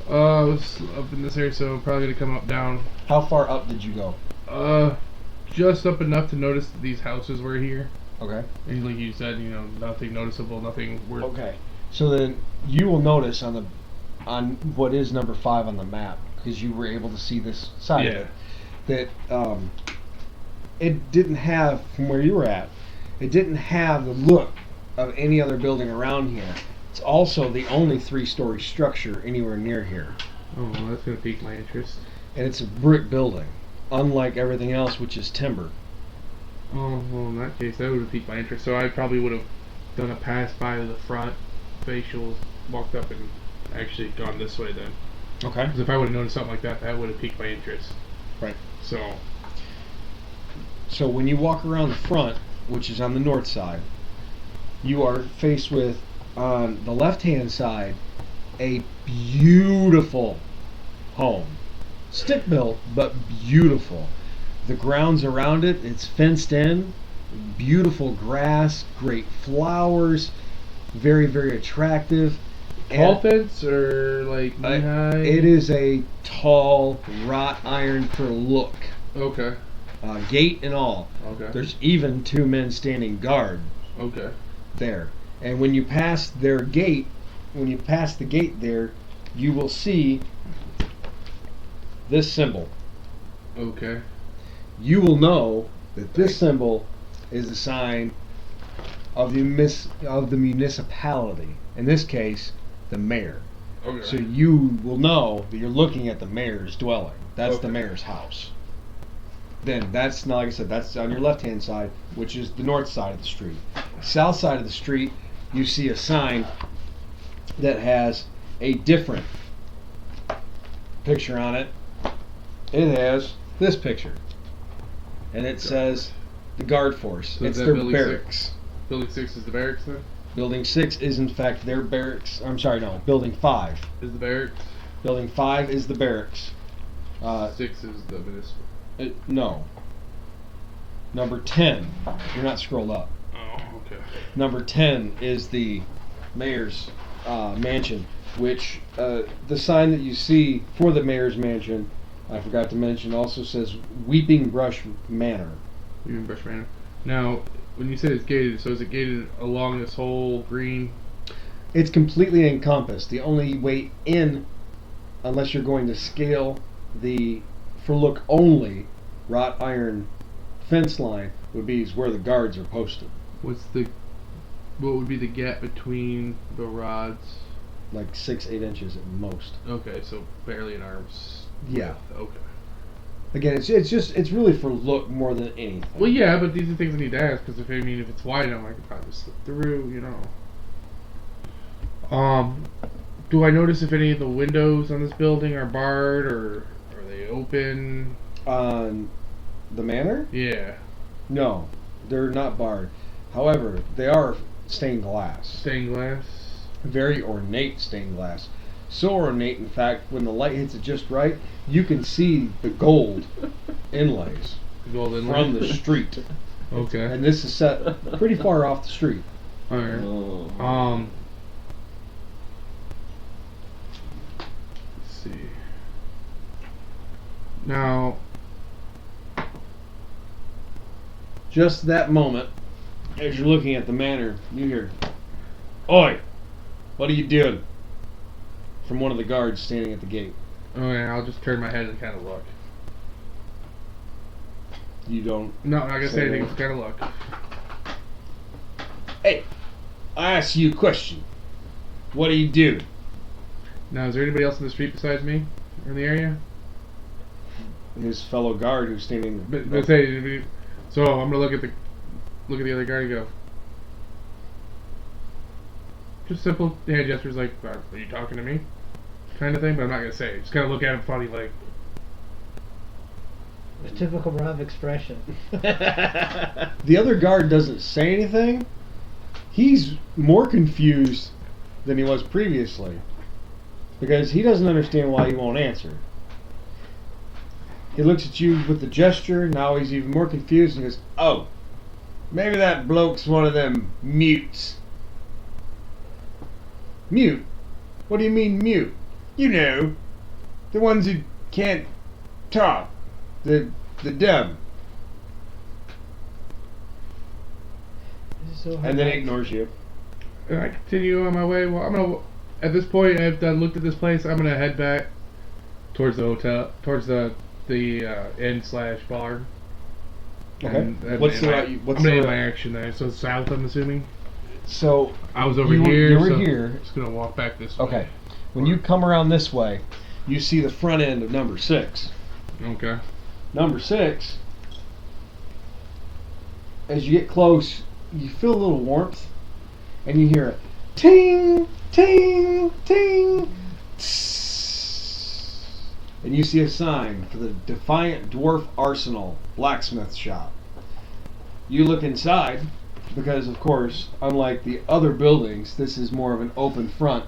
I was up in this area, so I'm probably going to come up down. How far up did you go? Just up enough to notice that these houses were here. Okay. And like you said, nothing noticeable, nothing worth. Okay. So then you will notice on what is number 5 on the map, because you were able to see this side of it, that it didn't have, from where you were at, it didn't have the look of any other building around here. It's also the only 3-story structure anywhere near here. Oh, well, that's going to pique my interest. And it's a brick building, unlike everything else, which is timber. Oh, well, in that case, that would have piqued my interest. So I probably would have done a pass by the front facials, walked up, and actually gone this way then. Okay. Because if I would have noticed something like that, that would have piqued my interest. Right. So when you walk around the front, which is on the north side, you are faced with, on the left-hand side, a beautiful home. Stick built, but beautiful. The grounds around it, it's fenced in, beautiful grass, great flowers, very, very attractive. tall fence or like knee high? It is a tall wrought iron for look. Okay. Gate and all. Okay. There's even 2 men standing guard Okay. there. And when you pass their gate, when you pass the gate there, you will see this symbol. Okay. You will know that this symbol is a sign of the municipality. In this case, the mayor. Okay. So you will know that you're looking at the mayor's dwelling. That's the Okay. mayor's house. Then that's, like I said, that's on your left-hand side, which is the north side of the street. South side of the street, you see a sign that has a different picture on it. It has this picture, and it says the guard force. So It's is that their building barracks. Building 6 is the barracks then? Building 6 is in fact their barracks. I'm sorry, no. Building 5. Is the barracks? Building 5 is the barracks. 6 is the municipal. No. Number 10. You're not scrolled up. Oh, okay. Number 10 is the mayor's mansion, which the sign that you see for the mayor's mansion, I forgot to mention, also says Weeping Brush Manor. Even Brush Manor. Now, when you said it's gated, so is it gated along this whole green? It's completely encompassed. The only way in, unless you're going to scale the, for look only, wrought iron fence line, would be where the guards are posted. What would be the gap between the rods? Like 6-8 inches at most. Okay, so barely an arm's Yeah. width. Okay. Again, it's really for look more than anything. Well, yeah, but these are things I need to ask because if it's wide enough, I could probably slip through. Do I notice if any of the windows on this building are barred or are they open? On the manor? Yeah. No, they're not barred. However, they are stained glass. Stained glass. Very ornate stained glass. So ornate, in fact, when the light hits it just right, you can see the gold inlays Gold inlay? from the street. Okay. And this is set pretty far off the street. Alright. Oh. Let's see. Now, Just that moment, as you're looking at the manor, you hear, "Oi! What are you doing?" from one of the guards standing at the gate. okay, I'll just turn my head and kind of look. You don't. No, I'm not gonna say anything. Say Just kind of look. Hey, I asked you a question. What are you doing? Now, is there anybody else in the street besides me in the area? His fellow guard who's standing. But say, so I'm gonna look at the other guard and go. Just simple hand gestures like, "Are you talking to me?" kind of thing. But I'm not gonna say it. Just kind of look at him funny like. The typical Rob expression. The other guard doesn't say anything. He's more confused than he was previously because he doesn't understand why you won't answer. He looks at you with the gesture. Now he's even more confused and goes, "Oh, maybe that bloke's one of them mutes." Mute? What do you mean mute? You know, the ones who can't talk. The dumb. And then ignores you. And I continue on my way. Well, at this point, I've done looked at this place. I'm gonna head back towards the hotel, towards the inn/bar. Okay. And What's the route? I'm gonna end my action there. So south, I'm assuming. So I was over you here. were so here. Just gonna walk back this way. Okay. When you come around this way, you see the front end of number 6. Okay. Number 6. As you get close, you feel a little warmth, and you hear a ting, ting, ting, tss, and you see a sign for the Defiant Dwarf Arsenal blacksmith shop. You look inside because, of course, unlike the other buildings, this is more of an open front.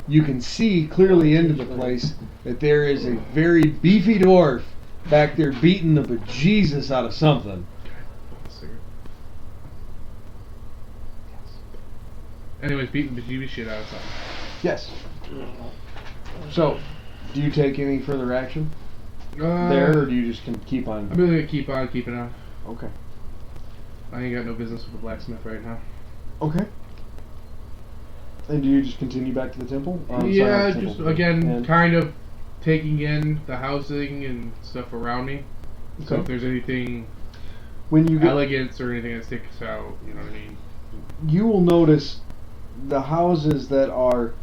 You can see clearly into the place that there is a very beefy dwarf back there beating the bejesus out of something. Anyways, beating the bejeebus shit out of something. Yes. So, do you take any further action Uh, there, or do you just keep on? I'm gonna keep on keeping on. Okay. I ain't got no business with the blacksmith right now. Okay. And do you just continue back to the temple? Or, I'm sorry, Yeah, not the just temple, again, and- kind of taking in the housing and stuff around me. So Okay. if there's anything When you get, elegance or anything that sticks out, you know what I mean? you will notice the houses that are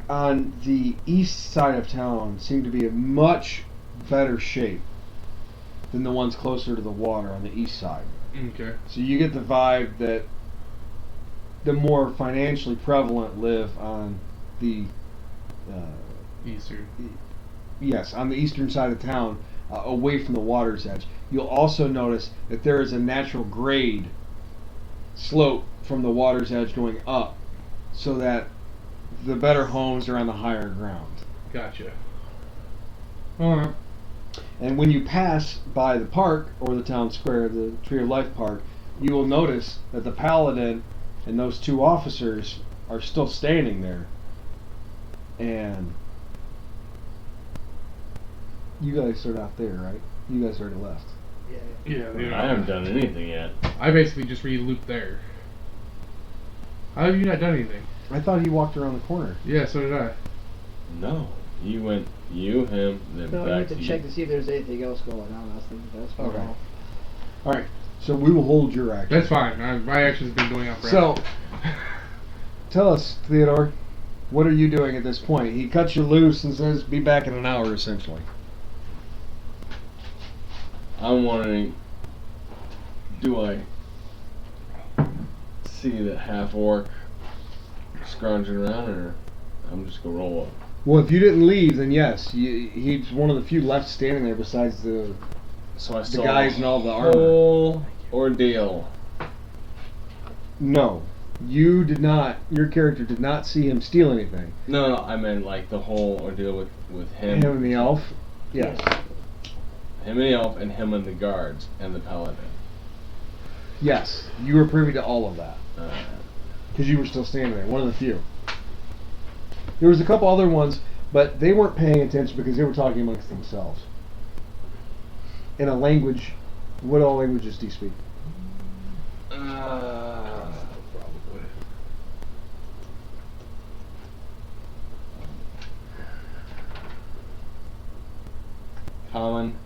on the east side of town seem to be in much better shape than the ones closer to the water on the east side. Okay. So you get the vibe that the more financially prevalent live on the Eastern. yes, on the eastern side of town, away from the water's edge. You'll also notice that there is a natural grade slope from the water's edge going up, so that the better homes are on the higher ground. Gotcha. Alright. And when you pass by the park or the town square, the Tree of Life Park, you will notice that the paladin and those 2 officers are still standing there. And you guys are not there, right? You guys already left. Yeah, I haven't done anything yet. I basically just re-looped there. How have you not done anything? I thought he walked around the corner. Yeah, so did I. No. You went, him, then No, you back have to to check you. to see if there's anything else going on. I was thinking that's fine. Okay. Alright, so we will hold your action. That's fine. My action's been going on forever. So, tell us, Theodore, what are you doing at this point? He cuts you loose and says, be back in an hour, essentially. I'm wondering, do I see the half orc scrounging around, or I'm just gonna roll up? Well, if you didn't leave, then yes, he's one of the few left standing there besides the So I saw guys in all the armor. whole ordeal. No, you did not. Your character did not see him steal anything. No, I meant like the whole ordeal with him. Him and the elf. Yes. Him and the elf, and him and the guards, and the paladin. Yes, you were privy to all of that Uh, because you were still standing there. One of the few. There was a couple other ones, but they weren't paying attention because they were talking amongst themselves. In a language, what all languages do you speak? probably. Common,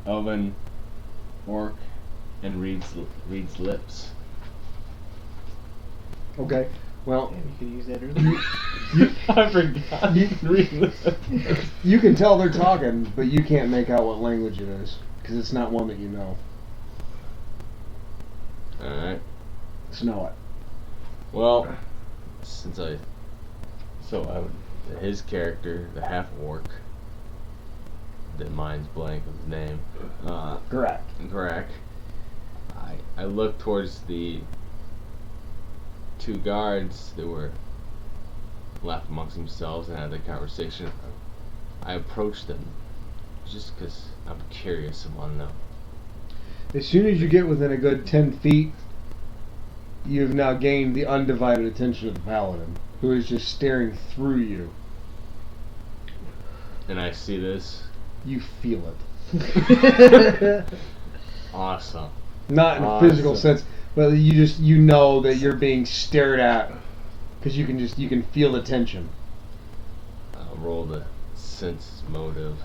Elven, Orc, and Reed's lips. Okay. Well, Yeah, we could use that earlier. I forgot. Reed lips. you can tell they're talking, but you can't make out what language it is because it's not one that you know. Alright. So now what? Well, his character, the half orc, that mine's blank of his name. Correct. Correct. I looked towards the two guards that were left amongst themselves and had the conversation. I approached them just because I'm curious and want to know. As soon as you get within a good 10 feet, you've now gained the undivided attention of the paladin, who is just staring through you. And I see this. You feel it. Awesome. Not in a physical sense, but you know that you're being stared at because you can feel the tension. I'll roll the sense motive.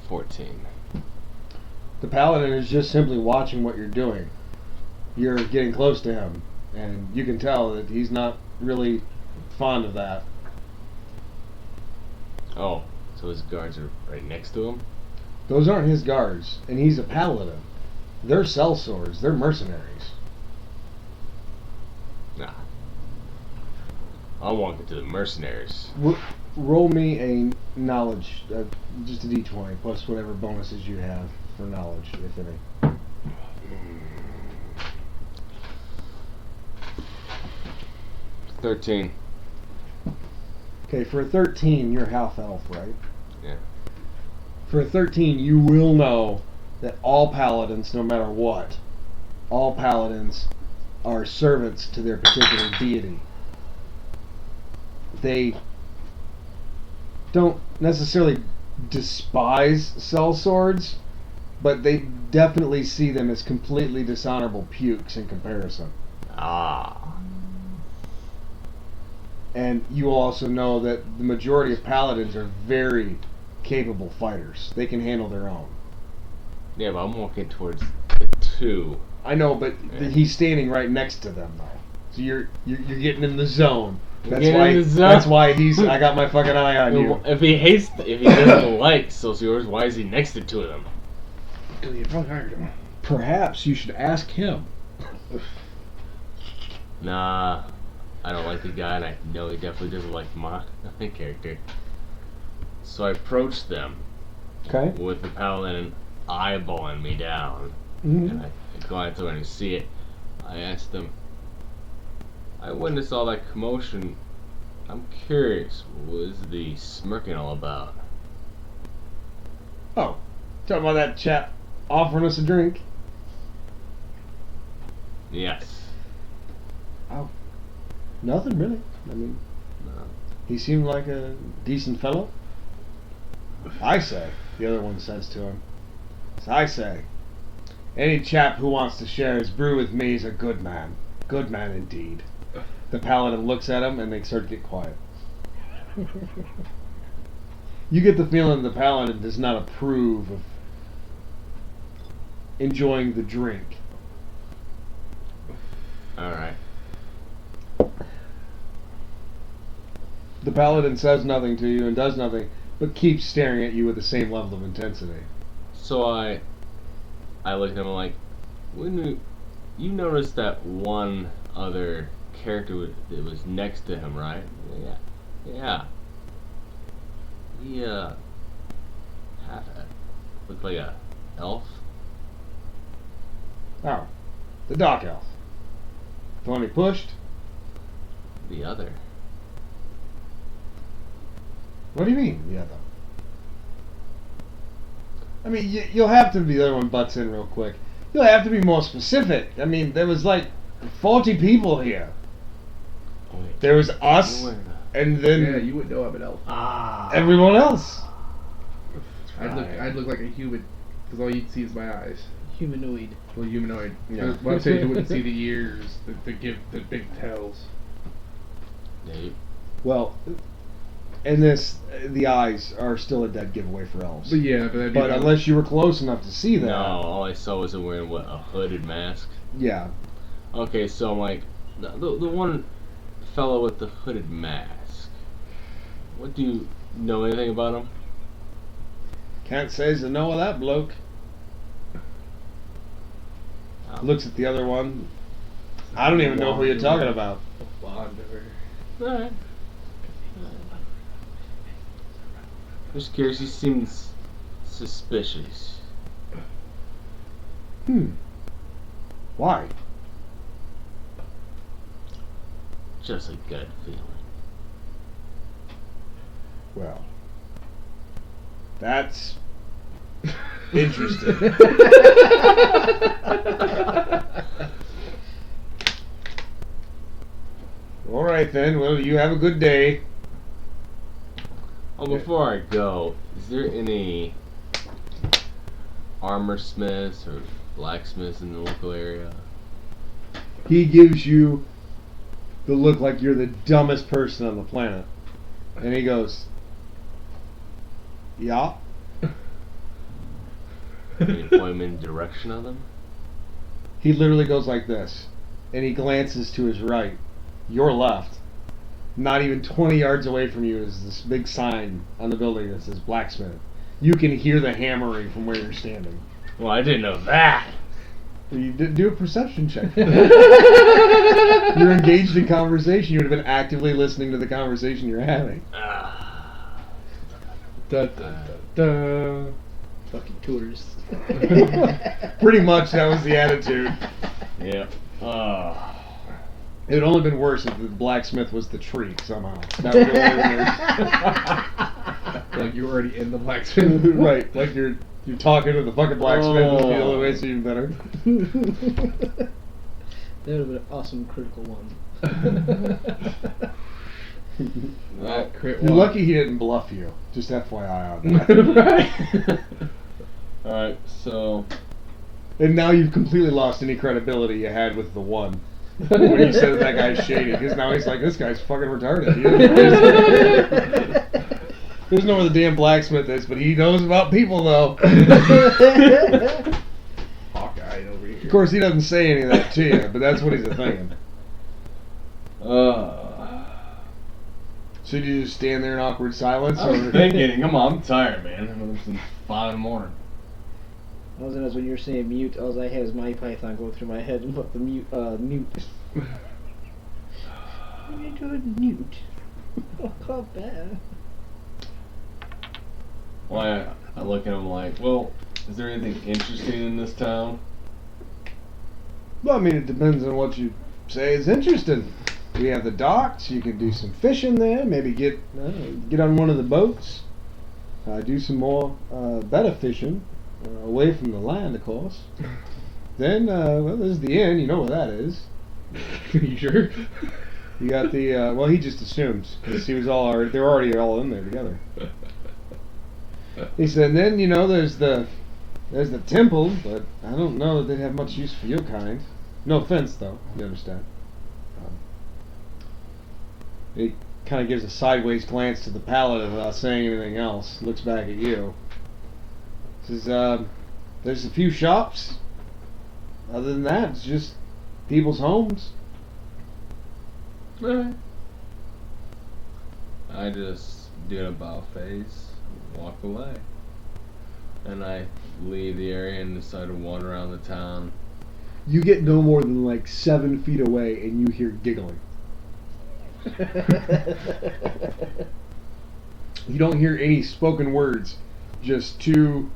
14. The paladin is just simply watching what you're doing. You're getting close to him, and you can tell that he's not really fond of that. Oh, so his guards are right next to him? Those aren't his guards, and he's a paladin. They're sellswords. They're mercenaries. Nah. I'm walking to the mercenaries. Roll me a knowledge, just a d20, plus whatever bonuses you have for knowledge, if any. 13. Okay, for a 13, you're half elf, right? Yeah. For a 13, you will know that all paladins, no matter what, all paladins are servants to their particular deity. They don't necessarily despise sellswords, but they definitely see them as completely dishonorable pukes in comparison. Ah. And you will also know that the majority of paladins are very capable fighters. They can handle their own. Yeah, but I'm walking towards the two. I know, but Yeah. he's standing right next to them, though. So you're getting in the zone. That's Getting why. in the zone. That's why he's. I got my fucking eye on you. If he doesn't like sellswords, why is he next to two of them? Because you probably hired him. Perhaps you should ask him. Nah, I don't like the guy, and I know he definitely doesn't like my character. So I approached them Okay. with the paladin eyeballing me down, Mm-hmm. and I glided over and see it. I asked them, I witnessed all that commotion. I'm curious, what was the smirking all about? Oh, talking about that chap offering us a drink. Yes. Nothing really. I mean, No. he seemed like a decent fellow. I say, the other one says to him. So I say, any chap who wants to share his brew with me is a good man. Good man indeed. The paladin looks at him and they start to get quiet. You get the feeling the paladin does not approve of enjoying the drink. Alright. The paladin says nothing to you and does nothing, but keeps staring at you with the same level of intensity. So I look at him like, when you noticed that one other character that was next to him, right? Yeah. He looked like a elf. Oh, the dark elf. The one he pushed? The other. What do you mean, the other? I mean, you'll have to be, the other one butts in real quick. You'll have to be more specific. I mean, there was like 40 people here. Wait, There was us, and then Yeah, you wouldn't know I'm an elf. everyone else. I'd look like a human, because all you'd see is my eyes. Humanoid. Well, humanoid. Yeah. Well, I'm saying you wouldn't see the ears that give the big tails. Dave. Well, in this, the eyes are still a dead giveaway for elves. But yeah, but that'd be But unless you were close enough to see that, No, all I saw was him wearing a hooded mask. yeah. Okay, so I'm like, the one fellow with the hooded mask. What do you know anything about him? Can't say as I know of that bloke. Looks at the other one. I don't even know who you're talking about. Alright. Just curious, he seems suspicious. Why? Just a gut feeling. Well, that's interesting. All right then. Well, you have a good day. Oh, before I go, is there any armor smiths or blacksmiths in the local area? He gives you the look like you're the dumbest person on the planet, and he goes, "Yeah." Can you point him in the direction of them? He literally goes like this, and he glances to his right, your left. Not even 20 yards away from you is this big sign on the building that says blacksmith. You can hear the hammering from where you're standing. Well, I didn't know that. You did do a perception check. You're engaged in conversation. You would have been actively listening to the conversation you're having. Da, da, da, da. Fucking tourists. Pretty much that was the attitude. Yeah. It would only been worse if the blacksmith was the tree somehow. That would have been Like you're already in the blacksmith. right, like you're talking to the fucking blacksmith. Would be the only way it's even better. That would have been an awesome critical one. That crit You're one. lucky he didn't bluff you. Just FYI on that. Alright, so And now you've completely lost any credibility you had with the one. When you said that guy's shady, because now he's like, this guy's fucking retarded. He doesn't know where the damn blacksmith is, but he knows about people, though. Hawkeye over here. Of course, he doesn't say any of that to you, but that's what he's thinking. So do you just stand there in awkward silence? I was thinking, come on, I'm tired, man. It's 5 in the morning. All I knows when you're saying mute, all I had is my Python going through my head and what the mute. When you do a mute. Oh, call back. Well, I look at him like, well, is there anything interesting in this town? Well, I mean, it depends on what you say is interesting. We have the docks. You can do some fishing there. Maybe get on one of the boats. Do some more better fishing. Away from the land, of course. Then, well, there's the inn. You know where that is. You sure? You got the, well, he just assumes, because he was they were already all in there together. He said, and then, you know, there's the temple, but I don't know that they'd have much use for your kind. No offense, though, you understand. He kind of gives a sideways glance to the paladin without saying anything else. Looks back at you. Says, there's a few shops. Other than that, it's just people's homes. Alright. I just do an about face, walk away. And I leave the area and decide to wander around the town. You get no more than like 7 feet away and you hear giggling. You don't hear any spoken words, just 2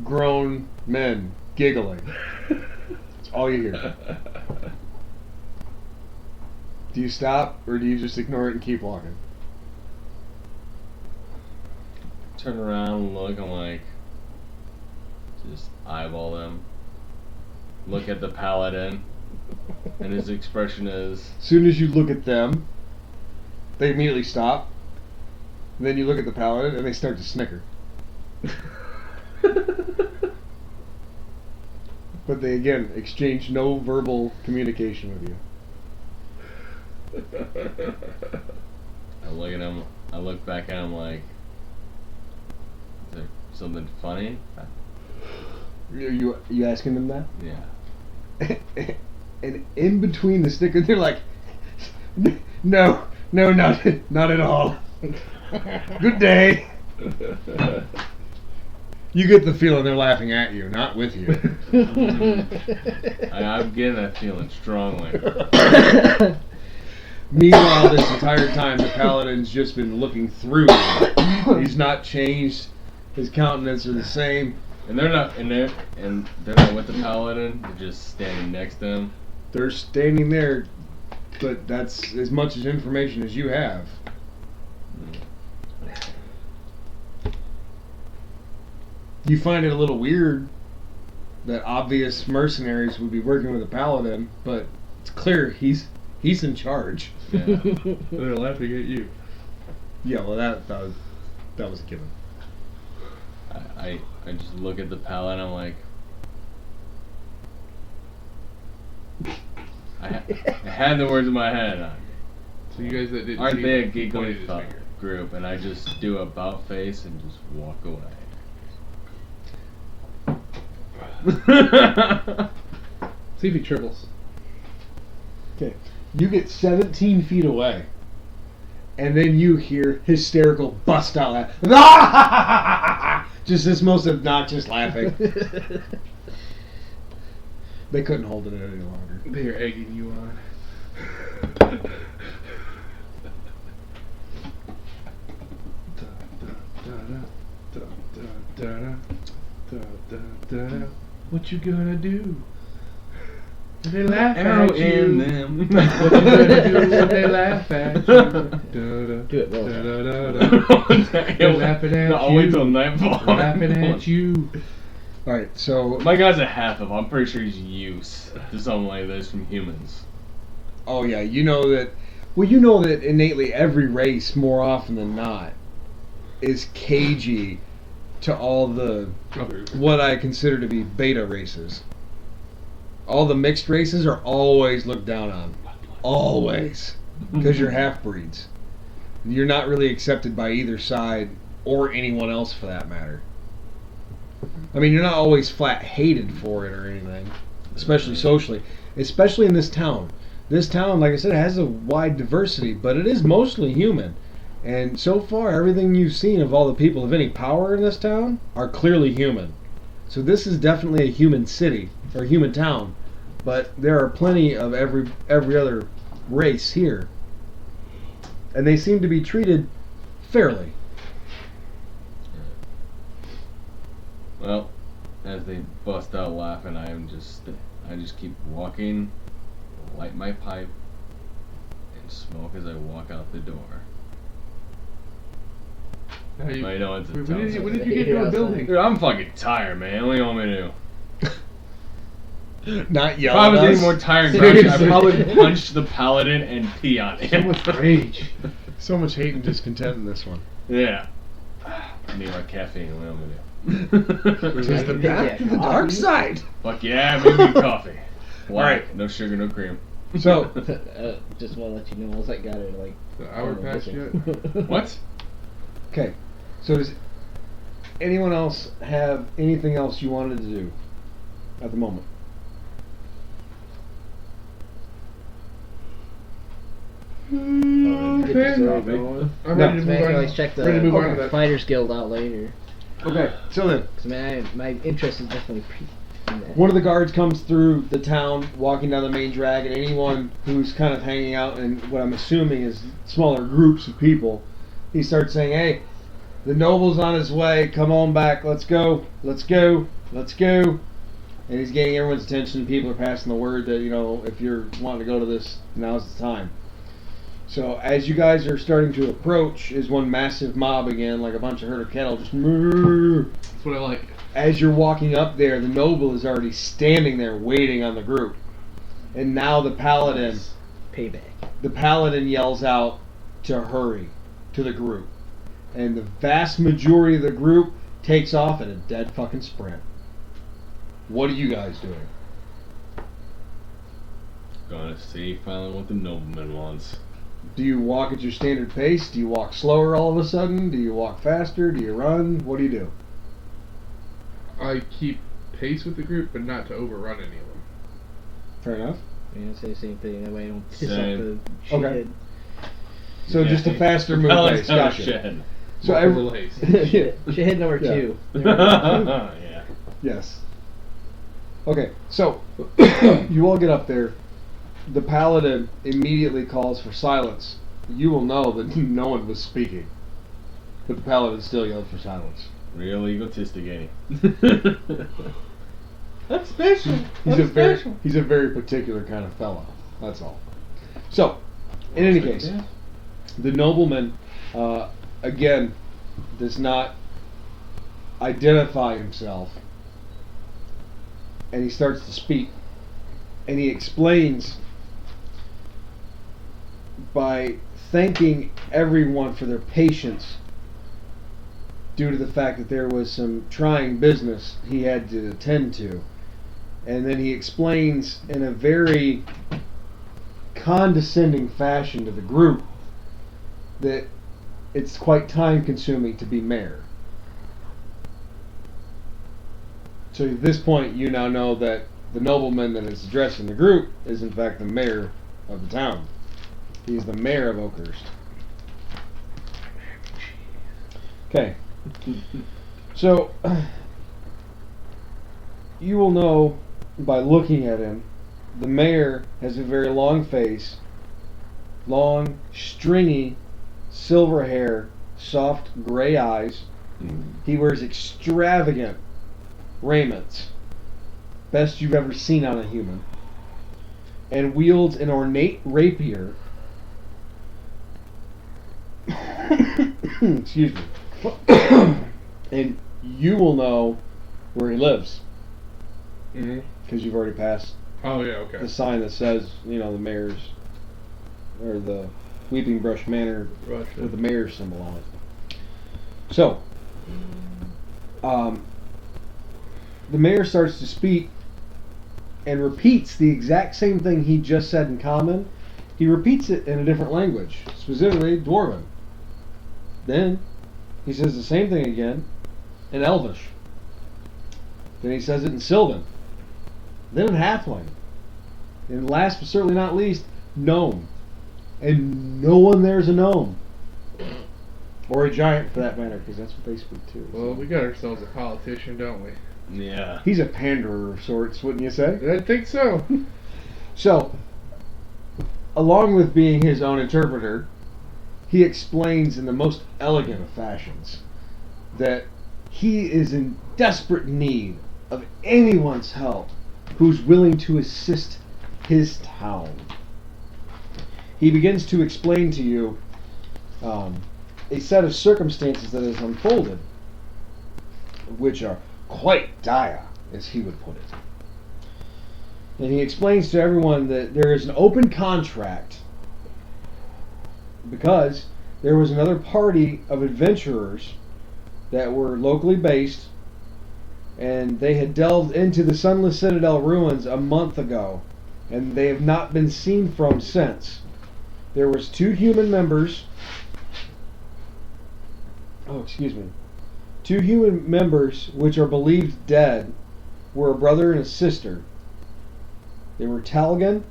grown men giggling. That's all you hear. Do you stop or do you just ignore it and keep walking? Turn around and look, I'm like, just eyeball them. Look at the paladin, and his expression is... As soon as you look at them, they immediately stop. Then you look at the paladin and they start to snicker. But they again exchange no verbal communication with you. I look at him, I look back at him like, is there something funny? You asking them that? Yeah. And in between the sticker, they're like, no, not at all. Good day. You get the feeling they're laughing at you, not with you. I'm getting that feeling strongly. Meanwhile, this entire time, the paladin's just been looking through you. He's not changed. His countenance are the same. And they're not with the paladin. They're just standing next to him. They're standing there, but that's as much as information as you have. You find it a little weird that obvious mercenaries would be working with a paladin, but it's clear he's in charge. Yeah. They're laughing at you. Yeah, well that was a given. I just look at the paladin. I'm like, I had the words in my head. So you guys that didn't Aren't see they a it, he pointed giggling his finger. group? And I just do a about face and just walk away. See if he triples. Okay, you get 17 feet away, and then you hear hysterical bust out laugh. Just this most obnoxious laughing. They couldn't hold it any longer. They're egging you on. What you gonna do? They laugh Arrow at you. in them. What you gonna do when they laugh at you? Do it, Will. They're laughing at I'll you. wait till nightfall. Laughing at you. Alright, so... My guy's a half elf. I'm pretty sure he's used to something like this from humans. Oh yeah, you know that... Well, you know that innately every race, more often than not, is cagey to all the... what I consider to be beta races. All the mixed races are always looked down on. Always. Because you're half-breeds. You're not really accepted by either side, or anyone else for that matter. I mean, you're not always flat hated for it or anything. Especially socially. Especially in this town. This town, like I said, has a wide diversity, but it is mostly human. And so far, everything you've seen of all the people of any power in this town are clearly human. So this is definitely a human city, or human town. But there are plenty of every other race here. And they seem to be treated fairly. Well, as they bust out laughing, I just keep walking, light my pipe, and smoke as I walk out the door. Now you- I know it's a When town. did you get to a building? Dude, I'm fucking tired, man. What do you want me to do? Not If yell I was at any us. more tired and grumpy, I'd Seriously. probably punch the paladin and pee on So him. much rage. So much hate and discontent in this one. Yeah. I need my caffeine. What am I gonna Which do? is the path to the dark side. Fuck yeah, maybe coffee. Black, Alright. no sugar, no cream. So, Just want to let you know, once I got it, like... The hour passed yet? What? okay. So does anyone else have anything else you wanted to do at the moment? Did get this Finn. story going. I'm No. ready to So I move can on. always check the ready to move on Okay. to that. Fighters Guild out later. Okay, so then, 'Cause, my interest is definitely in that. one of the guards comes through the town, walking down the main drag, and anyone who's kind of hanging out in what I'm assuming is smaller groups of people, he starts saying, "Hey, the noble's on his way. Come on back. Let's go. Let's go. Let's go." And he's getting everyone's attention. People are passing the word that, if you're wanting to go to this, now's the time. So as you guys are starting to approach, is one massive mob again, like a bunch of herd of cattle, just moo. That's what I like. As you're walking up there, the noble is already standing there waiting on the group. And now the paladin Payback. yells out to hurry to the group. And the vast majority of the group takes off at a dead fucking sprint. What are you guys doing? Gonna see finally what the nobleman wants. Do you walk at your standard pace? Do you walk slower all of a sudden? Do you walk faster? Do you run? What do you do? I keep pace with the group, but not to overrun any of them. Fair enough. I'm gonna say the same thing. That way I don't piss Same. off the Okay. shithead. So Yeah. just a faster move Paladin's pace. on a Gotcha. shed. So Walk a little haste. Shithead number Yeah. 2. Yeah. Yes. Okay, so you all get up there. The paladin immediately calls for silence. You will know that no one was speaking, but the paladin still yelled for silence. Real egotistic, ain't he? That's special. He's a very particular kind of fellow. That's all. So, in any case, the nobleman again does not identify himself, and he starts to speak, and he explains by thanking everyone for their patience due to the fact that there was some trying business he had to attend to. And then he explains in a very condescending fashion to the group that it's quite time consuming to be mayor. So at this point you now know that the nobleman that is addressing the group is in fact the mayor of the town. He's the mayor of Oakhurst. Okay. So you will know by looking at him, the mayor has a very long face, long, stringy, silver hair, soft gray eyes. He wears extravagant raiments, best you've ever seen on a human, and wields an ornate rapier. Excuse me. And you will know where he lives Mm-hmm. because you've already passed Oh yeah, okay. the sign that says, the mayor's, or the Weeping Brush Manor Gotcha. with the mayor's symbol on it. So, the mayor starts to speak and repeats the exact same thing he just said in common. He repeats it in a different language, specifically Dwarven. Then he says the same thing again in Elvish. Then he says it in Sylvan. Then in Halfling. And last but certainly not least, Gnome. And no one there's a gnome. Or a giant for that matter, because that's what they speak too. Well, we got ourselves a politician, don't we? Yeah. He's a panderer of sorts, wouldn't you say? I think so. So, along with being his own interpreter, he explains in the most elegant of fashions that he is in desperate need of anyone's help who's willing to assist his town. He begins to explain to you a set of circumstances that has unfolded, which are quite dire, as he would put it. And he explains to everyone that there is an open contract because there was another party of adventurers that were locally based, and they had delved into the Sunless Citadel ruins a month ago, and they have not been seen from since. There was 2 human members. Two human members, which are believed dead, were a brother and a sister. They were Talgan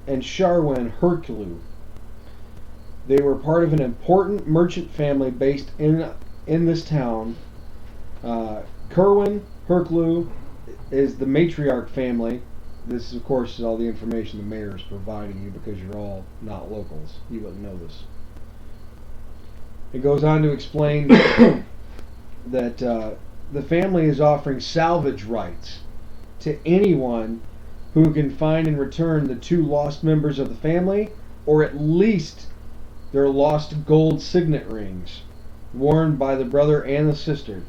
and Sharwin Herculu. They were part of an important merchant family based in this town. Kerwin Herklew is the matriarch family. This, of course, is all the information the mayor is providing you because you're all not locals. You wouldn't know this. It goes on to explain that the family is offering salvage rights to anyone who can find and return the 2 lost members of the family, or at least their lost gold signet rings worn by the brother and the sister.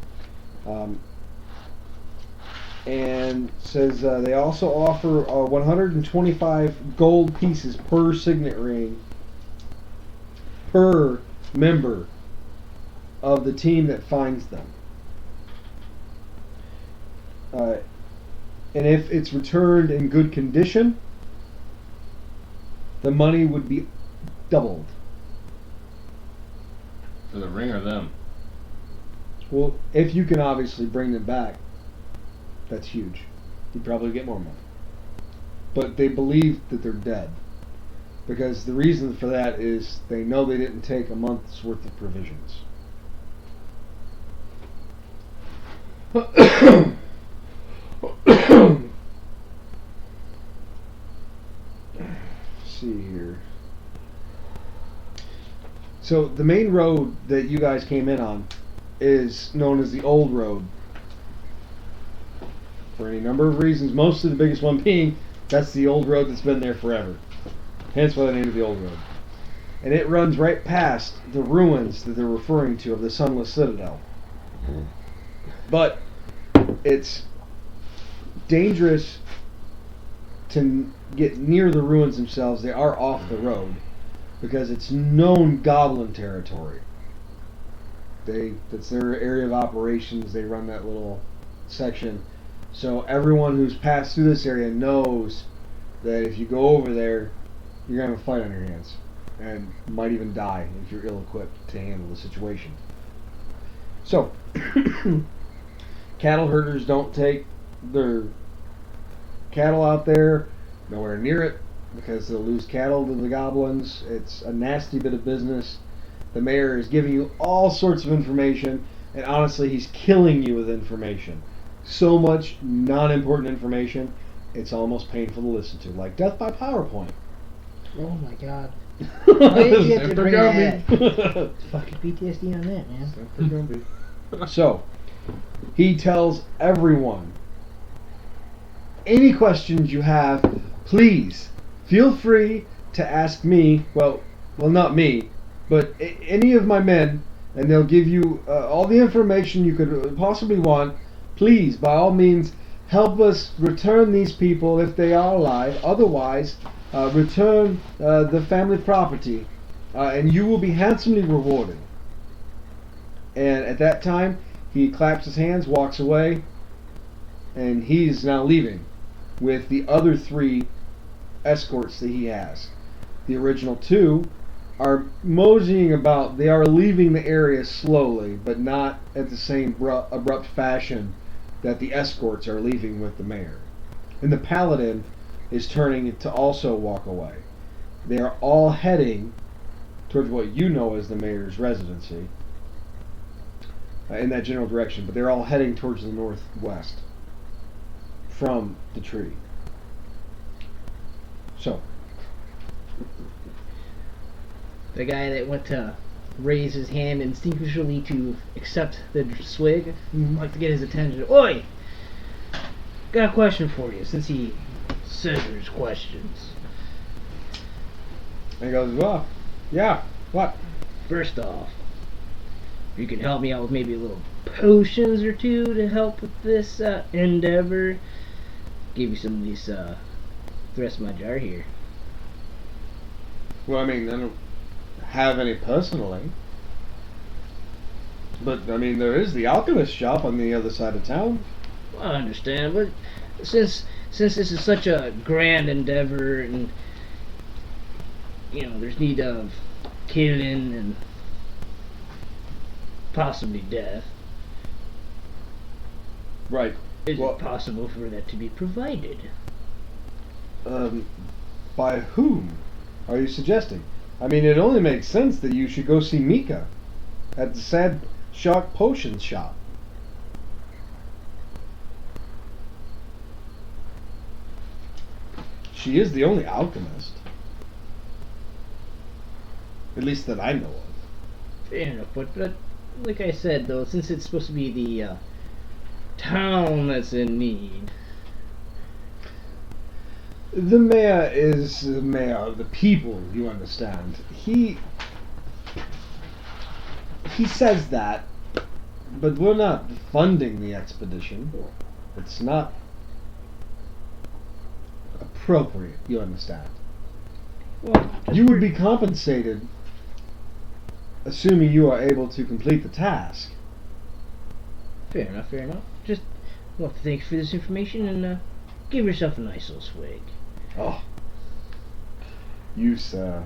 And says they also offer 125 gold pieces per signet ring per member of the team that finds them. And if it's returned in good condition, the money would be doubled. For the ring or them? Well, if you can obviously bring them back, that's huge. You'd probably get more money. But they believe that they're dead. Because the reason for that is they know they didn't take a month's worth of provisions. See here. So the main road that you guys came in on is known as the Old Road. For any number of reasons, most of the biggest one being that's the old road that's been there forever. Hence why the name of the Old Road. And it runs right past the ruins that they're referring to of the Sunless Citadel. But it's dangerous to get near the ruins themselves. They are off the road because it's known goblin territory. That's their area of operations. They run that little section. So everyone who's passed through this area knows that if you go over there, you're going to have a fight on your hands. And might even die if you're ill-equipped to handle the situation. So, cattle herders don't take their cattle out there, nowhere near it, because they'll lose cattle to the goblins. It's a nasty bit of business. The mayor is giving you all sorts of information, and honestly, he's killing you with information. So much non-important information, it's almost painful to listen to, like death by PowerPoint. Oh my god. Why did you have to bring that? So, Fucking PTSD on that, man. so, he tells everyone, any questions you have, please feel free to ask me. Well, not me, but any of my men, and they'll give you all the information you could possibly want. Please, by all means, help us return these people if they are alive. Otherwise, return the family property, and you will be handsomely rewarded. And at that time, he claps his hands, walks away, and he's now leaving with the other 3 escorts that he has. The original 2 are moseying about. They are leaving the area slowly, but not at the same abrupt fashion that the escorts are leaving with the mayor. And the paladin is turning to also walk away. They are all heading towards what you know as the mayor's residency, in that general direction, but they're all heading towards the northwest from the tree. So, The guy that went to raise his hand instinctually to accept the swig, I'd like to get his attention. Oi! Got a question for you, since he says there's questions. and he goes, well, yeah, what? First off, if you can help me out with maybe a little potions or 2 to help with this endeavor, give you some of these, the rest of my jar here. Well, I mean, I don't have any personally. But, I mean, there is the alchemist shop on the other side of town. Well, I understand, but since this is such a grand endeavor and, there's need of killing and possibly death, Right. is Well, it possible for that to be provided? By whom are you suggesting? I mean, it only makes sense that you should go see Mika at the Sad Shock Potions shop. She is the only alchemist. At least that I know of. Fair enough, but like I said, though, since it's supposed to be the town that's in need. The mayor is the mayor of the people, you understand. He says that, but we're not funding the expedition. It's not appropriate, you understand. Well, You would be compensated, assuming you are able to complete the task. fair enough, fair enough. Just want to thank you for this information and give yourself a nice little swig. Oh, you sir.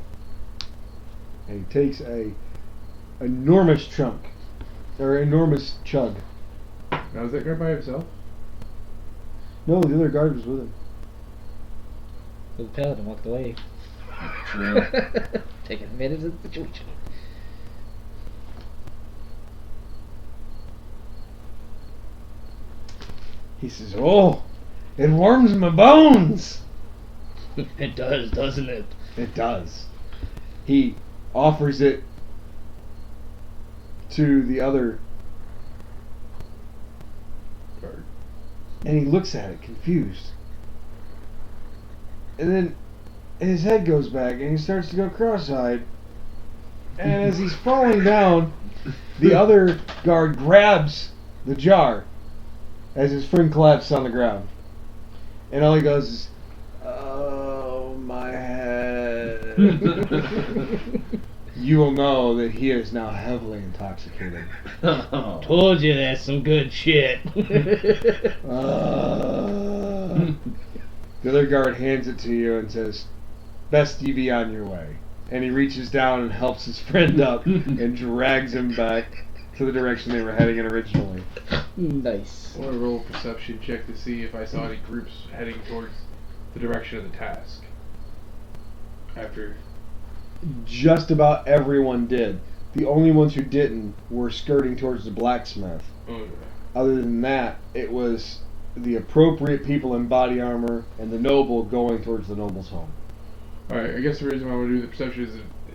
And he takes a enormous chug. Now, is that guy by himself? No, the other guard was with him. The paladin walked away. True. Taking advantage of the situation. He says, "Oh, it warms my bones." It does, doesn't it? It does. He offers it to the other guard, and he looks at it confused. And then his head goes back, and he starts to go cross-eyed. And as he's falling down, the other guard grabs the jar as his friend collapses on the ground. And all he goes is, "Oh, my head." You will know that he is now heavily intoxicated. Told you that's some good shit. The other guard hands it to you and says, "Best you be on your way." And he reaches down and helps his friend up and drags him back to the direction they were heading in originally. Nice. I want to roll a perception check to see if I saw any groups heading towards the direction of the task. After. Just about everyone did. The only ones who didn't were skirting towards the blacksmith. Oh, yeah. Other than that, it was the appropriate people in body armor and the noble going towards the noble's home. Alright, I guess the reason why I want to do the perception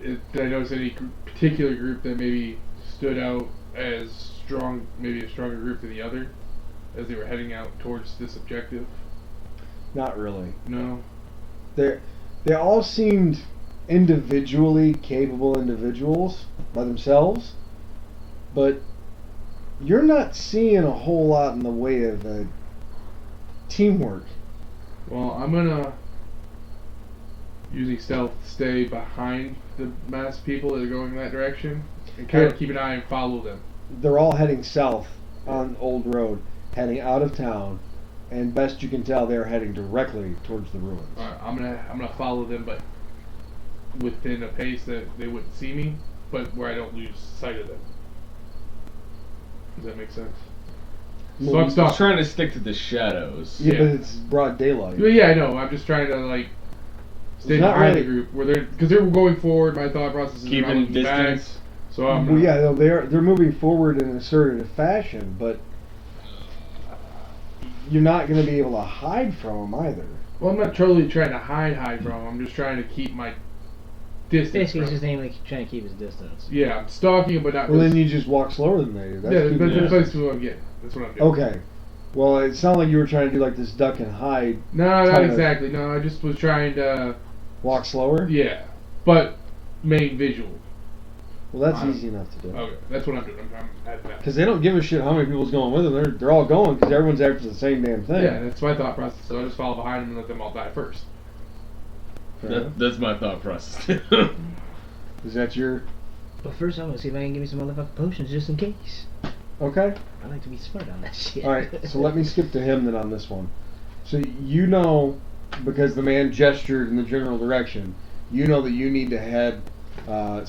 is did I notice any particular group that maybe stood out as strong, maybe a stronger group than the other, as they were heading out towards this objective? Not really. No? They all seemed individually capable individuals by themselves, but you're not seeing a whole lot in the way of teamwork. Well, I'm gonna, using stealth, stay behind the mass of people that are going in that direction and kind of keep an eye and follow them. They're all heading south on Old Road, heading out of town, and best you can tell, they're heading directly towards the ruins. Alright, I'm gonna follow them, but within a pace that they wouldn't see me, but where I don't lose sight of them. Does that make sense? So I'm He's stopped. trying to stick to the shadows. Yeah, Yeah. but it's broad daylight. Well, yeah, I know. I'm just trying to like stay It's not behind really- the group where because they're going forward. My thought process is Keeping I'm looking back, distance. so I'm Well, not- yeah, they're moving forward in an assertive fashion, but you're not going to be able to hide from them either. Well, I'm not totally trying to hide from them. I'm just trying to keep my distance. Basically, from he's just them. saying like trying to keep his distance. Yeah, I'm stalking, but not. Well, really. then you just walk slower than they do. That's Yeah, keeping but your that's distance. what I'm getting. That's what I'm doing. Okay. Well, it sounded like you were trying to do like this duck and hide, No, not Kinda- exactly. No, I just was trying to. walk slower. Yeah, but main visual. Well, that's I'm- easy enough to do. Okay, that's what I'm doing. I'm adding that. Because they don't give a shit how many people's going with them. They're all going because everyone's after the same damn thing. Yeah, that's my thought process. So I just follow behind them and let them all die first. Fair enough. That's my thought process. Is that your... But first, I'm gonna see if I can give me some motherfucking potions just in case. Okay. I like to be smart on that shit. Alright, so let me skip to him then on this one. So you know, because the man gestured in the general direction, you know that you need to head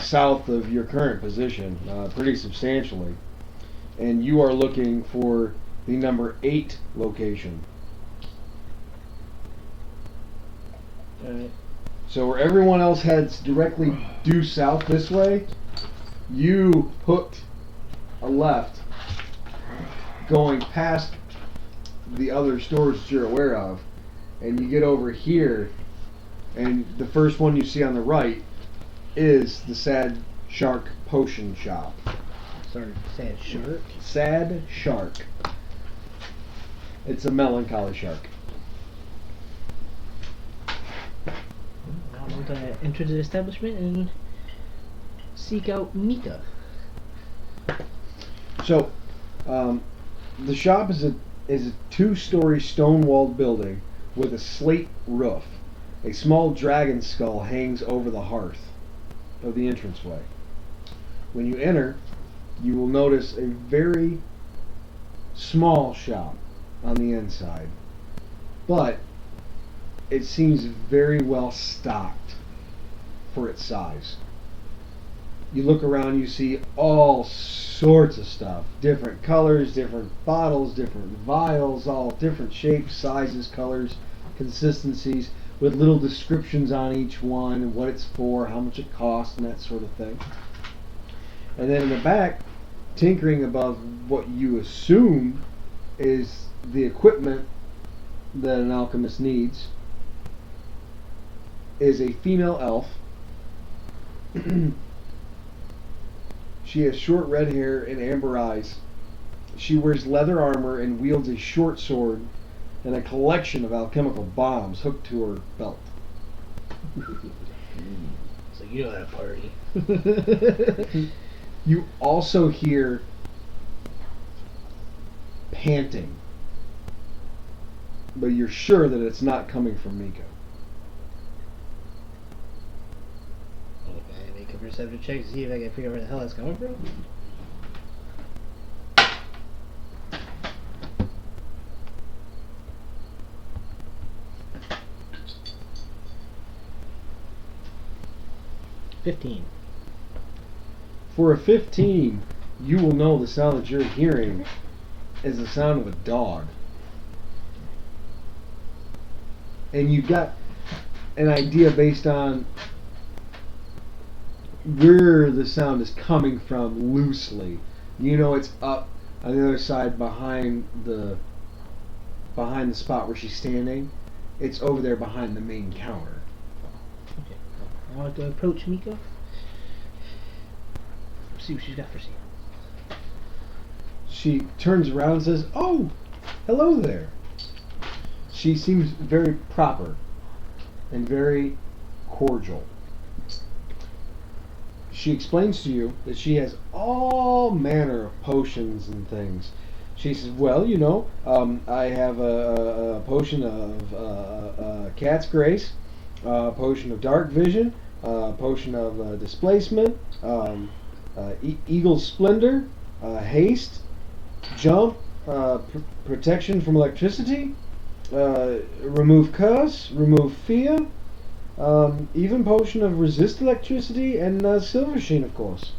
south of your current position pretty substantially. And you are looking for the number 8 location. Alright. So where everyone else heads directly due south this way, you hooked a left going past the other stores that you're aware of, and you get over here, and the first one you see on the right is the Sad Shark Potion Shop. Sorry, sad shark. Sad Shark. It's a melancholy shark. I want to enter the establishment and seek out Mika. So, the shop is a 2-story stone-walled building with a slate roof. A small dragon skull hangs over the hearth of the entranceway. When you enter, you will notice a very small shop on the inside, but it seems very well stocked for its size. You look around, you see all sorts of stuff. Different colors, different bottles, different vials, all different shapes, sizes, colors, consistencies, with little descriptions on each one and what it's for, how much it costs, and that sort of thing. And then in the back, tinkering above what you assume is the equipment that an alchemist needs, is a female elf. She has short red hair and amber eyes. She wears leather armor and wields a short sword and a collection of alchemical bombs hooked to her belt. So you know that party. You also hear panting, but you're sure that it's not coming from Miko. Okay, make a perception check to see if I can figure out where the hell that's coming from. For a 15, you will know the sound that you're hearing is the sound of a dog. And you've got an idea based on where the sound is coming from loosely. You know it's up on the other side behind the spot where she's standing. It's over there behind the main counter. Okay. I want to approach Mika. See what she's got for sale. She turns around and says, "Oh, hello there." She seems very proper and very cordial. She explains to you that she has all manner of potions and things. She says, "Well, you know, I have a potion of cat's grace, a potion of dark vision, a potion of displacement, eagle splendor, haste, jump, protection from electricity, remove curse, remove fear, even potion of resist electricity, and silver sheen, of course."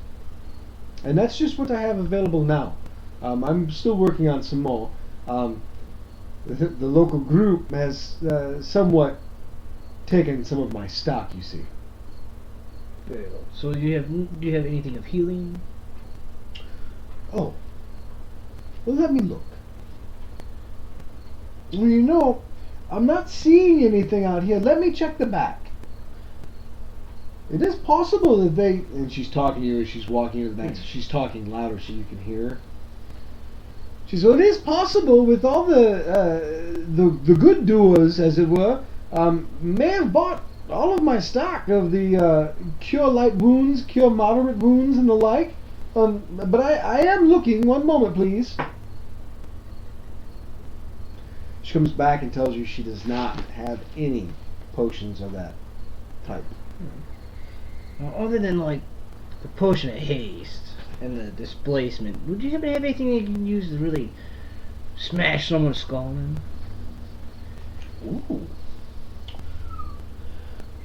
And that's just what I have available now. I'm still working on some more. The local group has somewhat taken some of my stock, you see. Very well. So do you have anything of healing? Oh. Well, let me look. Well, you know, I'm not seeing anything out here. Let me check the back. It is possible that they... And she's talking to you as she's walking to the back. So she's talking louder so you can hear her. She says, "Well, it is possible with all the good doers, as it were, may have bought all of my stock of the cure light wounds, cure moderate wounds, and the like. But I am looking. One moment, please." She comes back and tells you she does not have any potions of that type. Well, other than like the potion of haste and the displacement, would you happen to have anything you can use to really smash someone's skull in? Ooh.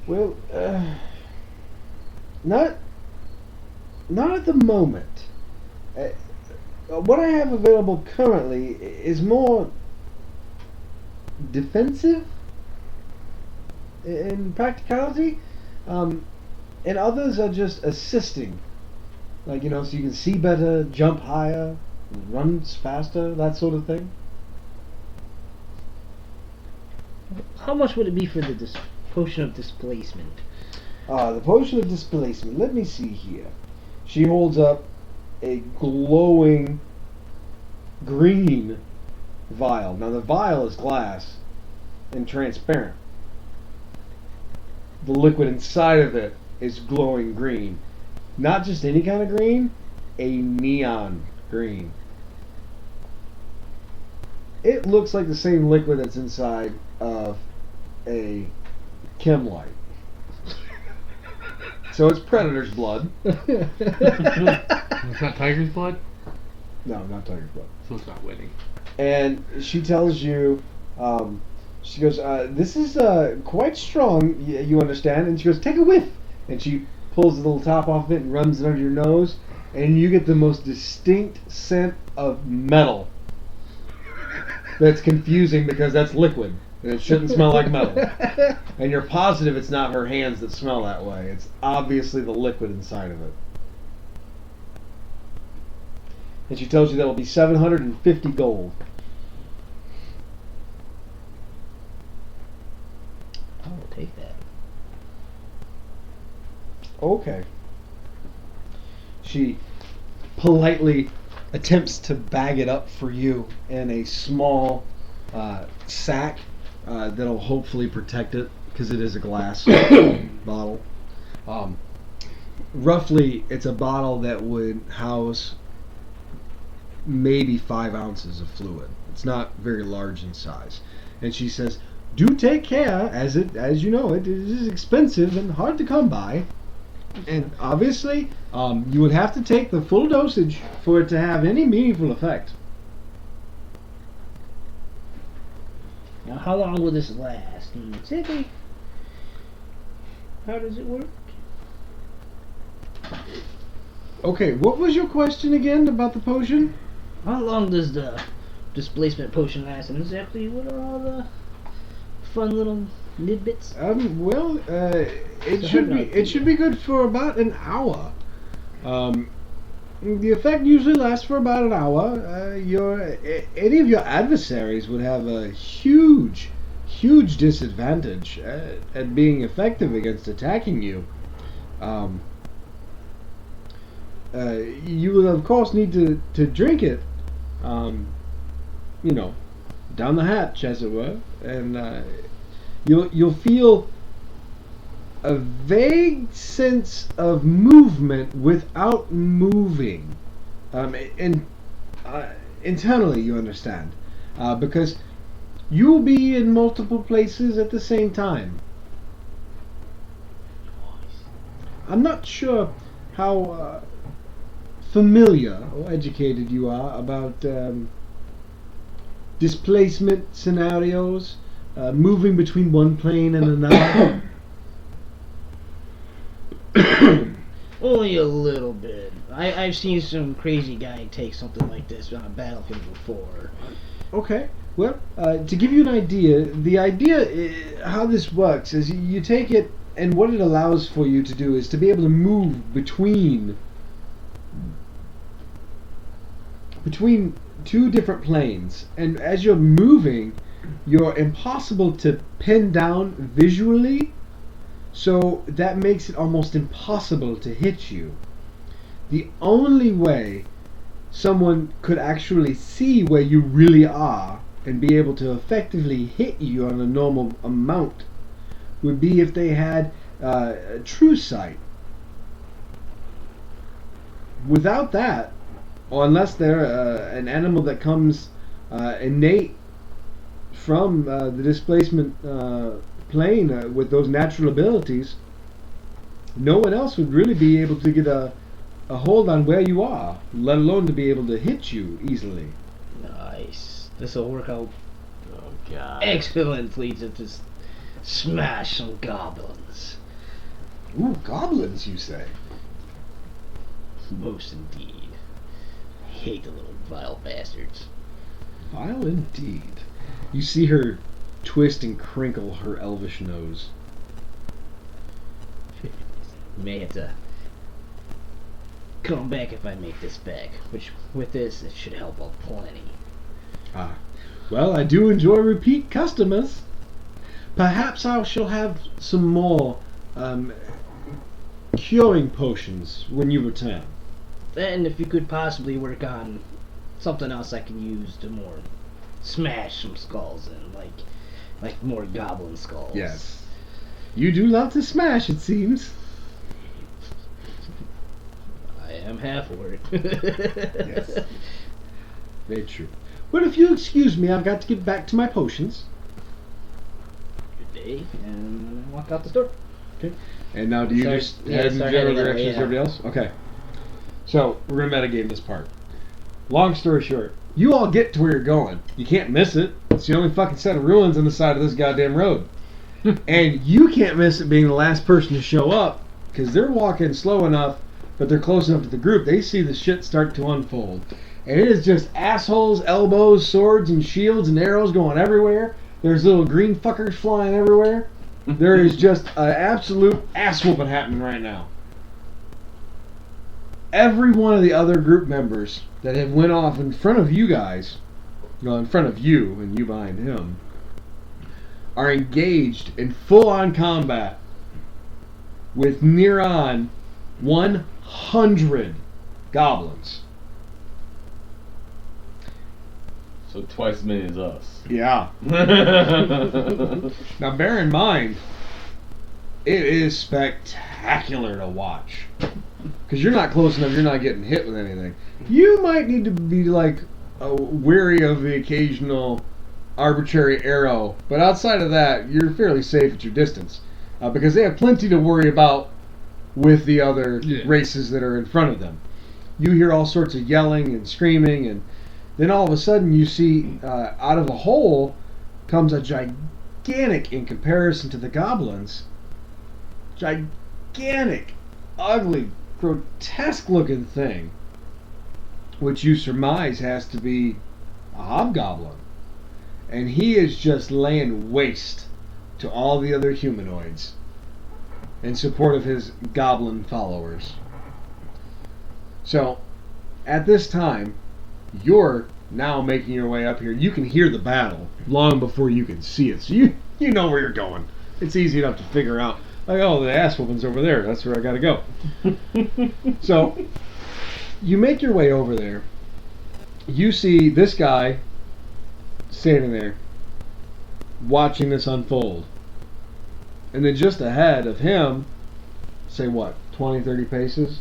Well, not at the moment. What I have available currently is more defensive. in practicality, and others are just assisting. Like, so you can see better, jump higher, run faster, that sort of thing. How much would it be for the potion of displacement? The potion of displacement. Let me see here. She holds up a glowing green vial. Now the vial is glass and transparent. The liquid inside of it is glowing green. Not just any kind of green, a neon green. It looks like the same liquid that's inside of a chem light. So it's predator's blood. It's not tiger's blood? No, not tiger's blood. So it's not winning. And she tells you, she goes, this is quite strong, you understand? And she goes, take a whiff. And she pulls the little top off it and runs it under your nose, and you get the most distinct scent of metal. That's confusing because that's liquid, and it shouldn't smell like metal. And you're positive it's not her hands that smell that way. It's obviously the liquid inside of it. And she tells you that'll be 750 gold. I will take that. Okay. She politely attempts to bag it up for you in a small sack that'll hopefully protect it because it is a glass bottle. Roughly, it's a bottle that would house maybe 5 ounces of fluid. It's not very large in size. And she says, do take care, as you know, it is expensive and hard to come by. And obviously, you would have to take the full dosage for it to have any meaningful effect. Now, how long will this last? Exactly. How does it work? Okay, what was your question again about the potion? How long does the displacement potion last? And exactly what are all the fun little tidbits? It should be good for about an hour. The effect usually lasts for about an hour. Any of your adversaries would have a huge disadvantage at being effective against attacking you. You will of course need to drink it, down the hatch, as it were, and you'll feel a vague sense of movement without moving, internally, you understand, because you'll be in multiple places at the same time. I'm not sure how familiar or educated you are about displacement scenarios, moving between one plane and another. Only a little bit. I've seen some crazy guy take something like this on a battlefield before. Okay. Well, to give you an idea, how this works is you take it, and what it allows for you to do is to be able to move between two different planes, and as you're moving, you're impossible to pin down visually, so that makes it almost impossible to hit you. The only way someone could actually see where you really are and be able to effectively hit you on a normal amount would be if they had a true sight. Without that, or unless they're an animal that comes innate from the displacement plane with those natural abilities, no one else would really be able to get a hold on where you are, let alone to be able to hit you easily. Nice. This will work out Oh god. excellently to just smash some goblins. Ooh, goblins, you say? Most indeed. I hate the little vile bastards. Vile indeed. You see her twist and crinkle her elvish nose. You may have to come back if I make this back. Which, with this, it should help out plenty. Ah, well, I do enjoy repeat customers. Perhaps I shall have some more curing potions when you return. And if you could possibly work on something else I can use to more smash some skulls in, like more goblin skulls. Yes. You do love to smash, it seems. I am half orc. Yes. Very true. Well, if you excuse me, I've got to get back to my potions. Good day, and walk out the door. Okay. And now do you Start- just yeah, head in the start general heading that way, direction as yeah. everybody else? Okay. So, we're going to metagame this part. Long story short, you all get to where you're going. You can't miss it. It's the only fucking set of ruins on the side of this goddamn road. And you can't miss it being the last person to show up, because they're walking slow enough, but they're close enough to the group. They see the shit start to unfold. And it is just assholes, elbows, swords, and shields, and arrows going everywhere. There's little green fuckers flying everywhere. There is just an absolute ass whooping happening right now. Every one of the other group members that have went off in front of you guys, well, in front of you and you behind him, are engaged in full-on combat with near on 100 goblins. So twice as many as us. Yeah. Now bear in mind, it is spectacular to watch. Because you're not close enough, you're not getting hit with anything. You might need to be like wary of the occasional arbitrary arrow, but outside of that, you're fairly safe at your distance. Because they have plenty to worry about with the other races that are in front of them. You hear all sorts of yelling and screaming, and then all of a sudden you see out of a hole comes a gigantic, in comparison to the goblins, gigantic, ugly, grotesque looking thing, which you surmise has to be a hobgoblin. And he is just laying waste to all the other humanoids in support of his goblin followers. So, at this time, you're now making your way up here. You can hear the battle long before you can see it. So you know where you're going. It's easy enough to figure out. Like, oh, the ass whooping's over there. That's where I gotta go. So, you make your way over there. You see this guy standing there watching this unfold. And then just ahead of him, say what, 20, 30 paces?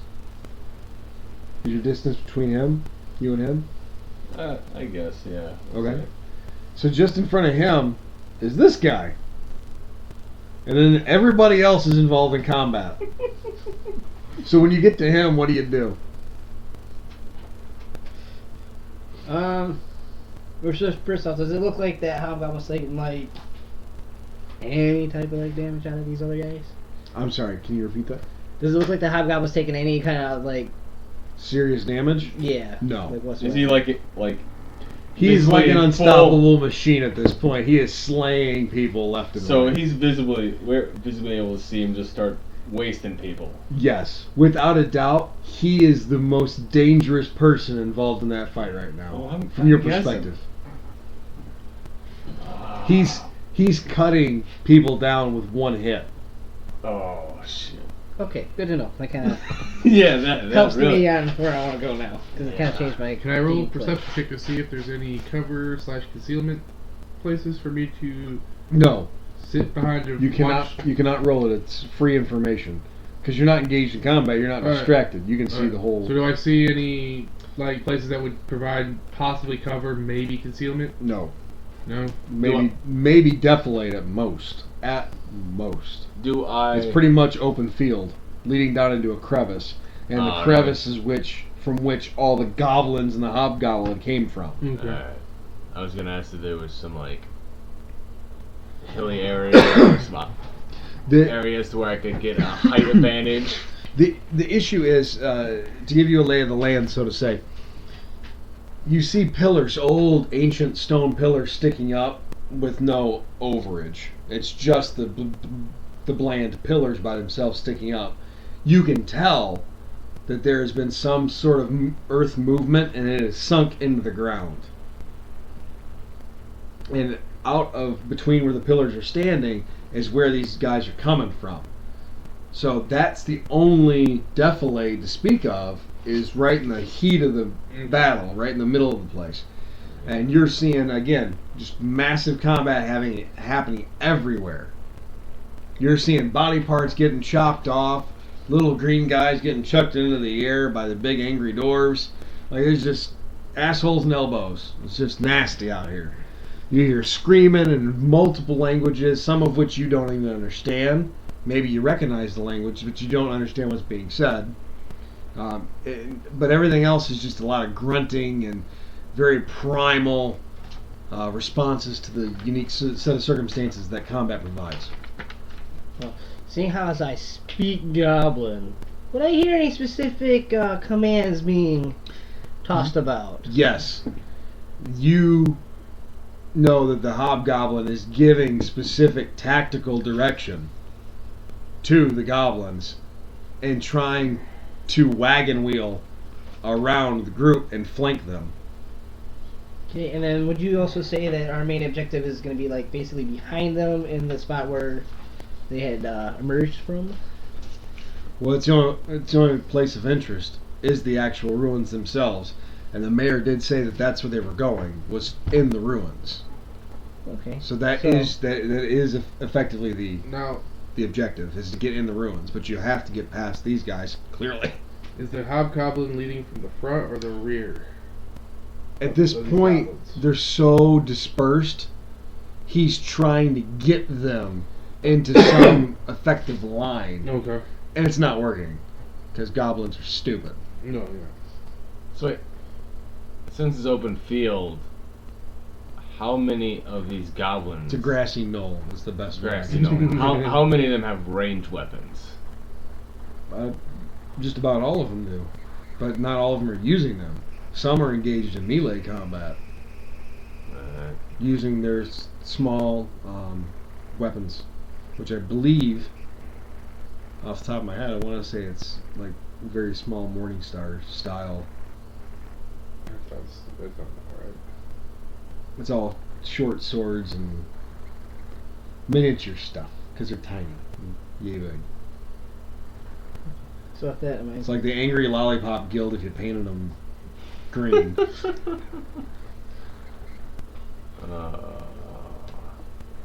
Is your distance between him, you and him? I guess, yeah. Okay. So just in front of him is this guy. And then everybody else is involved in combat. So when you get to him, what do you do? First off, does it look like that hobgoblin was taking like any type of like damage out of these other guys? I'm sorry, can you repeat that? Does it look like the hobgoblin was taking any kind of like Serious damage? yeah? No. Like what's Is he like He's like an basically unstoppable machine at this point. He is slaying people left and So right. we're visibly able to see him just start wasting people. Yes, without a doubt, he is the most dangerous person involved in that fight right now. Well, from your I'm guessing. perspective. He's cutting people down with one hit. Oh shit. Okay, good to know. That kind of Yeah, that helps really. me on where I want to go now because it kind of changed my. Can I roll a gameplay. perception check to see if there's any cover / concealment places for me to No, sit behind and you cannot. watch? You cannot roll it. It's free information because you're not engaged in combat. You're not Alright. distracted. You can see Alright. the whole. So do I see any like places that would provide possibly cover, maybe concealment? No, No. maybe defilate at most. At most. Do I? It's pretty much open field, leading down into a crevice, and the Ah, crevice is from which all the goblins and the hobgoblin came from. Okay. Alright. I was gonna ask if there was some like hilly area or some The areas to where I could get a height advantage. the issue is to give you a lay of the land, so to say. You see pillars, old ancient stone pillars sticking up with no overage. It's just the bland pillars by themselves sticking up. you can tell that there has been some sort of earth movement and it has sunk into the ground. And out of between where the pillars are standing is where these guys are coming from. So that's the only defilade to speak of, is right in the heat of the battle, right in the middle of the place. And you're seeing, again, just massive combat happening everywhere. You're seeing body parts getting chopped off, little green guys getting chucked into the air by the big angry dwarves. Like, it's just assholes and elbows. It's just nasty out here. You hear screaming in multiple languages, some of which you don't even understand. Maybe you recognize the language, but you don't understand what's being said. But everything else is just a lot of grunting and very primal responses to the unique set of circumstances that combat provides. Well, seeing how as I speak Goblin, would I hear any specific commands being tossed about? Yes. You know that the Hobgoblin is giving specific tactical direction to the goblins and trying to wagon wheel around the group and flank them. Okay, and then would you also say that our main objective is going to be like basically behind them in the spot where they had emerged from? Well, it's the only place of interest is the actual ruins themselves, and the mayor did say that that's where they were going, was in the ruins. Okay. So that is effectively Now, the objective, is to get in the ruins, but you have to get past these guys, clearly. is the Hobgoblin leading from the front or the rear? At this Those point, goblins. they're so dispersed, he's trying to get them into some effective line, Okay. and it's not working, because goblins are stupid. No, yeah. So wait, since it's open field, how many of these goblins? It's a grassy knoll, is the best way. Grassy knoll. How many of them have ranged weapons? Just about all of them do, but not all of them are using them. Some are engaged in melee combat, using their small weapons, which I believe, off the top of my head, I want to say it's like very small Morningstar style. That's not right. It's all short swords and miniature stuff, because they're tiny and yay big. So with that, It's like the Angry Lollipop Guild if you painted them green.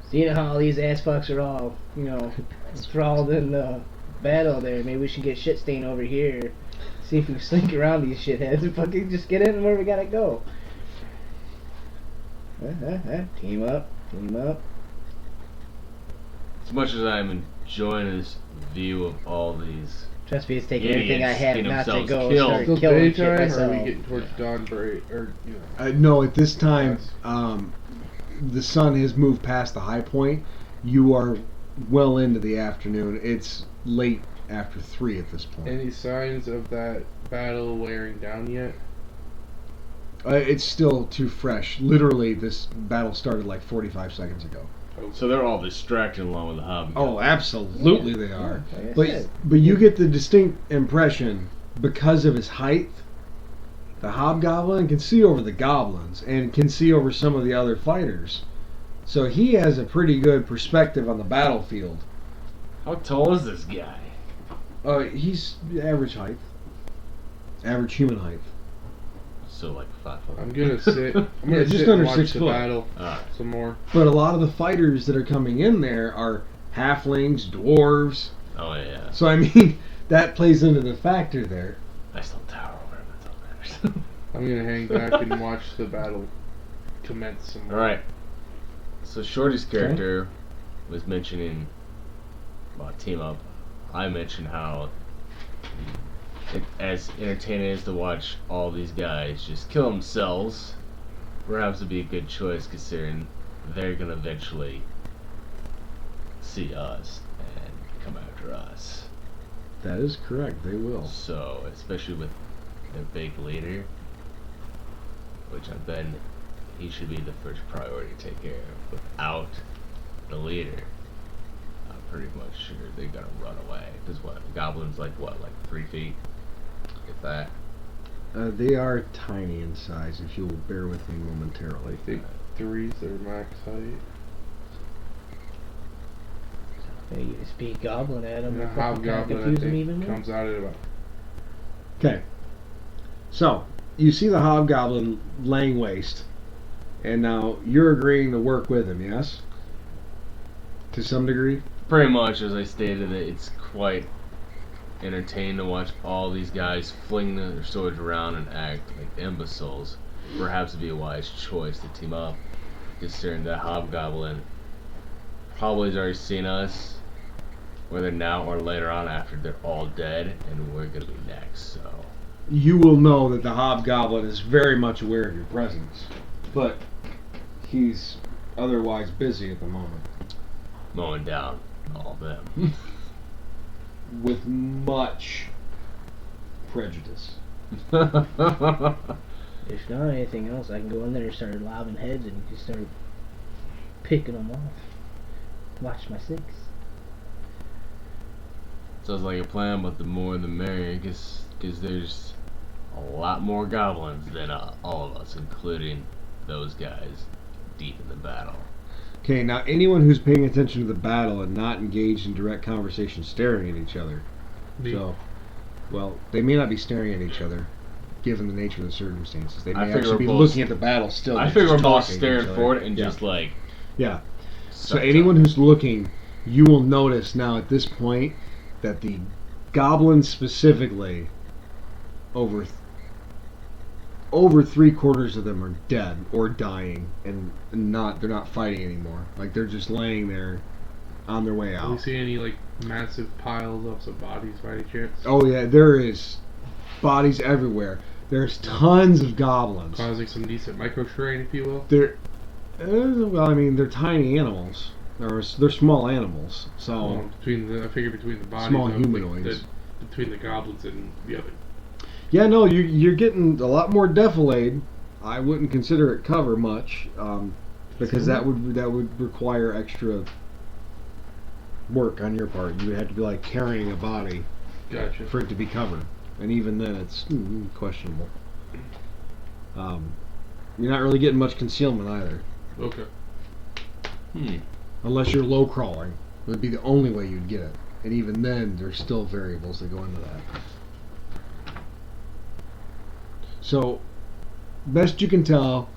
seeing how all these ass fucks are all, sprawled in the battle there, maybe we should get shit stain over here. See if we can slink around these shitheads and fucking just get in where we gotta go. Team up, team up. As much as I'm enjoying this view of all these, Trust me, it's taking Idiots everything I have getting not to themselves go killed. start Still killing shit daytime, or are myself. we getting towards dawn break? Or, No, at this time, Yes. the sun has moved past the high point. You are well into the afternoon. It's late after 3 at this point. any signs of that battle wearing down yet? It's still too fresh. Literally, this battle started like 45 seconds ago. so they're all distracted along with the hobgoblin. Oh, absolutely they are. Like I But said. but you get the distinct impression, because of his height, the hobgoblin can see over the goblins and can see over some of the other fighters. So he has a pretty good perspective on the battlefield. How tall is this guy? He's average height. Average human height. So like 5 foot. I'm gonna sit. I'm Yeah, gonna just sit under and watch 6 the foot. battle Alright. some more. But a lot of the fighters that are coming in there are halflings, dwarves. Oh yeah. So I mean, that plays into the factor there. I still tower over him. That's all that matters. I'm gonna hang back and watch the battle commence some more. Alright. So Shorty's character was mentioning about team up. I mentioned how as entertaining as to watch all these guys just kill themselves, perhaps would be a good choice considering they're gonna eventually see us and come after us. That is correct. They will. So, especially with their big leader, which I bet he should be the first priority to take care of. Without the leader, I pretty much sure they're gonna run away. Because what? Goblins like 3 feet? If that. They are tiny in size, if you'll bear with me momentarily. I think 3's their max height. Hey, you speak goblin at him. And a Fucking kinda hobgoblin, I confuse him even think, more. comes out at about. Okay. So, you see the hobgoblin laying waste, and now you're agreeing to work with him, yes? To some degree? Pretty much, as I stated, it's quite entertaining to watch all these guys fling their swords around and act like imbeciles. Perhaps it'd be a wise choice to team up, considering that hobgoblin probably has already seen us, whether now or later on after they're all dead, and we're gonna be next, so. You will know that the hobgoblin is very much aware of your presence, but he's otherwise busy at the moment. Mowing down all of them. With much prejudice. If not anything else, I can go in there and start lobbing heads and you can start picking them off. Watch my 6. Sounds like a plan, but the more the merrier, because there's a lot more goblins than all of us, including those guys deep in the battle. Okay, now anyone who's paying attention to the battle and not engaged in direct conversation staring at each other. Me. So, well, they may not be staring at each other, given the nature of the circumstances. They I may figure actually be we're both- looking at the battle still. I just figure we're both talking to staring each other. forward and Yeah. just like. Yeah. So sucked anyone up. who's looking, you will notice now at this point that the goblins specifically, over 3/4 of them are dead or dying, and they're not fighting anymore. Like they're just laying there on their way Do we out. see any like massive piles of some bodies by any chance? Oh yeah, there is bodies everywhere. There's tons of goblins. Causing some decent micro terrain, if you will. Well, I mean, they're tiny animals. They're small animals. So I figure between the bodies Small of, humanoids. between the goblins and the other. yeah, no, you're getting a lot more defilade. I wouldn't consider it cover much, because that would require extra work on your part. You would have to be like carrying a body Gotcha. for it to be covered, and even then, it's questionable. You're not really getting much concealment either, Okay. unless you're low crawling. It would be the only way you'd get it, and even then, there's still variables that go into that. So, best you can tell,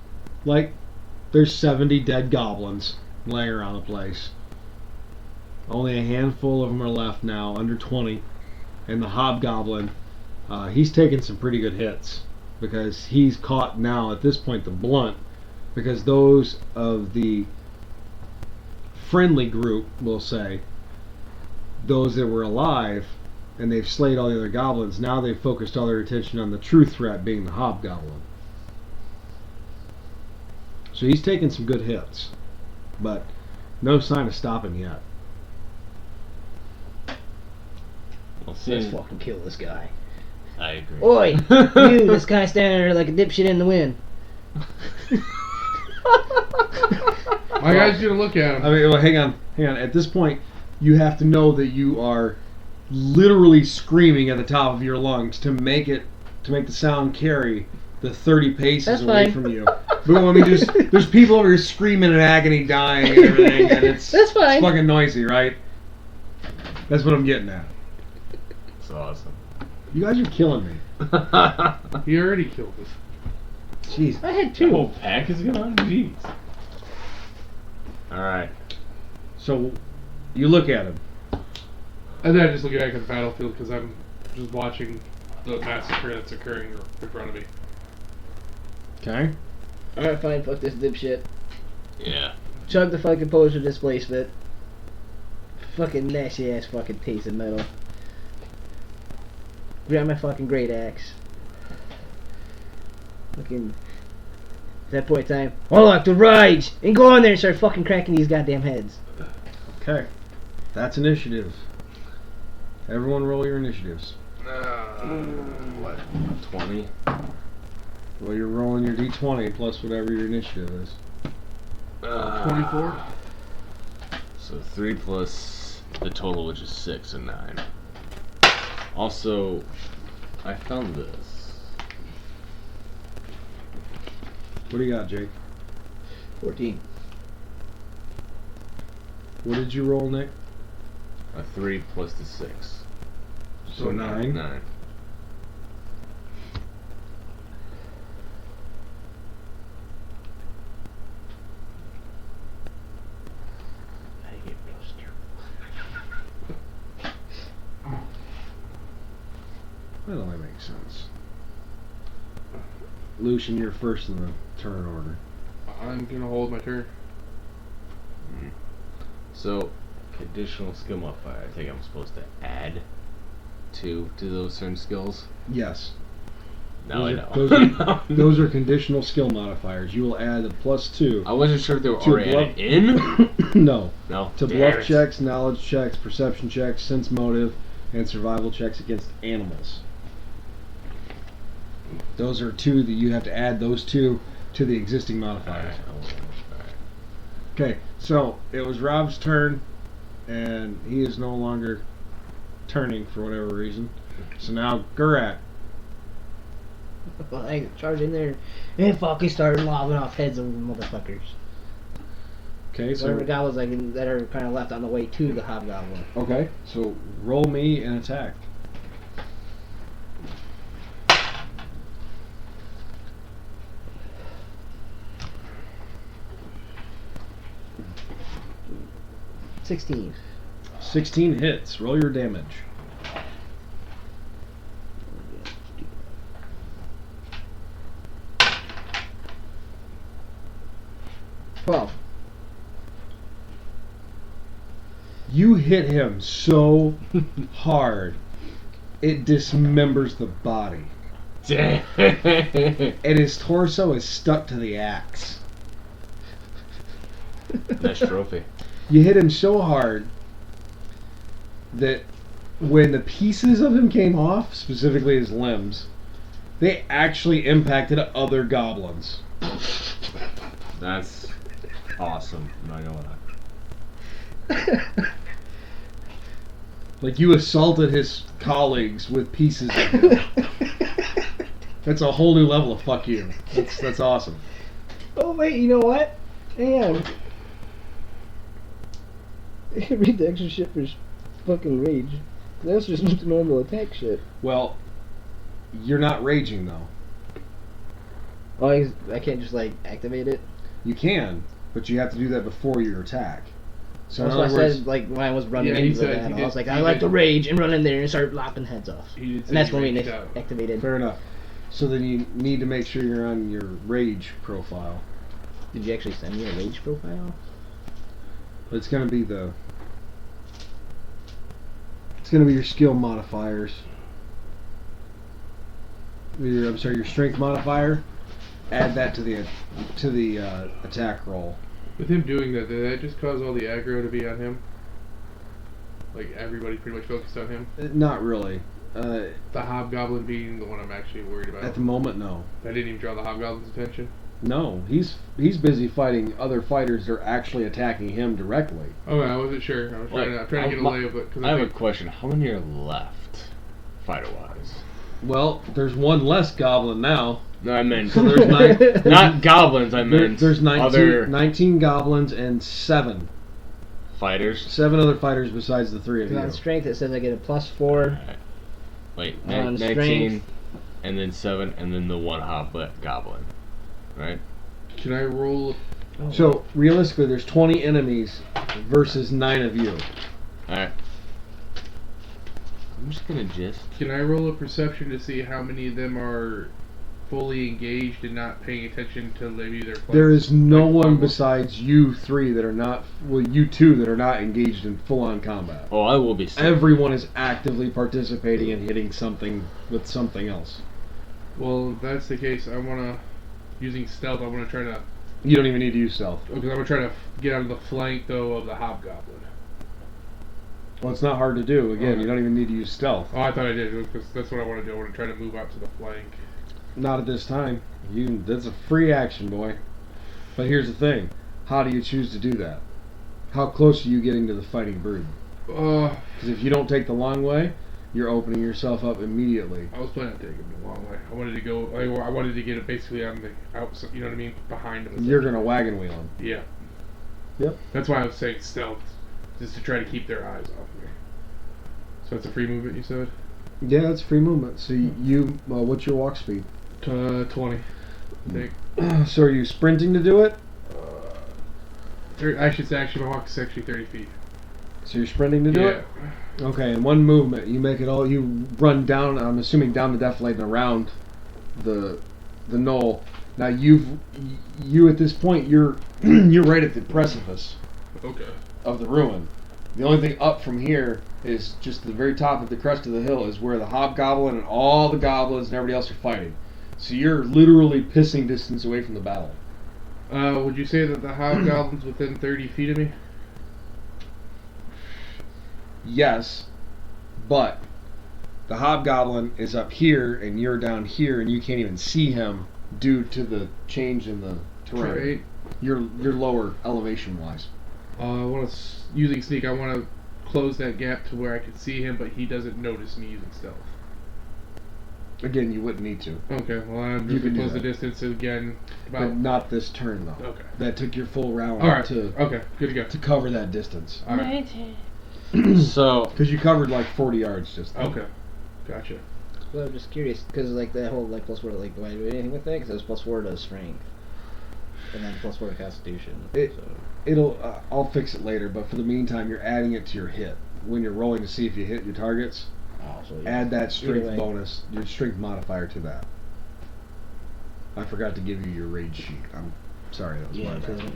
like, there's 70 dead goblins laying around the place. Only a handful of them are left now, under 20. And the hobgoblin, he's taken some pretty good hits, because he's caught now, at this point, the blunt, because those of the friendly group, we'll say, those that were alive, and they've slayed all the other goblins, now they've focused all their attention on the true threat being the hobgoblin. So he's taken some good hits, but no sign of stopping yet. Well, Let's fucking kill this guy. I agree. Oi! You, this guy standing there like a dipshit in the wind. My guy's gonna look at him. I mean, well, hang on. At this point, you have to know that you are literally screaming at the top of your lungs to make the sound carry the 30 paces That's away fine. from you. But I mean, there's people over here screaming in agony, dying, and everything, and it's fine. fucking noisy, right? That's what I'm getting at. It's awesome. You guys are killing me. He already killed us. Jeez. I had The 2. whole pack is gone? Jeez. Alright. So, you look at him. And then I just look back at the battlefield because I'm just watching the massacre that's occurring in front of me. Okay. Alright, fine, fuck this dipshit. Yeah. Chug the fucking potion displacement. Fucking nasty ass fucking taste of metal. Grab my fucking great axe. Fucking. At that point in time, unlock the rage! And go on there and start fucking cracking these goddamn heads. Okay. That's initiative. Everyone roll your initiatives. What? 20? Well, you're rolling your d20 plus whatever your initiative is. 24? So 3 plus the total, which is 6 and 9. Also, I found this. What do you got, Jake? 14. What did you roll, Nick? A 3 plus the 6. So 9. 9. That only makes sense. Lucian, you're first in the turn order. I'm gonna hold my turn. So, conditional skill modifier. I think I'm supposed to add 2 to those certain skills. Yes. Now I Those know. those are conditional skill modifiers. You will add a +2. I wasn't sure if they were To already added in. No. No. To Damn bluff it. checks, knowledge checks, perception checks, sense motive, and survival checks against animals. Those are 2 that you have to add those 2 to the existing modifiers. Alright. Okay, so it was Rob's turn, and he is no longer turning for whatever reason. So now Gurat. Well, I charge in there and fucking start lobbing off heads of motherfuckers. Okay, so Whatever goblins that are kind of left on the way to the hobgoblin. okay, so roll me an attack. — 16. 16 hits. Roll your damage. You hit him so hard, it dismembers the body. Damn. And his torso is stuck to the axe. Nice trophy. You hit him so hard that when the pieces of him came off, specifically his limbs, they actually impacted other goblins. That's awesome. I'm not gonna lie. Like you assaulted his colleagues with pieces of him. That's a whole new level of fuck you. That's awesome. Oh wait, you know what? Hang on. I can read the extra shit for fucking rage. That's just normal attack shit. Well, you're not raging though. Oh, I can't just like activate it. You can, but you have to do that before your attack. So in That's what I other words, said. Like when I was running Yeah, he into the said he battle, did- I was like, he I like did- to rage and run in there and start lopping heads off. He did say And that's he when we raged out. activated. fair enough. So then you need to make sure you're on your rage profile. Did you actually send me a rage profile? It's gonna be the. It's gonna be your skill modifiers. Your strength modifier. Add that to the attack roll. With him doing that, did that just cause all the aggro to be on him? Like everybody pretty much focused on him? Not really. The hobgoblin being the one I'm actually worried about. At the moment, no. I didn't even draw the hobgoblin's attention. No, he's busy fighting other fighters that are actually attacking him directly. Oh, I wasn't sure. I'm trying to get a lay of it. Cause I have a think question. How many are left, fighter-wise? Well, there's one less goblin now. No, I meant So there's nine. not goblins. I meant There's 19, other 19 goblins and 7 fighters. other fighters besides the 3 of Because you. on strength it says I get a +4. Alright. Wait, On 19, strength. and then 7, and then the one hobgoblin, right? can I roll? So realistically, there's 20 enemies versus 9 of you. Alright. I'm just gonna Can I roll a perception to see how many of them are fully engaged and not paying attention to maybe their flanks? There is no Like, one fumble? besides you 3 that are not. Well, you 2 that are not engaged in full-on combat. Oh, I will be safe. Everyone is actively participating and hitting something with something else. Well, if that's the case, I wanna using stealth. I wanna try to You don't even need to use stealth. because I'm gonna try to get on the flank though of the hobgoblin. Well, it's not hard to do. Again, Okay. you don't even need to use stealth. Oh, I thought I did because that's what I want to do. I want to try to move out to the flank. Not at this time. That's a free action, boy. But here's the thing. How do you choose to do that? How close are you getting to the fighting brood? Because if you don't take the long way, you're opening yourself up immediately. I was planning on taking the long way. I wanted to go. I wanted to get it basically on the outside. You know what I mean? Behind him. You're gonna wagon wheel him. Yeah. Yep. That's why I was saying stealth, just to try to keep their eyes off me. So it's a free movement, you said? Yeah, it's free movement. So what's your walk speed? 20. I think. So are you sprinting to do it? I should say actually my walk is actually 30 feet. So you're sprinting to do it? Okay, in one movement, you make it all. You run down. I'm assuming down the defilade and around the knoll. Now you at this point you're you're right at the precipice. Okay. Of the ruin. The only thing up from here is just the very top of the crest of the hill is where the hobgoblin and all the goblins and everybody else are fighting. So you're literally pissing distance away from the battle. Would you say that the hobgoblin's within 30 feet of me? Yes, but the hobgoblin is up here and you're down here and you can't even see him due to the change in the terrain. Right. You're lower elevation wise. Using sneak, I want to close that gap to where I can see him, but he doesn't notice me using stealth. Again, you wouldn't need to. Okay, well I'm You just can going to do close the that. distance again. But not this turn though. Okay. That took your full round Alright, to okay, good to go. to cover that distance. Alright. So, Because you covered like 40 yards just then. Okay, gotcha. Well, I'm just curious, because like that whole like +4, like do I do anything with that? Because it was +4 to strength, and then +4 to constitution. I'll fix it later, but for the meantime, you're adding it to your hit. When you're rolling to see if you hit your targets, So yeah. add that Either strength way. bonus, your strength modifier to that. I forgot to give you your rage sheet. I'm sorry, that was Yeah, my because bad.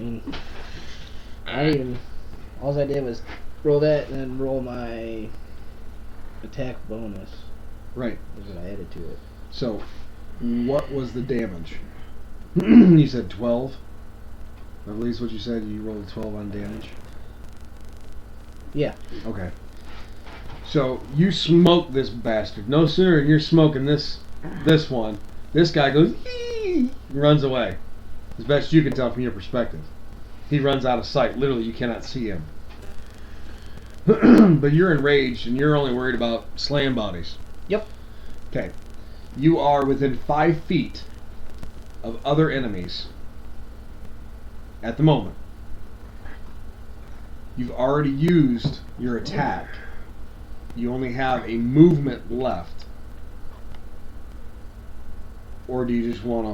I mean, all I did was roll that and then roll my attack bonus. Right. Is what I added to it. So, what was the damage? You said 12? At least what you said, you rolled a 12 on damage? Yeah. Okay. So, you smoke this bastard. No sooner than you're smoking this one, this guy goes, "Ee!" and runs away. As best you can tell from your perspective. He runs out of sight. Literally, you cannot see him. But you're enraged, and you're only worried about slaying bodies. Yep. Okay. You are within 5 feet of other enemies at the moment. You've already used your attack. You only have a movement left. Or do you just want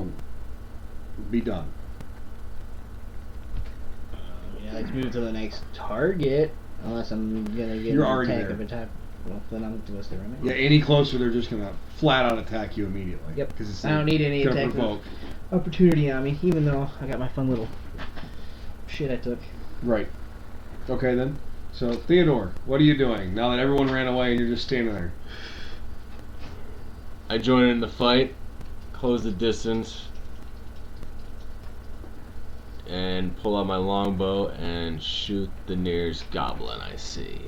to be done? Yeah, let's move to the next target. Unless I'm gonna get You're an already attack there. of attack. Well, then I'm to there, right? Yeah, any closer, they're just going to flat out attack you immediately. Yep. 'Cause it's I don't need any gonna attack provoke. opportunity on me, even though I got my fun little shit I took. Right. Okay then. So Theodore, what are you doing now that everyone ran away and you're just standing there? I join in the fight, close the distance, and pull out my longbow and shoot the nearest goblin I see.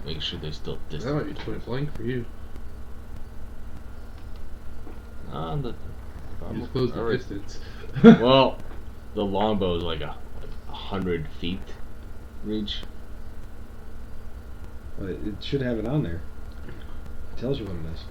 Make sure they're still That distant. might be point blank for you. The, You just close the alright. distance. Well, the longbow is like 100 feet reach. Well, it should have it on there. It tells you what it is.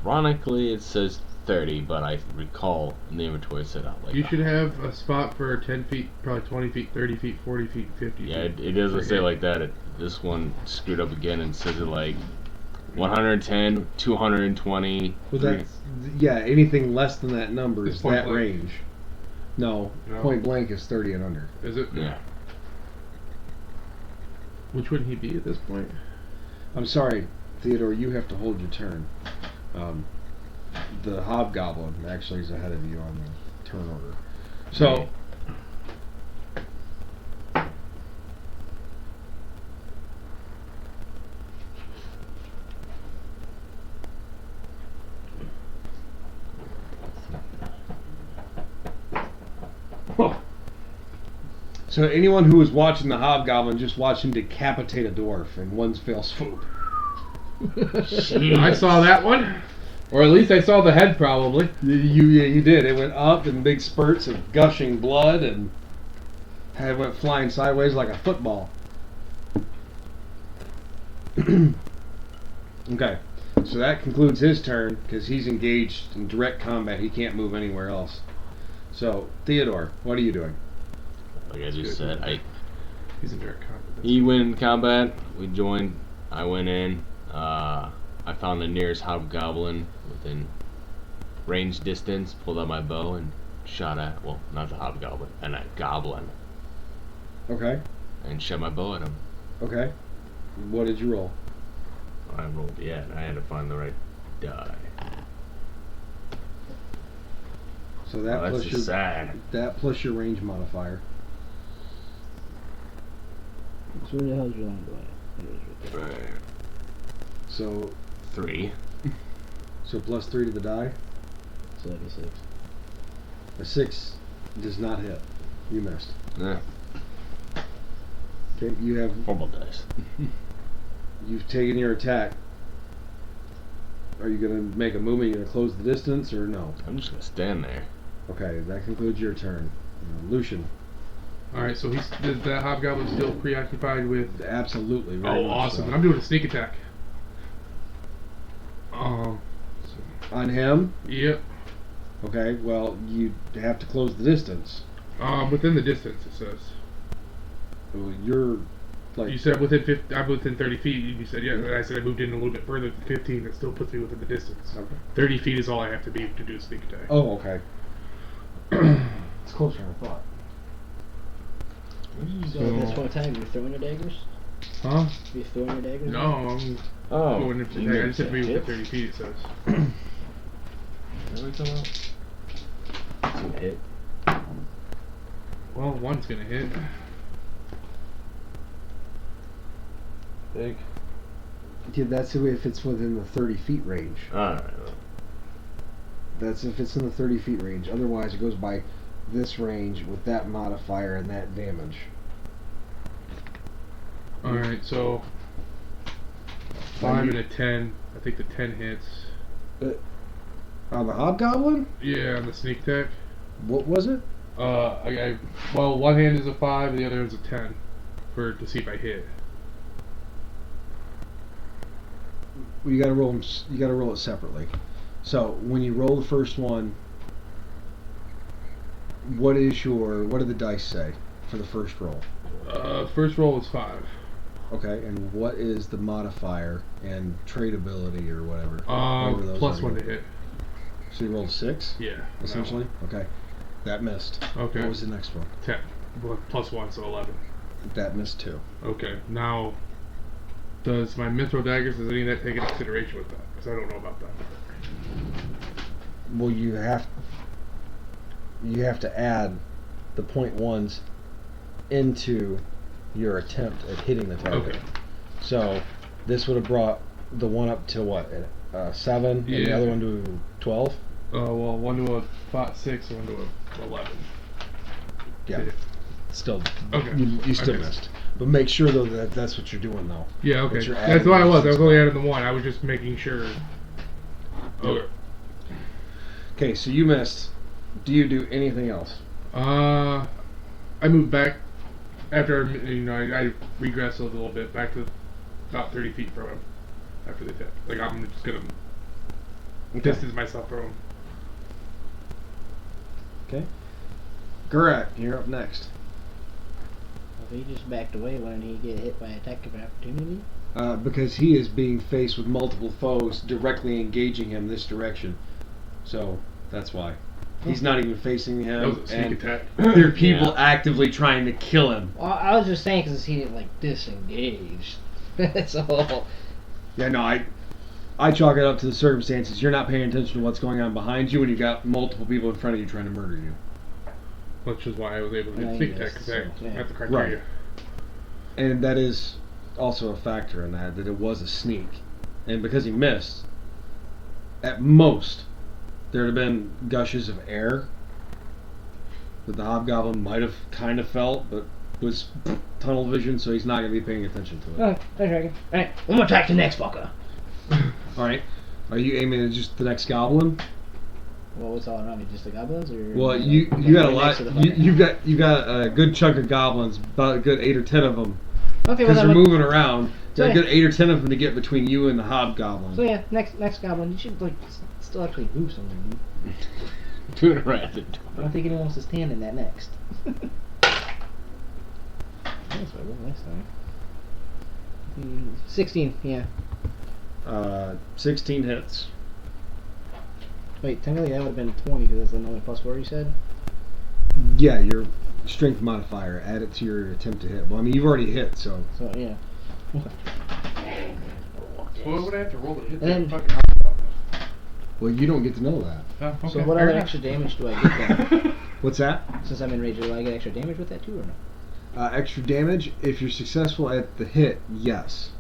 Ironically, it says 30, but I recall in the inventory it said You should have a spot for 10 feet, probably 20 feet, 30 feet, 40 feet, 50 Yeah, feet. it doesn't say Okay. like that. This one screwed up again and says it like 110, 220. Well, that's yeah. Anything less than that number It's is point that blank. range. No, No. point blank is 30 and under. Is it? Yeah. Which would he be at this point? I'm sorry, Theodore. You have to hold your turn. The hobgoblin actually is ahead of you on the turn order. So. So anyone who was watching the hobgoblin just watched him decapitate a dwarf in one fell swoop. I saw that one. Or at least I saw the head, probably. You did. It went up in big spurts of gushing blood, and it went flying sideways like a football. Okay, so that concludes his turn because he's engaged in direct combat. He can't move anywhere else. So, Theodore, what are you doing? Like I just said, He's in direct combat. he went in combat. We joined. I went in. I found the nearest hobgoblin within range distance. Pulled out my bow and shot at. Well, not the hobgoblin, and a goblin. Okay, And shot my bow at him. okay. What did you roll? I haven't rolled yet. I had to find the right die. So that Oh, that's plus just your sad. that plus your range modifier. So where the hell's your line going? So 3. plus 3 to the die. So like a 6. A 6 does not hit. You missed. Yeah. Okay, you have Horrible dice. you've taken your attack. Are you gonna make a movement? You gonna close the distance or no? I'm just gonna stand there. Okay, that concludes your turn. Lucian. Alright, so is that hobgoblin still preoccupied with... Absolutely. Very Oh, much awesome. so. I'm doing a sneak attack. On him. Yep. Okay. Well, you have to close the distance. Within the distance, it says. Well, you're like You said within 50, I'm within 30 feet. You said, yeah, and I said I moved in a little bit further than 15. That still puts me within the distance. Okay. 30 feet is all I have to be to do a sneak attack. Oh, okay. It's closer than I thought. So at this point in time, you're throwing your daggers? Huh? You're throwing your daggers? No, I'm Oh. going into you attack. I mean just have to be within hit? 30 feet, it says. What are we talking about? It's gonna hit. Well, one's gonna hit. Big. Yeah, that's if it's within the 30 feet range. Alright. That's if it's in the 30 feet range. Otherwise, it goes by this range with that modifier and that damage. Alright, so 5 and a 10. I think the 10 hits. On the hobgoblin? Yeah, on the sneak attack. What was it? Well, one hand is a 5 and the other is a 10 to see if I hit. You gotta roll 'em you gotta roll it separately. So when you roll the first one, what do the dice say for the first roll? First roll was 5. Okay, and what is the modifier and trait ability or whatever? Whatever those Plus are. 1 to hit. So you rolled 6? Yeah. Essentially? Okay. That missed. Okay. What was the next one? 10. Well, plus 1, so 11. That missed too. Okay, now, does my mithril daggers, does any of that take into consideration with that? Because I don't know about that. Well, you have to add the .1s into your attempt at hitting the target. Okay. So this would have brought the one up to what? 7, and the Yeah. other one to 12? Well, one to a 6, one to a 11. Yeah. Still, Okay. you still Okay. missed. But make sure though that that's what you're doing though. Yeah, okay. But you're That's adding what I was. I those was only back. adding the 1. I was just making sure. Okay. Okay, so you missed. Do you do anything else? I moved back after, I regressed a little bit back to about 30 feet from him after the attack. Like, I'm just gonna distance myself from him. Okay. Gurak, you're up next. If he just backed away, why didn't he get hit by attack of opportunity? Because he is being faced with multiple foes directly engaging him this direction. So that's why. He's not even facing That him, was a sneak and attack. there are people Yeah. actively trying to kill him. Well, I was just saying because he didn't like disengage. So Yeah, no, I chalk it up to the circumstances. You're not paying attention to what's going on behind you, and you've got multiple people in front of you trying to murder you. Which is why I was able to Yeah, get sneak yes, attack, because so, I yeah. have the criteria. And that is also a factor in that it was a sneak. And because he missed, at most, there would have been gushes of air that the hobgoblin might have kind of felt, but was tunnel vision, so he's not going to be paying attention to it. oh, that's right. Alright, I'm gonna attack the next fucker. Alright, are you aiming at just the next goblin? Well, what's all around me? Just the goblins, or Well, like, you like got a right lot. next to the fucker? You got a good chunk of goblins, about a good 8 or 10 of them. Okay, well Because then they're what- moving around, Got a good 8 or 10 of them to get between you and the hobgoblin. So yeah, next goblin, you should like still actually move something. Dude. Doing it right at the I door. don't think anyone wants to stand in that next. That's what I rolled last time. 16, yeah. 16 hits. Wait, technically that would have been 20 because that's the only +4 you said. Yeah, your strength modifier. Add it to your attempt to hit. Well, I mean, you've already hit, so. So yeah. What would I have to roll to hit And that then- fucking hobgoblin? Well, you don't get to know that. Oh, okay. So what fair other enough. extra damage do I get then? What's that? Since I'm in rage, do I get extra damage with that too or no? Extra damage, if you're successful at the hit, yes.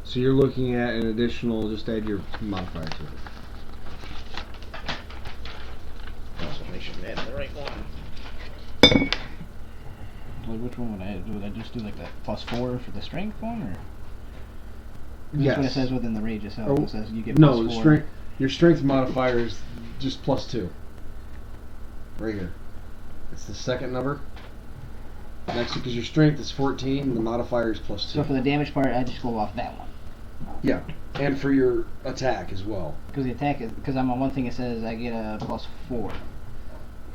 So you're looking at an additional, just add your modifier to it. Also make sure I'm adding the right one. Like which one would I add? Would I just do like that +4 for the strength one, or? That's what it says within the rage itself. Oh, It says you get no, +4. the strength. Your strength modifier is just +2. Right here. It's the second number. Next, because your strength is 14, the modifier is +2. So for the damage part, I just go off that one. Yeah, and for your attack as well. Because the attack is because I'm on one thing. It says I get a +4 for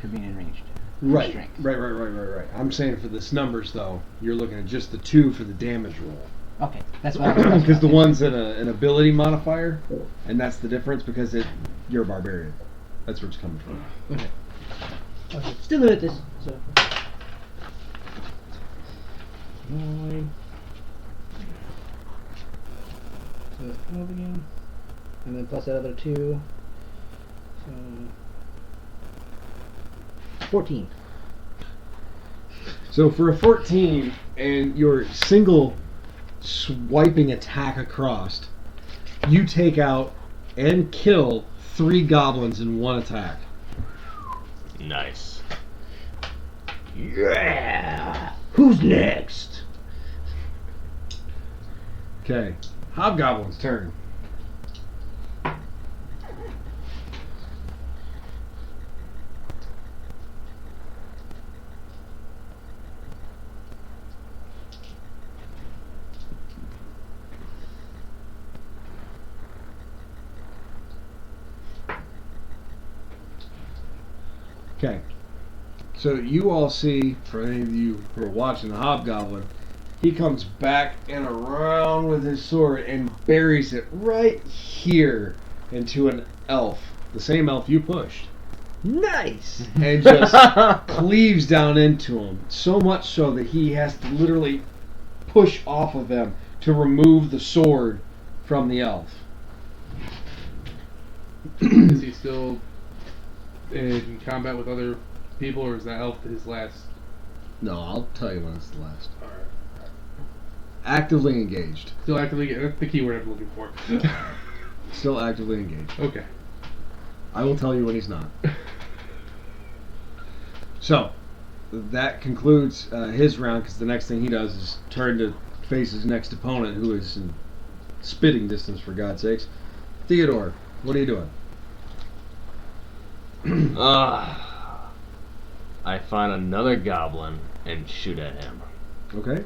being enraged. Right, Strength. right. I'm saying for this numbers though, you're looking at just the 2 for the damage roll. Okay, that's what I was. Because the one's an ability modifier, and that's the difference because you're a barbarian. That's where it's coming from. Okay. Still good at this. So. 9. So it's 12 again, and then plus that other 2. So 14. So for a 14 and your single swiping attack across, you take out and kill 3 goblins in one attack. Nice. Yeah. Who's next? Okay, hobgoblin's turn. Okay, so you all see, for any of you who are watching the hobgoblin, he comes back and around with his sword and buries it right here into an elf, the same elf you pushed, Nice. and just cleaves down into him, so much so that he has to literally push off of him to remove the sword from the elf. Is he still in combat with other people, or is that elf his last? No, I'll tell you when it's the last. Alright. Actively engaged. Still actively. That's the keyword I'm looking for. Still actively engaged. Okay. I will tell you when he's not. So, that concludes his round, because the next thing he does is turn to face his next opponent, who is in spitting distance, for God's sakes. Theodore, what are you doing? I find another goblin and shoot at him. Okay.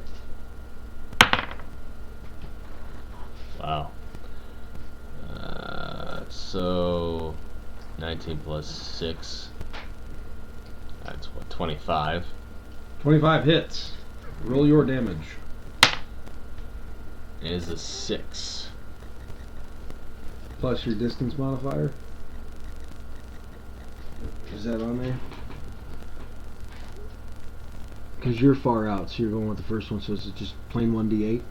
Wow. So 19 plus 6. That's what, 25. 25 hits. Roll your damage. It is a 6. Plus your distance modifier. Is that on there? Because you're far out, so you're going with the first one, so it's just plain 1d8?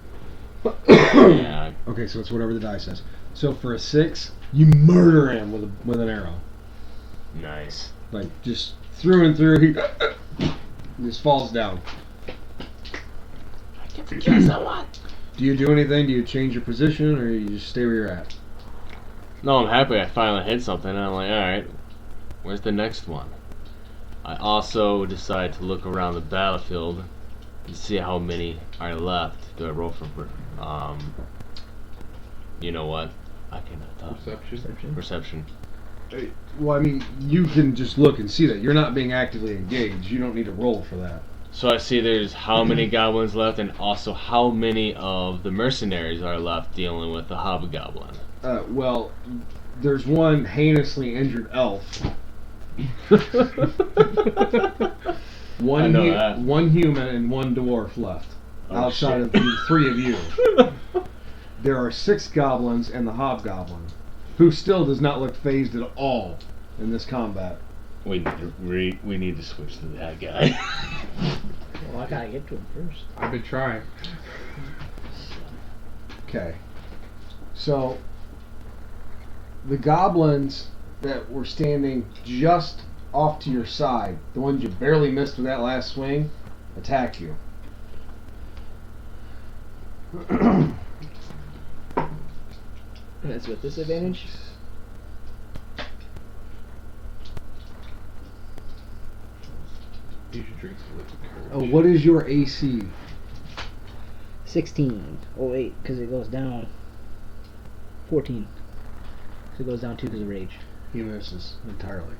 Yeah. Okay, so it's whatever the die says. So for a 6, you murder him with an arrow. Nice. Like, just through and through, he just falls down. I get to kill someone. Do you do anything? Do you change your position, or you just stay where you're at? No, I'm happy I finally hit something, and I'm like, alright, where's the next one? I also decide to look around the battlefield and see how many are left. Do I roll for, you know what? I cannot talk. Perception. Perception. Well, I mean, you can just look and see that. You're not being actively engaged. You don't need to roll for that. So I see there's how many goblins left, and also how many of the mercenaries are left dealing with the hobgoblin. Well, there's one heinously injured elf. I know that. One human and one dwarf left. Oh, outside shit. of the three of you. There are 6 goblins and the hobgoblin, who still does not look phased at all in this combat. We need to switch to that guy. Well, I gotta get to him first. I've been trying. Okay. So, the goblins that were standing just off to your side, the ones you barely missed with that last swing, attack you. That's with disadvantage? You should drink some liquid courage. Oh, what is your AC? 16. Oh, wait, because it goes down. 14. So it goes down 2 because of rage. He misses entirely.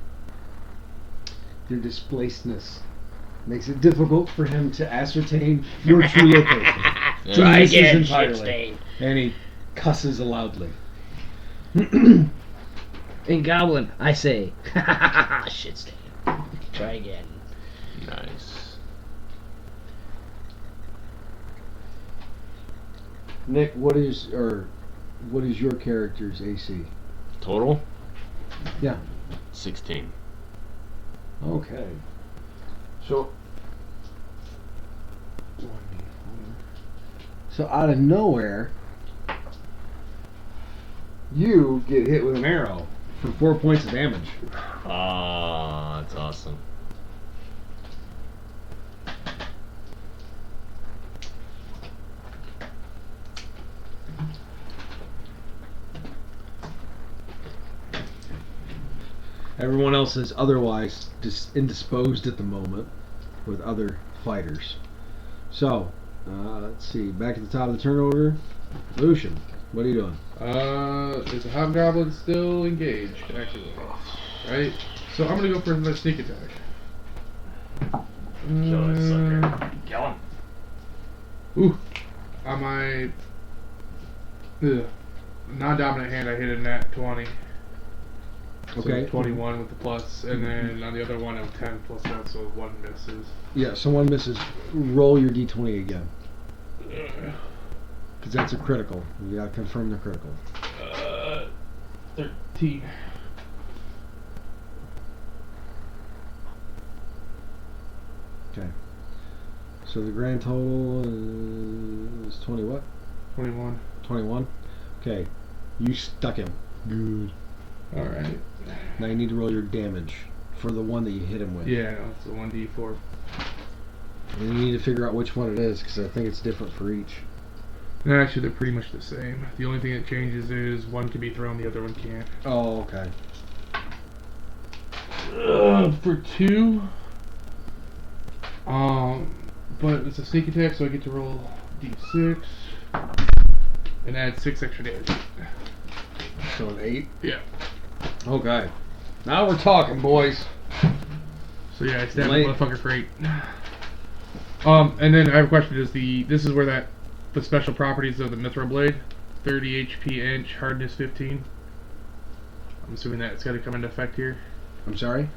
Your displacedness makes it difficult for him to ascertain your true location. Yeah. Try misses again, entirely. shit stain. And he cusses loudly. In Goblin, I say, shit stain. Try again. Nice. Nick, what is your character's AC? Total? Yeah. 16. Okay. So out of nowhere, you get hit with an arrow for 4 points of damage. Ah, that's awesome. Everyone else is otherwise indisposed at the moment with other fighters. So, let's see. Back at the top of the turn order, Lucian, what are you doing? Is the hobgoblin still engaged? Actually, right? So I'm gonna go for another sneak attack. Kill that sucker. Kill him. Ooh, on my non-dominant hand, I hit a nat 20. Okay. So 21 with the plus, and then on the other one, I'm 10 plus 1, so 1 misses. Yeah, someone misses. Roll your d20 again. Because that's a critical. You gotta confirm the critical. 13. Okay. So the grand total is 20 what? 21. 21? Okay. You stuck him. Good. Alright. Now you need to roll your damage for the one that you hit him with. Yeah, it's a 1d4. And you need to figure out which one it is, because I think it's different for each. No, actually, they're pretty much the same. The only thing that changes is one can be thrown, the other one can't. Oh, okay. For 2. But it's a sneak attack, so I get to roll d6 and add 6 extra damage. So an 8? Yeah. Okay. Now we're talking, boys. So yeah, I stabbed the Late. motherfucker for 8. And then I have a question: this is where the special properties of the Mithril Blade, 30 HP inch, hardness 15. I'm assuming that it's got to come into effect here. I'm sorry?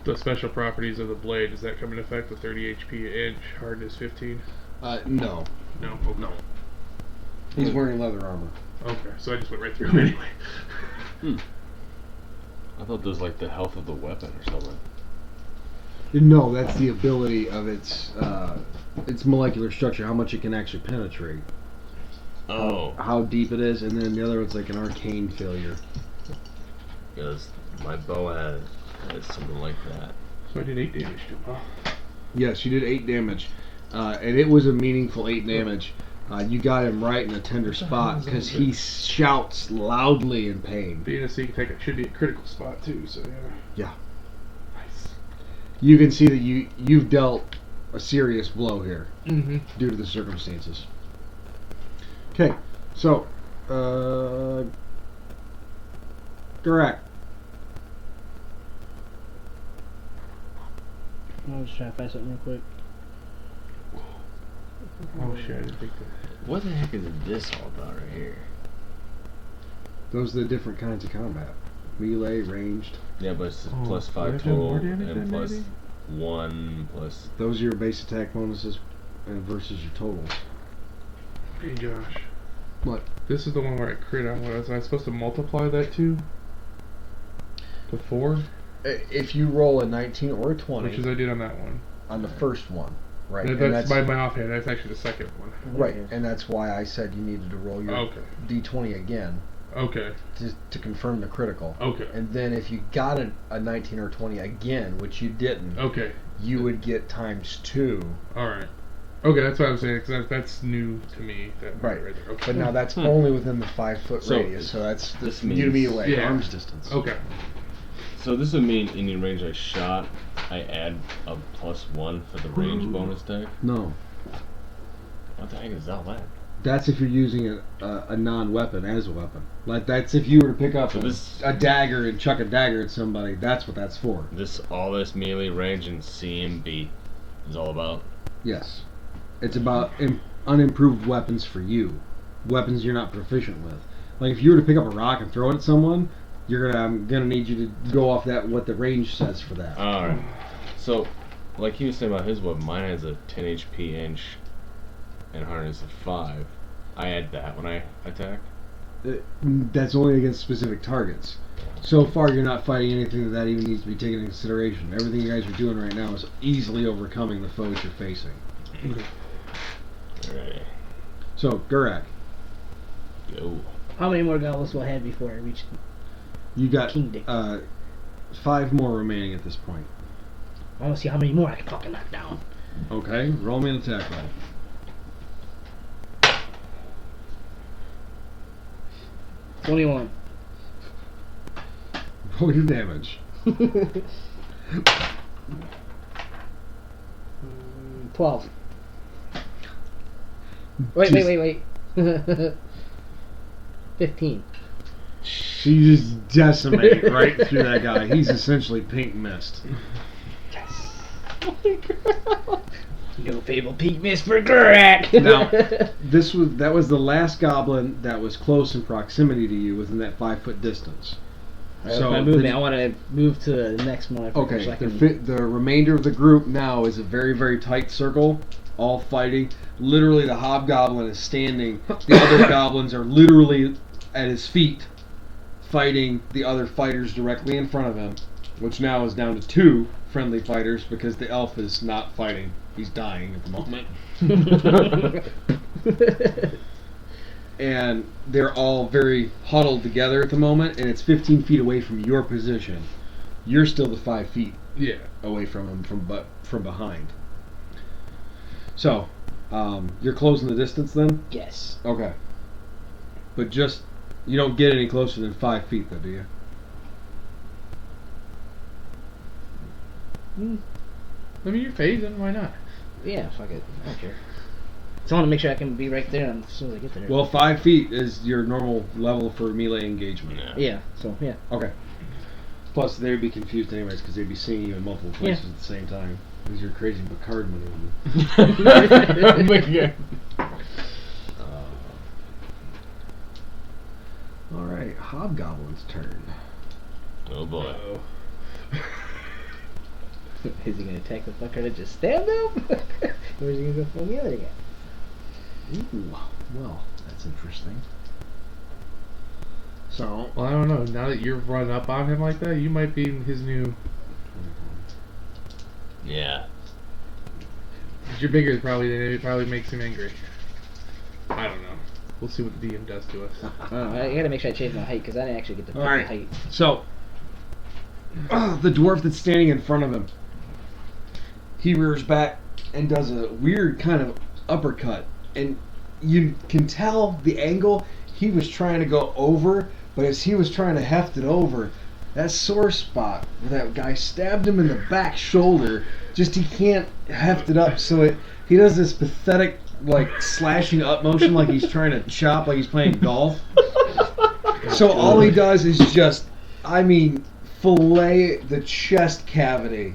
The special properties of the blade, does that come into effect? The 30 HP inch, hardness 15. No. No. Okay. No. He's wearing leather armor. Okay, so I just went right through him anyway. I thought that was like the health of the weapon or something. No, that's the ability of its molecular structure, how much it can actually penetrate. Oh. How deep it is, and then the other one's like an arcane failure. Because my bow has something like that. So I did 8 damage to him, huh? Yes, you did 8 damage. And it was a meaningful 8 damage. You got him right in a tender spot because he shouts loudly in pain. Being a sneak attack, it should be a critical spot too, so yeah. Yeah. Nice. You can see that you've dealt a serious blow here Mm-hmm. due to the circumstances. Okay, so, correct. I'll just try to find something real quick. Oh shit, I didn't think that. What the heck is this all about right here? Those are the different kinds of combat. Melee, ranged. Yeah, but it's Oh, plus do I 5 have to have more total damage and then, plus maybe? 1 plus. Those are your base attack bonuses and versus your totals. Hey Josh. What? This is the one where I crit on. What was I supposed to multiply that to? To 4? If you roll a 19 or a 20 Which is I did on that one. on the first one, right? That- and that's my offhand. That's actually the second one. right, and that's why I said you needed to roll your Okay. d20 again Okay. to confirm the critical. Okay. And then if you got a 19 or 20 again, which you didn't, Okay. you would get ×2. All right. Okay, that's what I'm saying. Because that's new to me. That Right. Right there. Okay. But now that's only within the 5-foot So, radius, so that's this you to me means- away. Yeah. Arm's distance. Okay. So this would mean any range I shot, I add a +1 for the range bonus tag? No. What the heck is all that? That's if you're using a non-weapon as a weapon. Like, that's if you were to pick up So this- a dagger and chuck a dagger at somebody, that's what that's for. All this melee range and CMB is all about? Yes. It's about unimproved weapons for you. Weapons you're not proficient with. Like, if you were to pick up a rock and throw it at someone, I'm gonna need you to go off what the range says for that. Alright. So, like he was saying about his weapon, mine has a 10 HP inch and hardness of 5. I add that when I attack? That's only against specific targets. So far, you're not fighting anything that even needs to be taken into consideration. Everything you guys are doing right now is easily overcoming the foes you're facing. Alright. So, Gurak, Go. How many more goblins will I have before I reach? you got King Dick. 5 more remaining at this point. I want to see how many more I can fucking knock down. Okay, roll me an attack roll. $21. Roll your damage. 12. Wait. 15. You just decimate right through that guy. He's essentially pink mist. No fable peak miss for Gurak. Now, that was the last goblin that was close in proximity to you within that 5-foot distance. So my movement, I want to move to the next one. Okay, So I can- the remainder of the group now is a very, very tight circle, all fighting. Literally, the hobgoblin is standing. The other goblins are literally at his feet, fighting the other fighters directly in front of him, which now is down to 2 friendly fighters because the elf is not fighting. He's dying at the moment. And they're all very huddled together at the moment, and it's 15 feet away from your position. You're still the 5 feet Yeah. away from him from behind. So, you're closing the distance then? Yes. Okay. But you don't get any closer than 5 feet though, do you? I mean, you're phasing. Why not? Yeah, fuck it. I don't care. So I want to make sure I can be right there as soon as I get there. Well, 5 feet is your normal level for melee engagement. Yeah, so, yeah. Okay. Plus, they'd be confused anyways because they'd be seeing you in multiple places at the same time. Because you're crazy Picard maneuver. Alright, Hobgoblin's turn. Oh boy. Is he going to attack the fucker that just stabbed him? Or is he going to go for the other guy? Ooh, well, that's interesting. So, Well, I don't know. Now that you're run up on him like that, you might be his new. Yeah. 'Cause you're bigger, probably. It probably makes him angry. I don't know. We'll see what the DM does to us. I got to make sure I change my height because I didn't actually get to pick Alright. the height. So, the dwarf that's standing in front of him, he rears back and does a weird kind of uppercut. And you can tell the angle he was trying to go over, but as he was trying to heft it over, that sore spot where that guy stabbed him in the back shoulder, just he can't heft it up, so he does this pathetic, like, slashing up motion like he's trying to chop like he's playing golf. So all he does is just, fillet the chest cavity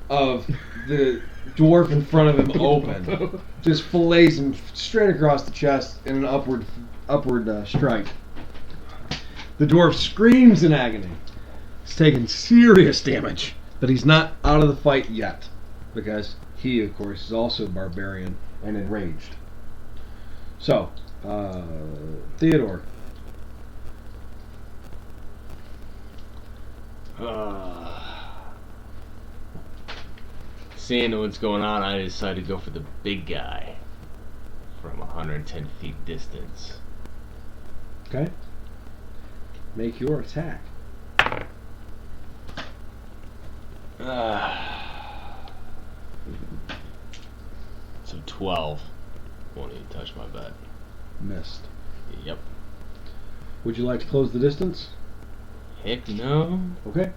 of the dwarf in front of him open. Just fillets him straight across the chest in an upward strike. The dwarf screams in agony. He's taking serious damage, but he's not out of the fight yet, because he, of course, is also barbarian and enraged. So, Theodore. Seeing what's going on, I decided to go for the big guy from 110 feet distance. Okay. Make your attack. So 12. Won't even touch my bet. Missed. Yep. Would you like to close the distance? Heck no. Okay.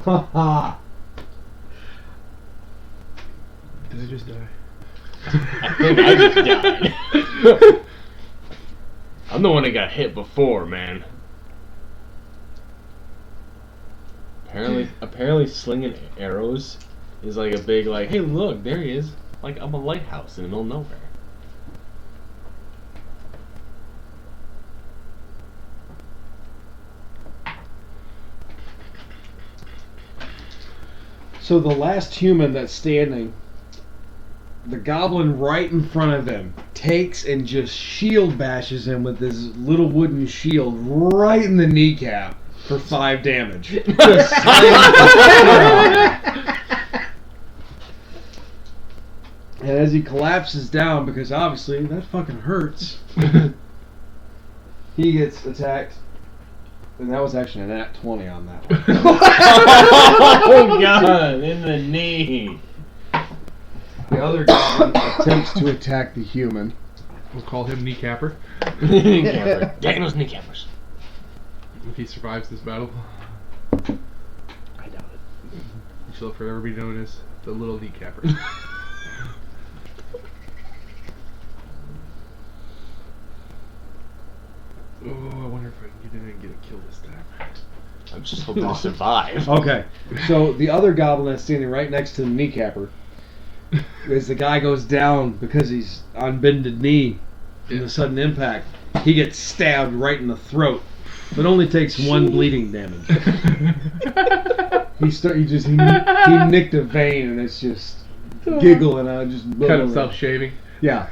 Ha ha! Did I just die? I think I just died. I'm the one that got hit before, man. Apparently slinging arrows is like a big, like, hey look, there he is. Like, I'm a lighthouse in the middle of nowhere. So the last human that's standing, the goblin right in front of him takes and just shield bashes him with his little wooden shield right in the kneecap for 5 damage. Just and as he collapses down, because obviously that fucking hurts, he gets attacked. And that was actually a nat 20 on that one. Oh god, in the knee. The other goblin attempts to attack the human. We'll call him Kneecapper. Kneecapper. Daniel's kneecappers. If he survives this battle, I doubt it. he shall forever be known as the Little Kneecapper. Oh, I wonder if I can get in and get a kill this time. I'm just hoping to survive. Okay, so the other goblin that's standing right next to the kneecapper, as the guy goes down because he's on bended knee from the sudden impact, he gets stabbed right in the throat, but only takes 1 bleeding damage. He nicked a vein and it's just giggling out, just Cut himself shaving. Yeah.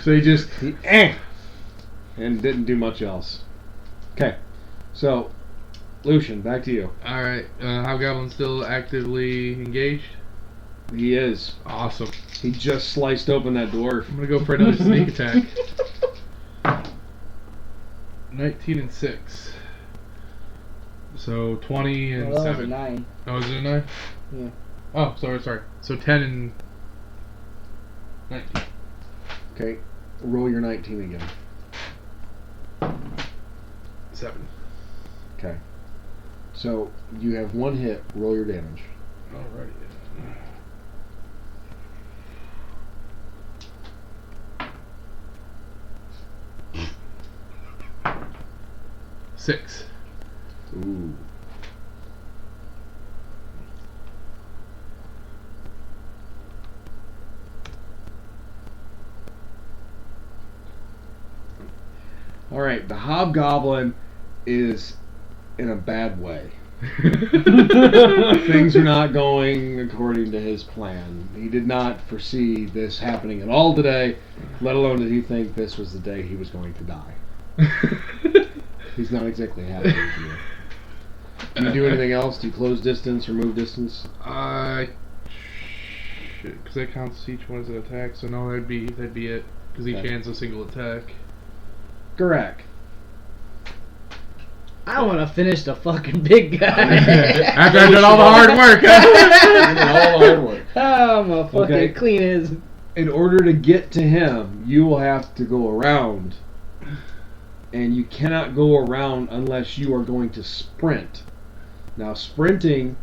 So he and didn't do much else. Okay, so Lucian, back to you. Alright, Hobgoblin's still actively engaged? He is. Awesome. He just sliced open that dwarf. I'm gonna go for another sneak attack. 19 and 6. So 20 and Well, that 7. was a 9. Oh, is it a 9? Yeah. Oh, sorry. So 10 and 19. Okay, roll your 19 again. 7. Okay. So you have 1 hit. Roll your damage. Alrighty. 6. Ooh. All right, the hobgoblin is in a bad way. Things are not going according to his plan. He did not foresee this happening at all today, let alone did he think this was the day he was going to die. He's not exactly happy with you. Do you do anything else? Do you close distance or move distance? Shit, because that counts each one as an attack, so no, that'd be it. Because each Okay. hand's a single attack. Correct. I want to finish the fucking big guy. After I've done all the hard work. All the hard work. Oh, I'm a fucking Okay. clean as. In order to get to him, you will have to go around. And you cannot go around unless you are going to sprint. Now, sprinting,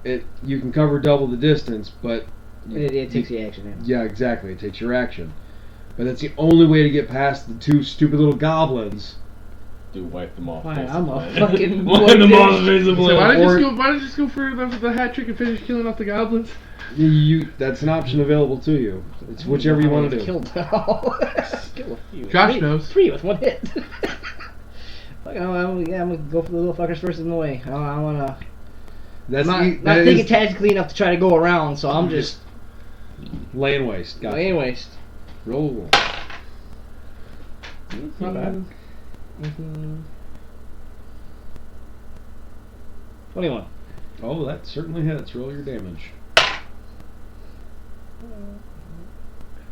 you can cover double the distance, but... It takes the action in. Yeah, exactly. It takes your action. But that's the only way to get past the 2 stupid little goblins Do wipe them off. Fine, face I'm the a planet. fucking Wipe them off. Face the So planet. why don't you just go for the hat trick and finish killing off the goblins? That's an option available to you. It's whichever you want to do. Killed kill a few. Josh knows. 3 with 1 hit. I'm gonna go for the little fuckers first in the way. I wanna. That's not thinking tactically enough to try to go around, so I'm just laying waste. Gotcha. laying waste. Roll. Not bad. 21. Oh, that certainly hits. Roll your damage.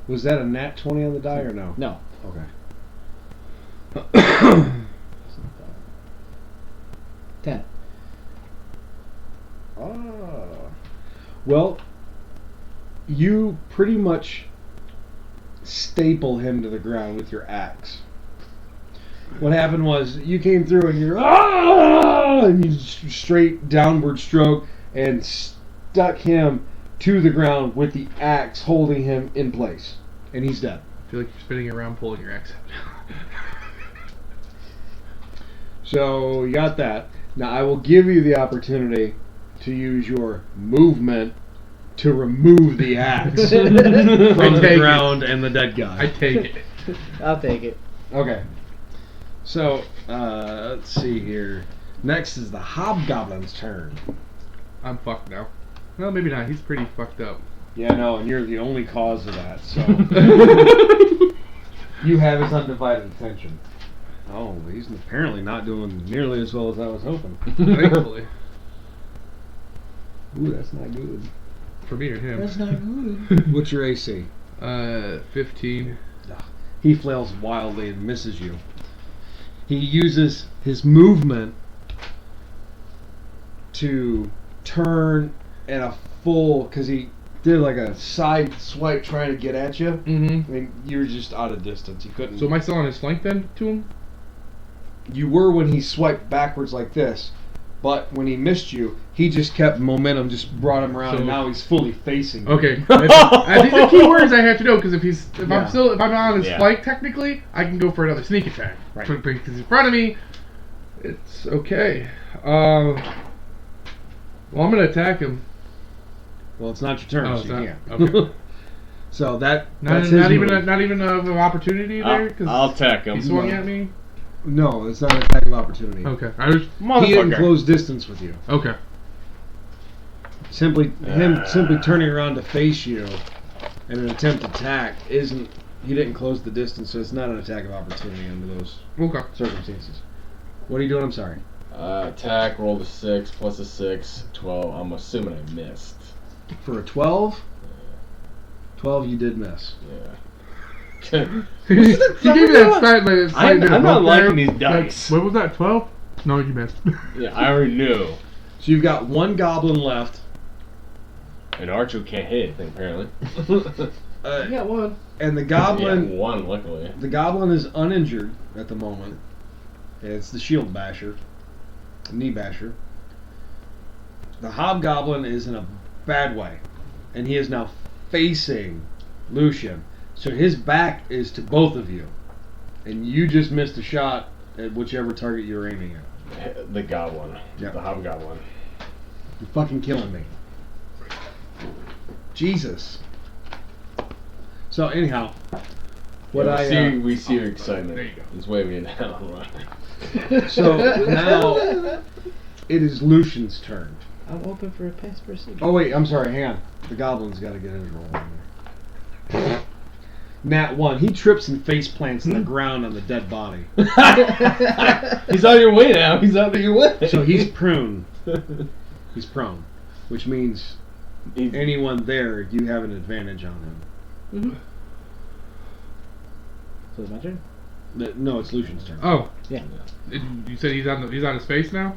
Was that a nat 20 on the die or no? No. Okay. 10. Well, you pretty much staple him to the ground with your axe. What happened was you came through and you're and you straight downward stroke and stuck him to the ground with the axe holding him in place, and he's dead. I feel like you're spinning around pulling your axe out. So you got that. Now I will give you the opportunity to use your movement to remove the axe from the ground and the dead guy. I take it. I'll take it. Okay. So, let's see here. Next is the Hobgoblin's turn. I'm fucked now. Well, maybe not. He's pretty fucked up. Yeah, no, and you're the only cause of that, so... You have his undivided attention. Oh, he's apparently not doing nearly as well as I was hoping. Thankfully. Ooh, that's not good. For me or him. That's not good. What's your AC? 15. He flails wildly and misses you. He uses his movement to turn at a full, because he did like a side swipe trying to get at you. Mm-hmm. I mean, you were just out of distance. You couldn't. So am I still on his flank then to him? You were when he swiped backwards like this, but when he missed you, he just kept momentum, just brought him around, So- and now he's fully facing you. Okay. I think the key words I have to know, because if Yeah. I'm on his Yeah. flank technically, I can go for another sneak attack. Right. But because he's in front of me, it's okay. Well, I'm gonna attack him. Well, it's not your turn, Oh, so it's you not- can't. okay. So that's Not his even move. not even an opportunity there. Cause I'll attack him. he swung at me. No, it's not an attack of opportunity. Okay. I was He didn't Motherfucker. close distance with you. okay. Simply turning around to face you in an attempt to attack isn't. He didn't close the distance, so it's not an attack of opportunity under those Okay. circumstances. What are you doing? I'm sorry. Attack, rolled a 6, plus a 6, 12. I'm assuming I missed. For a 12, 12 you did miss. Yeah. He gave me that side bit I'm of not hope there. liking these dice. What was that? 12? No, you missed. Yeah, I already knew. So you've got one goblin left. And Archer can't hit anything, apparently. I got one. And the Yeah, goblin, one, luckily. the goblin is uninjured at the moment. It's the shield basher, knee basher. The hobgoblin is in a bad way, and he is now facing Lucian. So his back is to both of you, and you just missed a shot at whichever target you were aiming at. The goblin. Yeah. The hobgoblin. You're fucking killing me. Jesus. So anyhow, what We see your excitement. There you go. It's waving it down. Right. So now it is Lucian's turn. I'm open for a pass procedure. Oh wait, I'm sorry. Hang on. The goblin's got to get his roll in there. Nat 1. He trips and face plants on the ground on the dead body. He's on your way now. He's out of your way. So he's prone. He's prone, which means anyone there, you have an advantage on him. Mm-hmm. So it's my turn? No, it's Lucian's turn. Oh. Yeah. You said he's on his face now?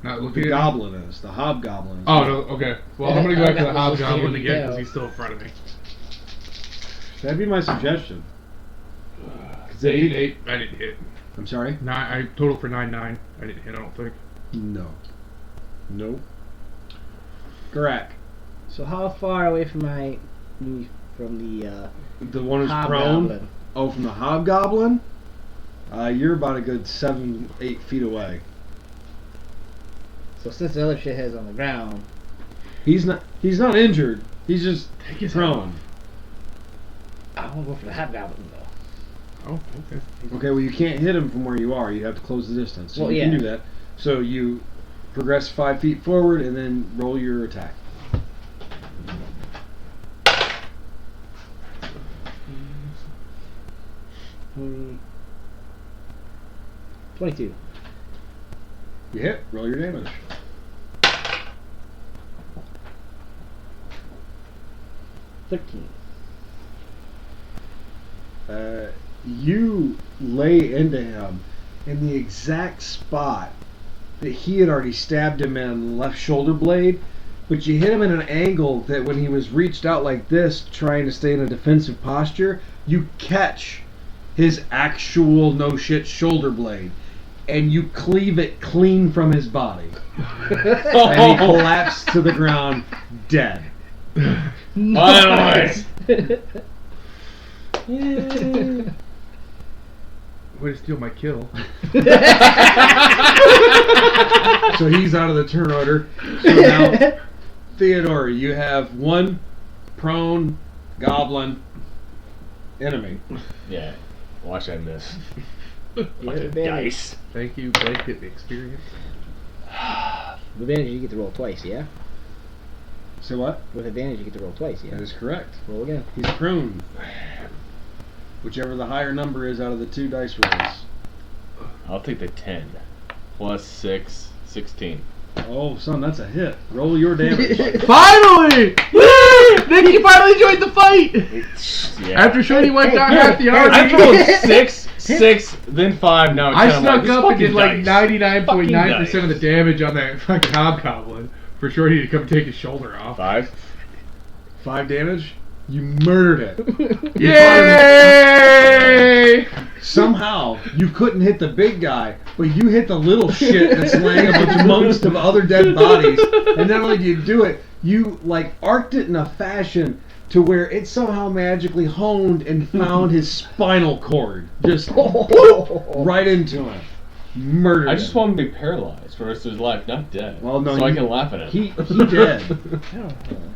Not looking The at him? goblin is. The hobgoblin is. Oh, no, okay. Well, I'm going to go after the Hobgoblin's hobgoblin just again down. because he's still in front of me. That'd be my suggestion. 8. I didn't hit. I'm sorry? I totaled for 9-9. I didn't hit, I don't think. No. Nope. Garak. So how far away from the The one who's prone? hobgoblin? Oh, from the hobgoblin? You're about a good 7-8 feet away. So since the other shithead's on the ground, He's not injured. He's just prone. I want to go for the hobgoblin though. Oh, okay. Okay, well you can't hit him from where you are. You have to close the distance. So Well, you can yeah. do that. So you progress 5 feet forward and then roll your attack. Hmm. 22. You hit. Roll your damage. You lay into him in the exact spot that he had already stabbed him in the left shoulder blade, but you hit him at an angle that when he was reached out like this, trying to stay in a defensive posture, you catch his actual no shit shoulder blade and you cleave it clean from his body. And he collapsed to the ground dead. Finally! Way to steal my kill. So he's out of the turn order. So now, Theodore, you have one prone goblin enemy. Yeah. Watch I miss. You have advantage. Dice. Thank you, blanket experience. With advantage, you get to roll twice, yeah? So what? With advantage, you get to roll twice, yeah? That is correct. Roll again. He's prone. Whichever the higher number is out of the 2 dice rolls. I'll take the 10. Plus 6, 16. Oh, son, that's a hit. Roll your damage. Finally! Woo! Nick, you finally joined the fight! Yeah. After Shorty wiped out half the army. I rolled 6, then 5, now it's I 10. snuck up and did like Fucking 99.9% of the damage on that fucking hobgoblin for Shorty to come take his shoulder off. 5. 5 damage. You murdered it. Yay! Somehow, you couldn't hit the big guy, but you hit the little shit that's laying amongst of other dead bodies. And not only did you do it, you like arced it in a fashion to where it somehow magically honed and found his spinal cord. Just right into him. Murdered I just him. want him to be paralyzed for the rest of his life, not dead. Well, no, so I you- can laugh at him. He dead.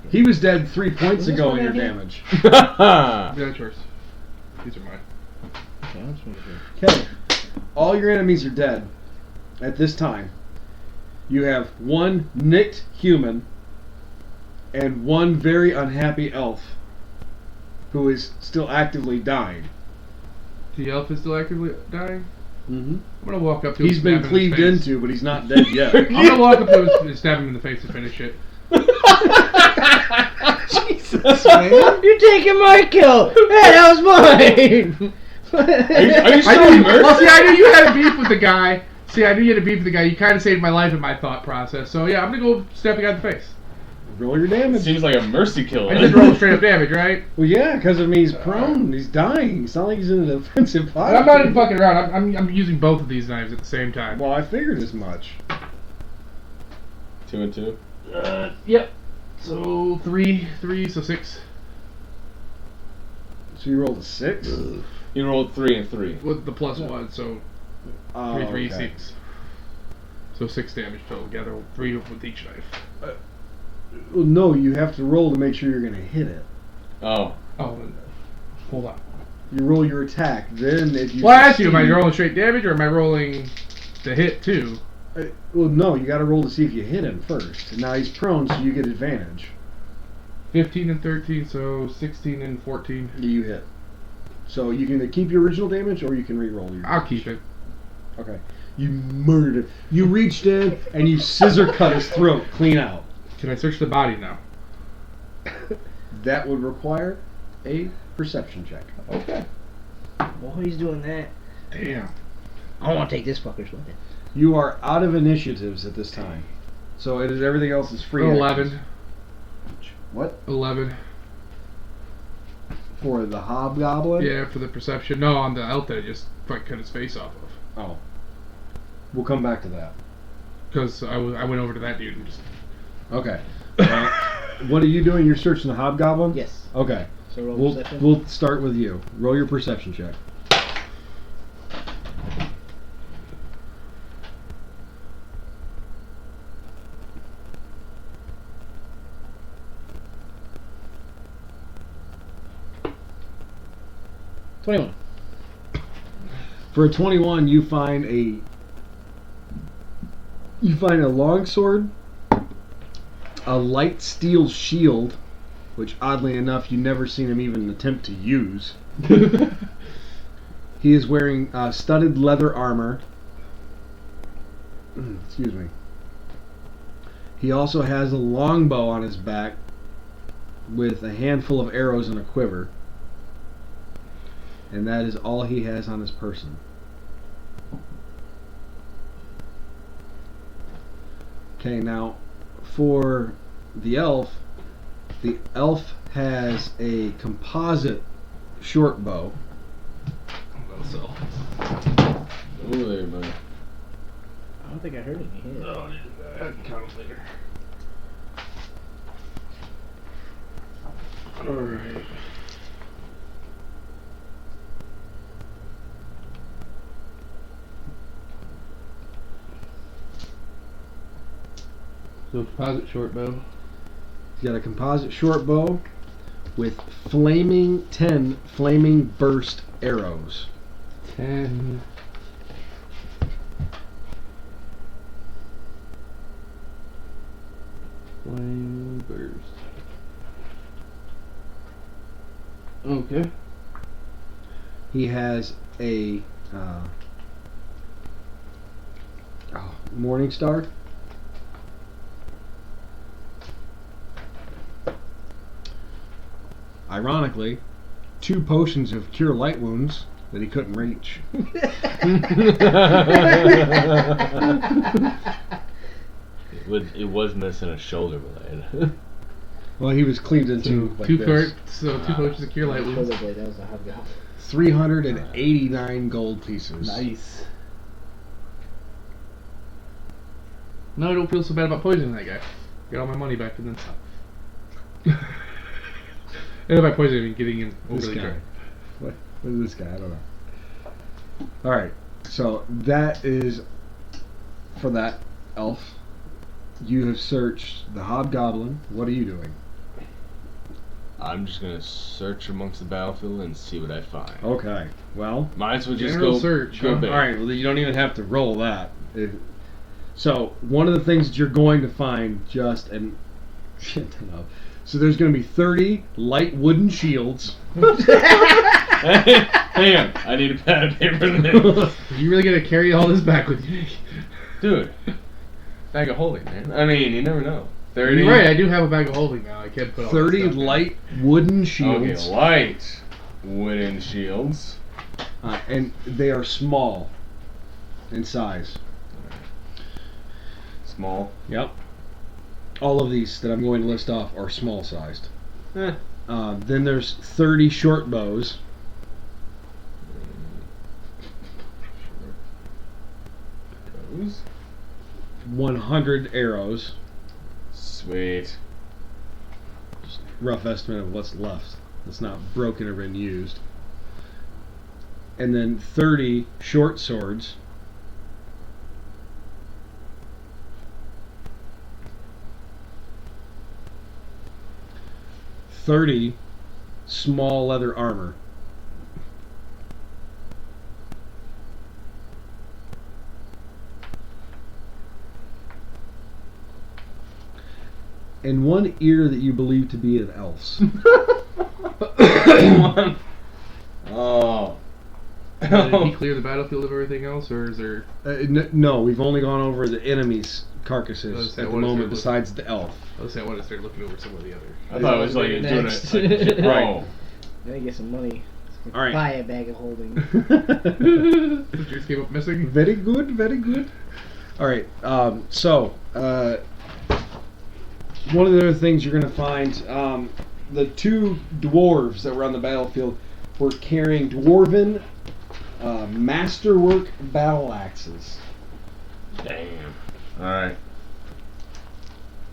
He was dead 3 points ago in your damage. Yeah, yours. These are mine. Okay. All your enemies are dead at this time. You have one nicked human and one very unhappy elf who is still actively dying. The elf is still actively dying? Mm-hmm. I'm gonna walk up to him. He's been stab him in the cleaved face. into, but he's not dead yet. I'm gonna walk up to him and stab him in the face to finish it. Jesus, man. You're taking my kill! Hey, that was mine! Are you I still knew, immersed? well, see, I knew you had a beef with the guy. See, I knew you had a beef with the guy. You kind of saved my life in my thought process. So yeah, I'm gonna go stab the guy in the face. Roll your damage. Seems like a mercy kill. I just rolled straight up damage, right? Well, yeah, because I mean he's prone. He's dying. It's not like he's in a defensive And posture. I'm not even fucking around. I'm using both of these knives at the same time. Well, I figured as much. 2 and 2. Yep. So three, so 6. So you rolled a 6. You rolled 3 and 3. With the plus 1, so Oh, 3, 3, okay. 6. So 6 damage total together, 3 with each knife. Well, no, you have to roll to make sure you're going to hit it. Oh. Oh, hold on. You roll your attack, then if you. Well, I asked you, am I succeed- rolling straight damage or am I rolling the hit too? Well, no, you got to roll to see if you hit him first. And now he's prone, so you get advantage. 15 and 13, so 16 and 14. You hit. So you can either keep your original damage or you can re-roll your. I'll damage. keep it. Okay. You murdered him. You reached in and you scissor cut his throat clean out. Can I search the body now? That would require a perception check. Okay. While he's doing that, Damn. I want to take this fucker's weapon. You are out of initiatives at this time. So it is everything else is free. 11. actions. What? 11. For the hobgoblin? Yeah, for the perception. No, on the elf that I just fucking cut his face off of. Oh. We'll come back to that. Because I went over to that dude and just... Okay. What are you doing? You're searching the hobgoblin? Yes. Okay. So roll We'll perception. we'll start with you. Roll your perception check. 21. For a 21, you find a longsword, a light steel shield, which oddly enough you never seen him even attempt to use. He is wearing studded leather armor. Excuse me. He also has a longbow on his back with a handful of arrows and a quiver. And that is all he has on his person. Okay, now for the elf has a composite short bow. So. Oh, there, buddy. I don't think I heard any hit. Oh, I can count them later. Alright. So composite short bow. He's got a composite short bow with 10 flaming burst arrows. 10. Flame burst. Okay. He has a Morning Star. Ironically, 2 potions of cure light wounds that he couldn't reach. It was missing a shoulder blade. Well, he was cleaved into like two this. potions of cure light wounds. That was a hobgoblin. 389 gold pieces. Nice. No, I don't feel so bad about poisoning that guy. Get all my money back and then some. And by poisoning, I mean getting in This overly guy. drunk. What is this guy? I don't know. Alright, so that is for that elf. You have searched the hobgoblin. What are you doing? I'm just gonna search amongst the battlefield and see what I find. Okay, well. Might as well just General go search, go huh? big. Alright, well, you don't even have to roll that. So, one of the things that you're going to find so there's going to be 30 light wooden shields. Hang on, I need a pad of paper in this. You really gonna carry all this back with you? Dude, bag of holding, man. I mean, you never know. 30. You're right, I do have a bag of holding now. I can't put all 30 this stuff in. light wooden shields. Okay, light wooden shields. And they are small in size. Small. Yep. All of these that I'm going to list off are small sized. Then there's 30 short bows. Those. 100 arrows. Sweet. Just rough estimate of what's left. That's not broken or been used. And then 30 short swords. $30 small leather armor. And 1 ear that you believe to be an elf's. Oh. Did he clear the battlefield of everything else, or is there... No, we've only gone over the enemy's carcasses at the what is moment there? besides the elf. I was saying, I want to start looking over some of the other... I thought it was like doing Next. it. Like, Right. I gotta get some money. All right. Buy a bag of holding. Did yours came up missing? Very good, very good. All right, so one of the other things you're going to find, the 2 dwarves that were on the battlefield were carrying dwarven masterwork battle axes. Damn. Alright.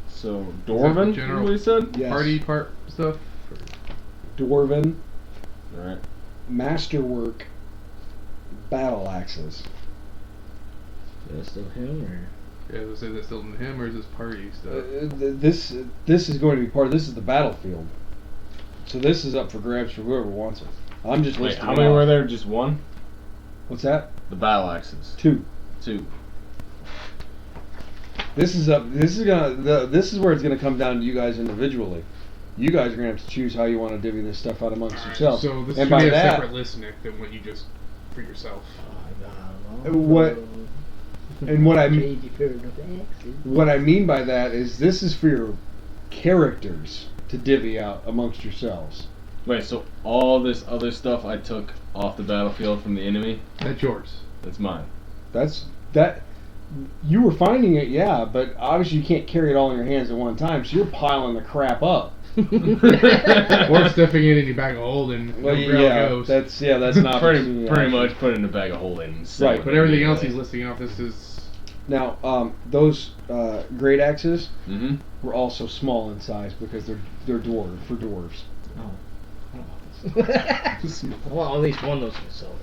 So, Dwarven, general- what he said? Yes. Party part stuff? Dwarven Alright. masterwork battle axes. Is that still him or? Yeah, I was gonna say, is that still in him, or is this party stuff? This is going to be part of this is the battlefield. So this is up for grabs for whoever wants it. I'm just Wait, listing. how it many off. were there? Just one? What's that? The battle axes. 2. 2. This is where it's gonna come down to you guys individually. You guys are gonna have to choose how you want to divvy this stuff out amongst yourselves. So this and should by be a that, separate list, Nick, than what you just for yourself. what and what I Trade you for the axes. what I mean by that is this is for your characters to divvy out amongst yourselves. Wait, so all this other stuff I took off the battlefield from the enemy, That's yours. that's mine. That's that. You were finding it, yeah, but obviously you can't carry it all in your hands at one time, so you're piling the crap up. Or stuffing it in your bag of holding. Well, Where it yeah, goes. that's not pretty much put in a bag of holding. and sell Right, it But everything else immediately. he's listing off, this is. Now, those great axes Mhm. were also small in size because they're dwarf for dwarves. I want at least one of those myself.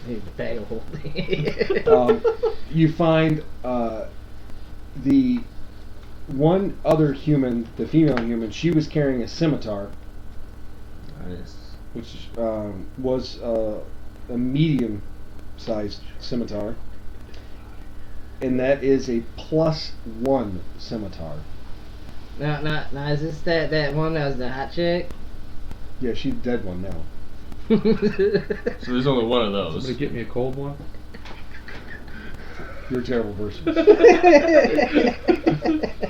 Maybe the bag of holding. You find the one other human, the female human, she was carrying a scimitar, Nice. which was a medium-sized scimitar, and that is a +1 scimitar. now, is this that one that was the hot chick? Yeah, she's a dead one now. So there's only one of those. Somebody get me a cold one. You're a terrible person.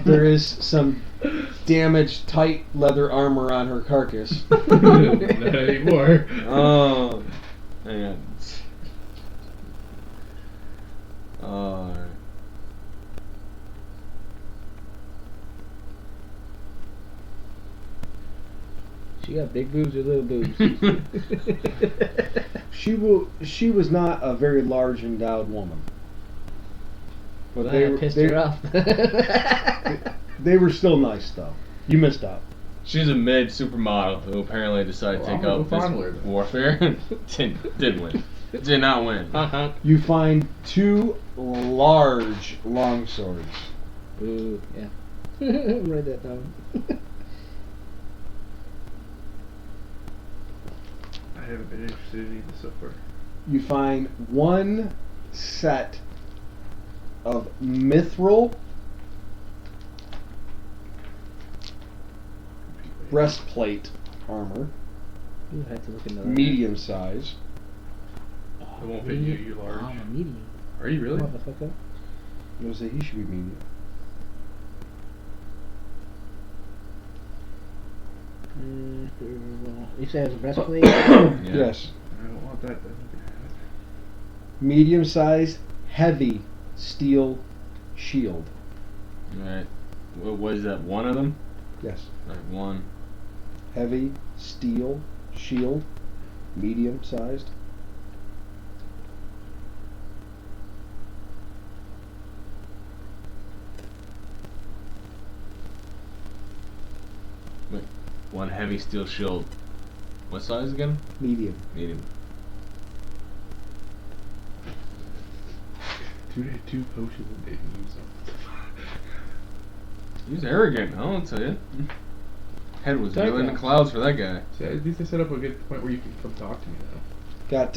There is some damaged, tight leather armor on her carcass. Not anymore. Oh. Hang on. Alright. She got big boobs or little boobs? She was not a very large endowed woman. But Well, they I were, pissed her off. they were still nice though. You missed out. She's a mid supermodel who apparently decided to Well, take I'm up gonna go fondle her this then. warfare. Didn't win. Did not win. Uh-huh. You find 2 large longswords. Ooh, yeah. Write that down. I haven't been interested in either so far. You find 1 set of mithril breastplate armor, You have to look into that. medium size. It won't fit you. You're large. I'm a medium. Are you really? Motherfucker. I was say he should be medium. You said it was a breastplate? Yeah. Yes. I don't want that. Then. Medium sized, heavy steel shield. Alright. What is that? One of them? Yes. Alright, one. Heavy steel shield, medium sized. One heavy steel shield. What size again? Medium. Medium. Two potions and didn't use them. He was arrogant, I'll tell you. Head was Take really in the that. clouds for that guy. See, at least I set up a good point where you can come talk to me now. Got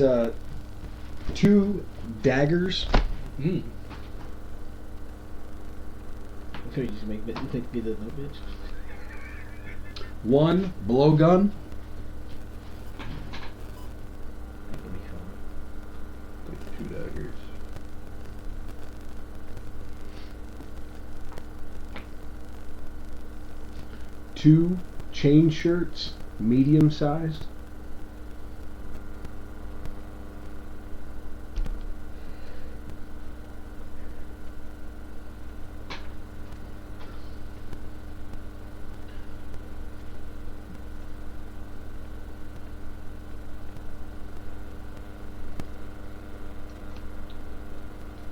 2 daggers. Hmm. Could you just make be the little bitch? 1 blowgun. That could be fun. Like 2 daggers. Two chain shirts, medium sized.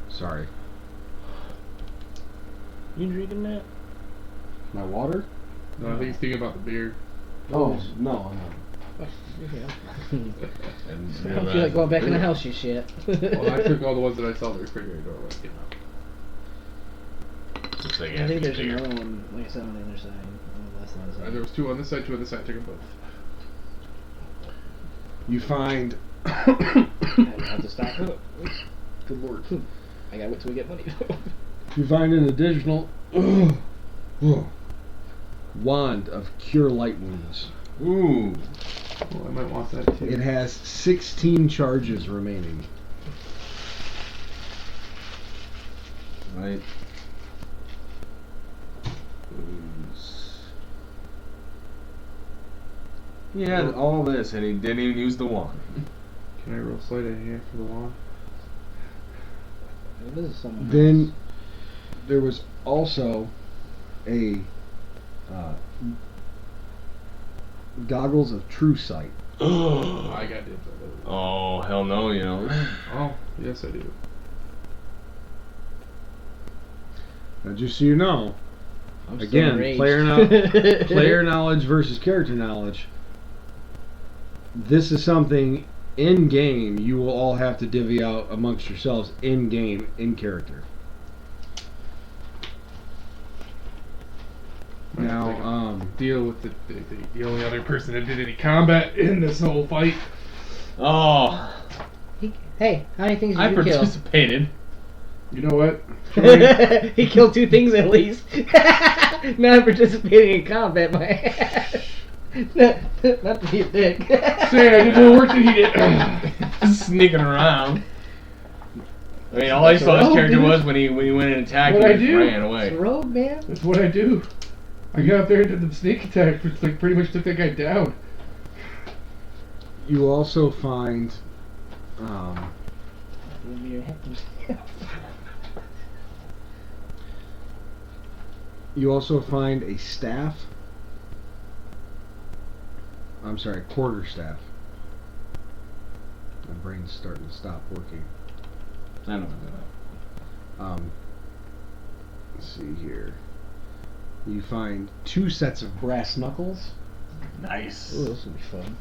Sorry. You drinking that? My water? No, I think he's thinking about the beer. Oh, no. Yeah. And I don't feel like going back in the house, you shit. Well, I took all the ones that I saw in the refrigerator door when I came out. Looks like I think there's bigger. another one, like I said, on the other side. On the left side. There was 2 on this side, 2 on this side. I took them both. You find. I don't have to stop. Good lord. I gotta wait till we get money. You find an additional wand of cure light wounds. Ooh. Oh, I might want that too. It has 16 charges remaining. Right. He had all this and he didn't even use the wand. Can I roll sleight of hand for the wand? This is someone Then else. there was also a goggles of true sight. I got dibs on those. Oh, hell no, you know. Oh, yes I do. Now, just so you know, I'm still again, enraged. player knowledge versus character knowledge. This is something in game you will all have to divvy out amongst yourselves in game, in character. Now, Deal with the only other person that did any combat in this whole fight. Oh, Hey, how many things did I you kill? participated. You know what? He killed 2 things at least. Not participating in combat, my ass. Not to be a dick. Say, I did more work than he did. Sneaking around. I mean, all I saw his rogue, character dude. was when he went and attacked What'd and I do? ran It's away. rogue, man. That's what I do. I got up there and did the sneak attack, which like pretty much took that guy down. you also find a staff. I'm sorry, quarter staff. My brain's starting to stop working. I know. Let's see here. You find 2 sets of brass knuckles. Nice. Ooh, this will be fun.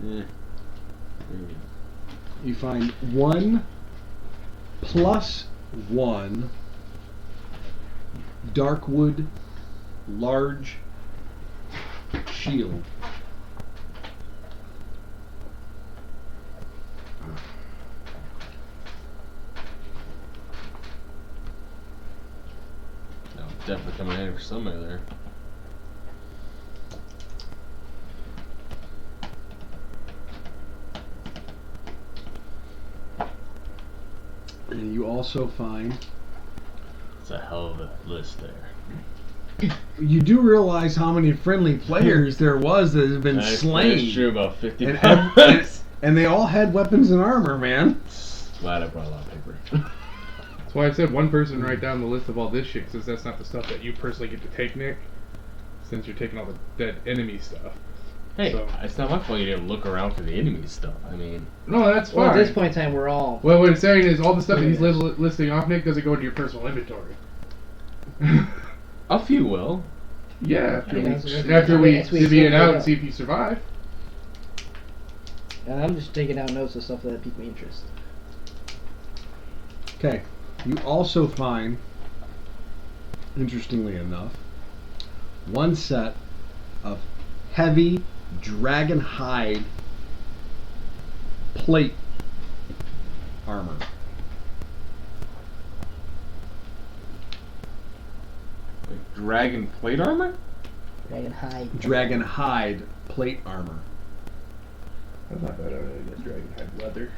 Yeah. You find 1 plus 1 darkwood large shield. That'll definitely come in handy for somebody there. And you also find. It's a hell of a list there. You do realize how many friendly players there was that have been That's slain. true, about 50 And, pounds. and they all had weapons and armor, man. Glad I brought a lot of paper. That's why I said one person write down the list of all this shit, because that's not the stuff that you personally get to take, Nick. Since you're taking all the dead enemy stuff. Hey, So- it's not my fault you didn't look around for the enemy stuff. I mean, No, that's fine. Well, at this point in time, we're all. Well, what I'm saying is all the stuff that he's listing off, Nick, doesn't go into your personal inventory. a few will. Yeah, I think after we that's what divvy you it said, out yeah. and see if you survive. And I'm just taking down notes of stuff that pique my interest. Okay. You also find, interestingly enough, 1 set of heavy dragon hide plate armor. Like dragon plate armor? Dragon hide. Dragon hide plate armor. That's not bad. I guess dragon had leather.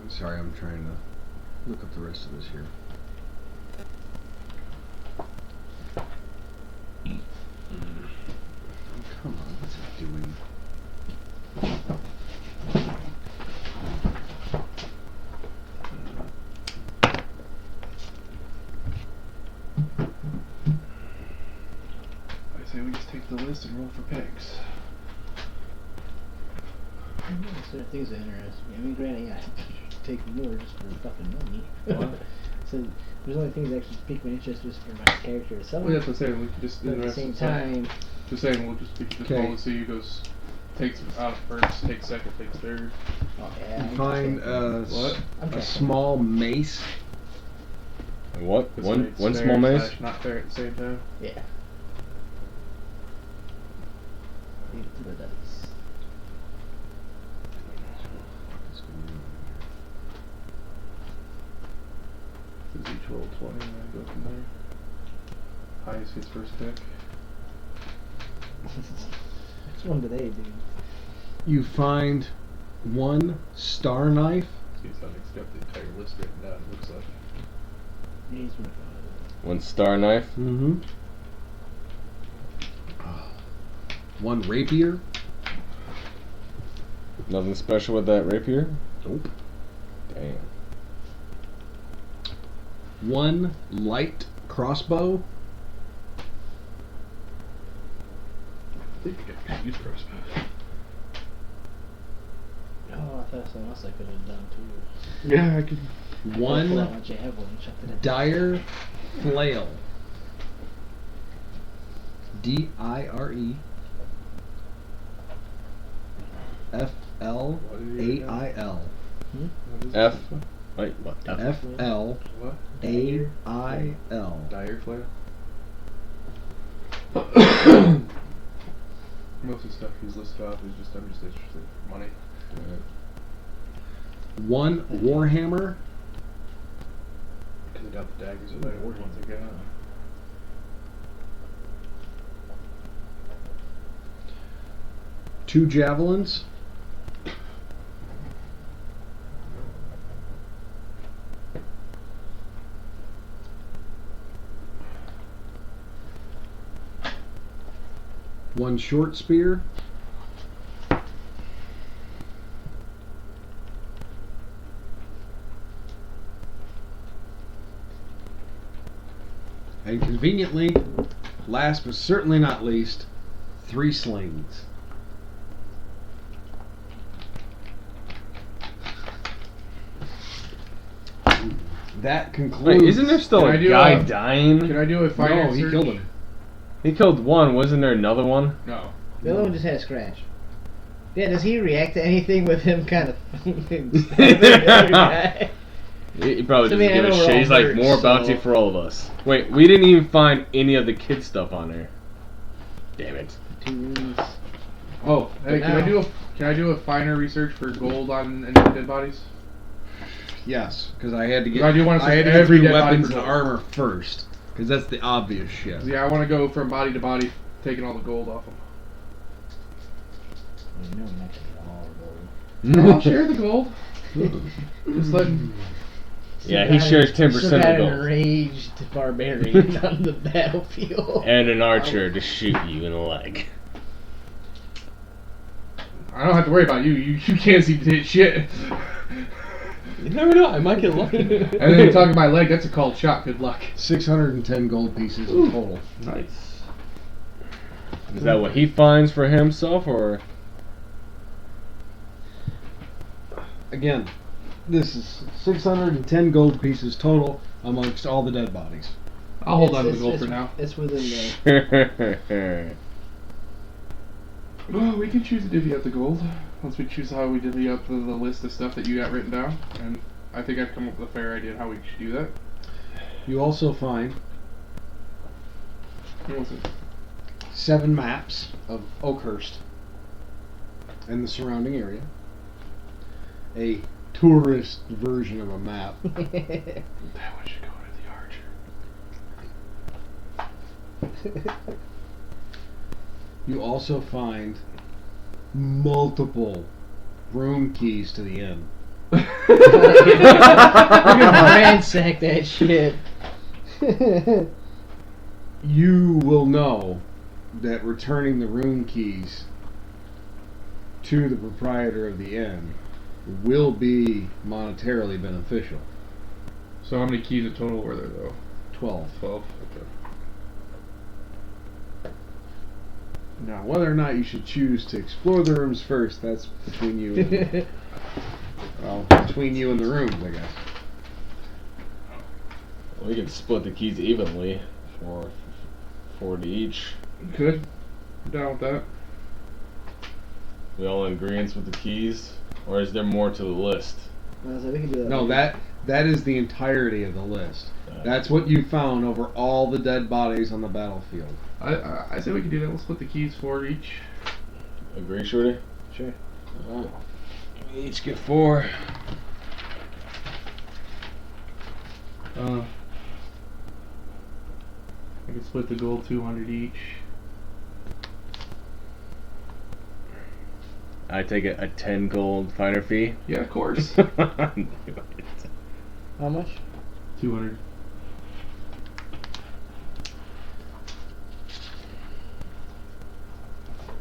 I'm sorry, I'm trying to look up the rest of this here. Come on, what's it doing? I say we just take the list and roll for pegs. Certain things that interest me. I mean, granted, yeah. take more just for fucking money. What? So there's only things that actually pique my interest just for my character itself. Well, that's what I'm saying. We can just But at the same time, Just saying, we'll just pick this Okay. policy. Who goes, takes out first, takes second, takes third. oh yeah. You find What? a small mace. What? This One makes one fair small mace? slash Not fair at the same time. Yeah. Leave it to the dice. Does each roll 20 and then go from there? Highest gets first pick. Which one do they do? You find one star knife. See, it's not got the entire list written down, it looks like. He's one. One star knife. Mm-hmm. One rapier. Nothing special with that rapier. Nope. Damn. One light crossbow. I think I could use crossbow. Oh, I thought something else I could have done too. Yeah, I could. One javelin, chuck it in. dire flail. D-I-R-E F-L-A-I-L. F. Wait, what? F-L-A-I-L. What? Dire flare? Most of the stuff he's listed off is just, I'm just interested in money. One warhammer. Because I doubt the daggers are the ones I got. Two javelins. One short spear. And conveniently, last but certainly not least, 3 slings. That concludes. Wait, isn't there still Can I a do guy a- dying? Can I do a fire No, he search? killed him. He killed one. Wasn't there another one? No. The other one just had a scratch. Yeah, does he react to anything with him kind of He probably So, doesn't I mean, I give a know we're shit. all He's like, hurt, more so- bounty for all of us. Wait, we didn't even find any of the kid stuff on there. Damn it. Oh, hey, But now- can I do a finer research for gold on any dead bodies? Yes, because I had to get. I do wanna search had to get every through dead body weapons for and gold. armor first, because that's the obvious shit. Yeah, I want to go from body to body, taking all the gold off them. You know, I'm not gonna get all I'll share the gold. Just letting. Yeah, he shares 10% Some of guy the gold. enraged barbarian on the battlefield. And an archer to shoot you in the leg. I don't have to worry about you. You can't see shit. You never know. I might get lucky. And then you're talking my leg. That's a called shot. Good luck. 610 gold pieces in total. Nice. Is that what he finds for himself, or? Again, this is 610 gold pieces total amongst all the dead bodies. I'll hold on to the gold for now. It's within the. Well, we can choose to divvy up the gold once we choose how we divvy up the list of stuff that you got written down. And I think I've come up with a fair idea on how we should do that. You also find What was it? 7 maps of Oakhurst and the surrounding area. A tourist version of a map. That one should go to the archer. You also find multiple room keys to the inn. We're gonna ransack that shit. You will know that returning the room keys to the proprietor of the inn will be monetarily beneficial. So how many keys in total were there, though? 12. 12? Okay. Now, whether or not you should choose to explore the rooms first, that's between you and... Well, between you and the rooms, I guess. We can split the keys evenly, four to each. Good. I'm down with that. We all in agreement with the keys, or is there more to the list? So we can do that. No, that is the entirety of the list. That's what you found over all the dead bodies on the battlefield. I say we can do that. We'll split the keys 4 each. Agree, Shorty? Sure. Alright. We each get 4. I can split the gold 200 each. I take a 10 gold finder fee. Yeah, of course. How much? 200.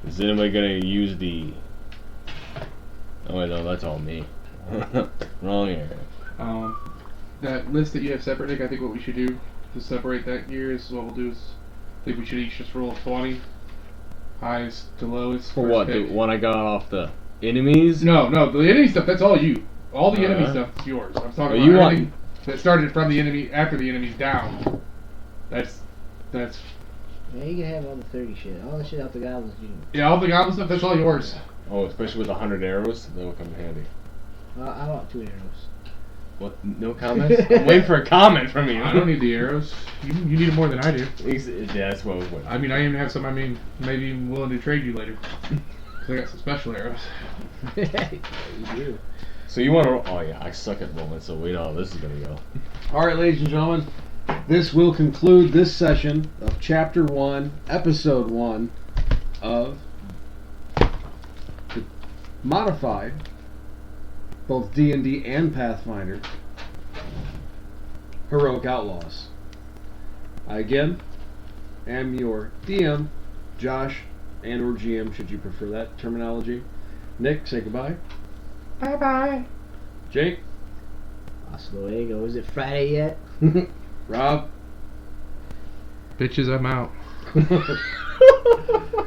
Is anybody gonna use the... Oh wait, no, that's all me. Wrong area. That list that you have separate, Nick, I think what we should do to separate that gear is what we'll do is I think we should each just roll 20. Highest to lowest. For first what? pick. The one I got off the enemies? No, the enemy stuff, that's all you. All the enemy Uh-huh. stuff is yours. I'm talking Oh, about you want- everything that started from the enemy, after the enemy's down. That's Yeah, you can have all the 30 shit. All the shit out the goblins. You can, yeah, all the goblin stuff, that's all yours. Oh, especially with 100 arrows, that will come in handy. I want 2 arrows. What? No comments? I'm waiting for a comment from you. I don't need the arrows. You need it more than I do. Yeah, that's what I was waiting. I mean, I even have some, maybe I'm willing to trade you later. 'Cause I got some special arrows. You do. So you want to? Oh yeah, I suck at rolling, so we know how this is gonna go. All right, ladies and gentlemen, this will conclude this session of Chapter 1, Episode 1 of the modified, both D&D and Pathfinder, Heroic Outlaws. I again am your DM, Josh, and or GM, should you prefer that terminology. Nick, say goodbye. Bye-bye. Jake, Hasta luego. Is it Friday yet? Rob, Bitches, I'm out.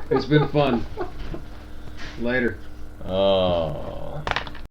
it's been fun. Later. Oh.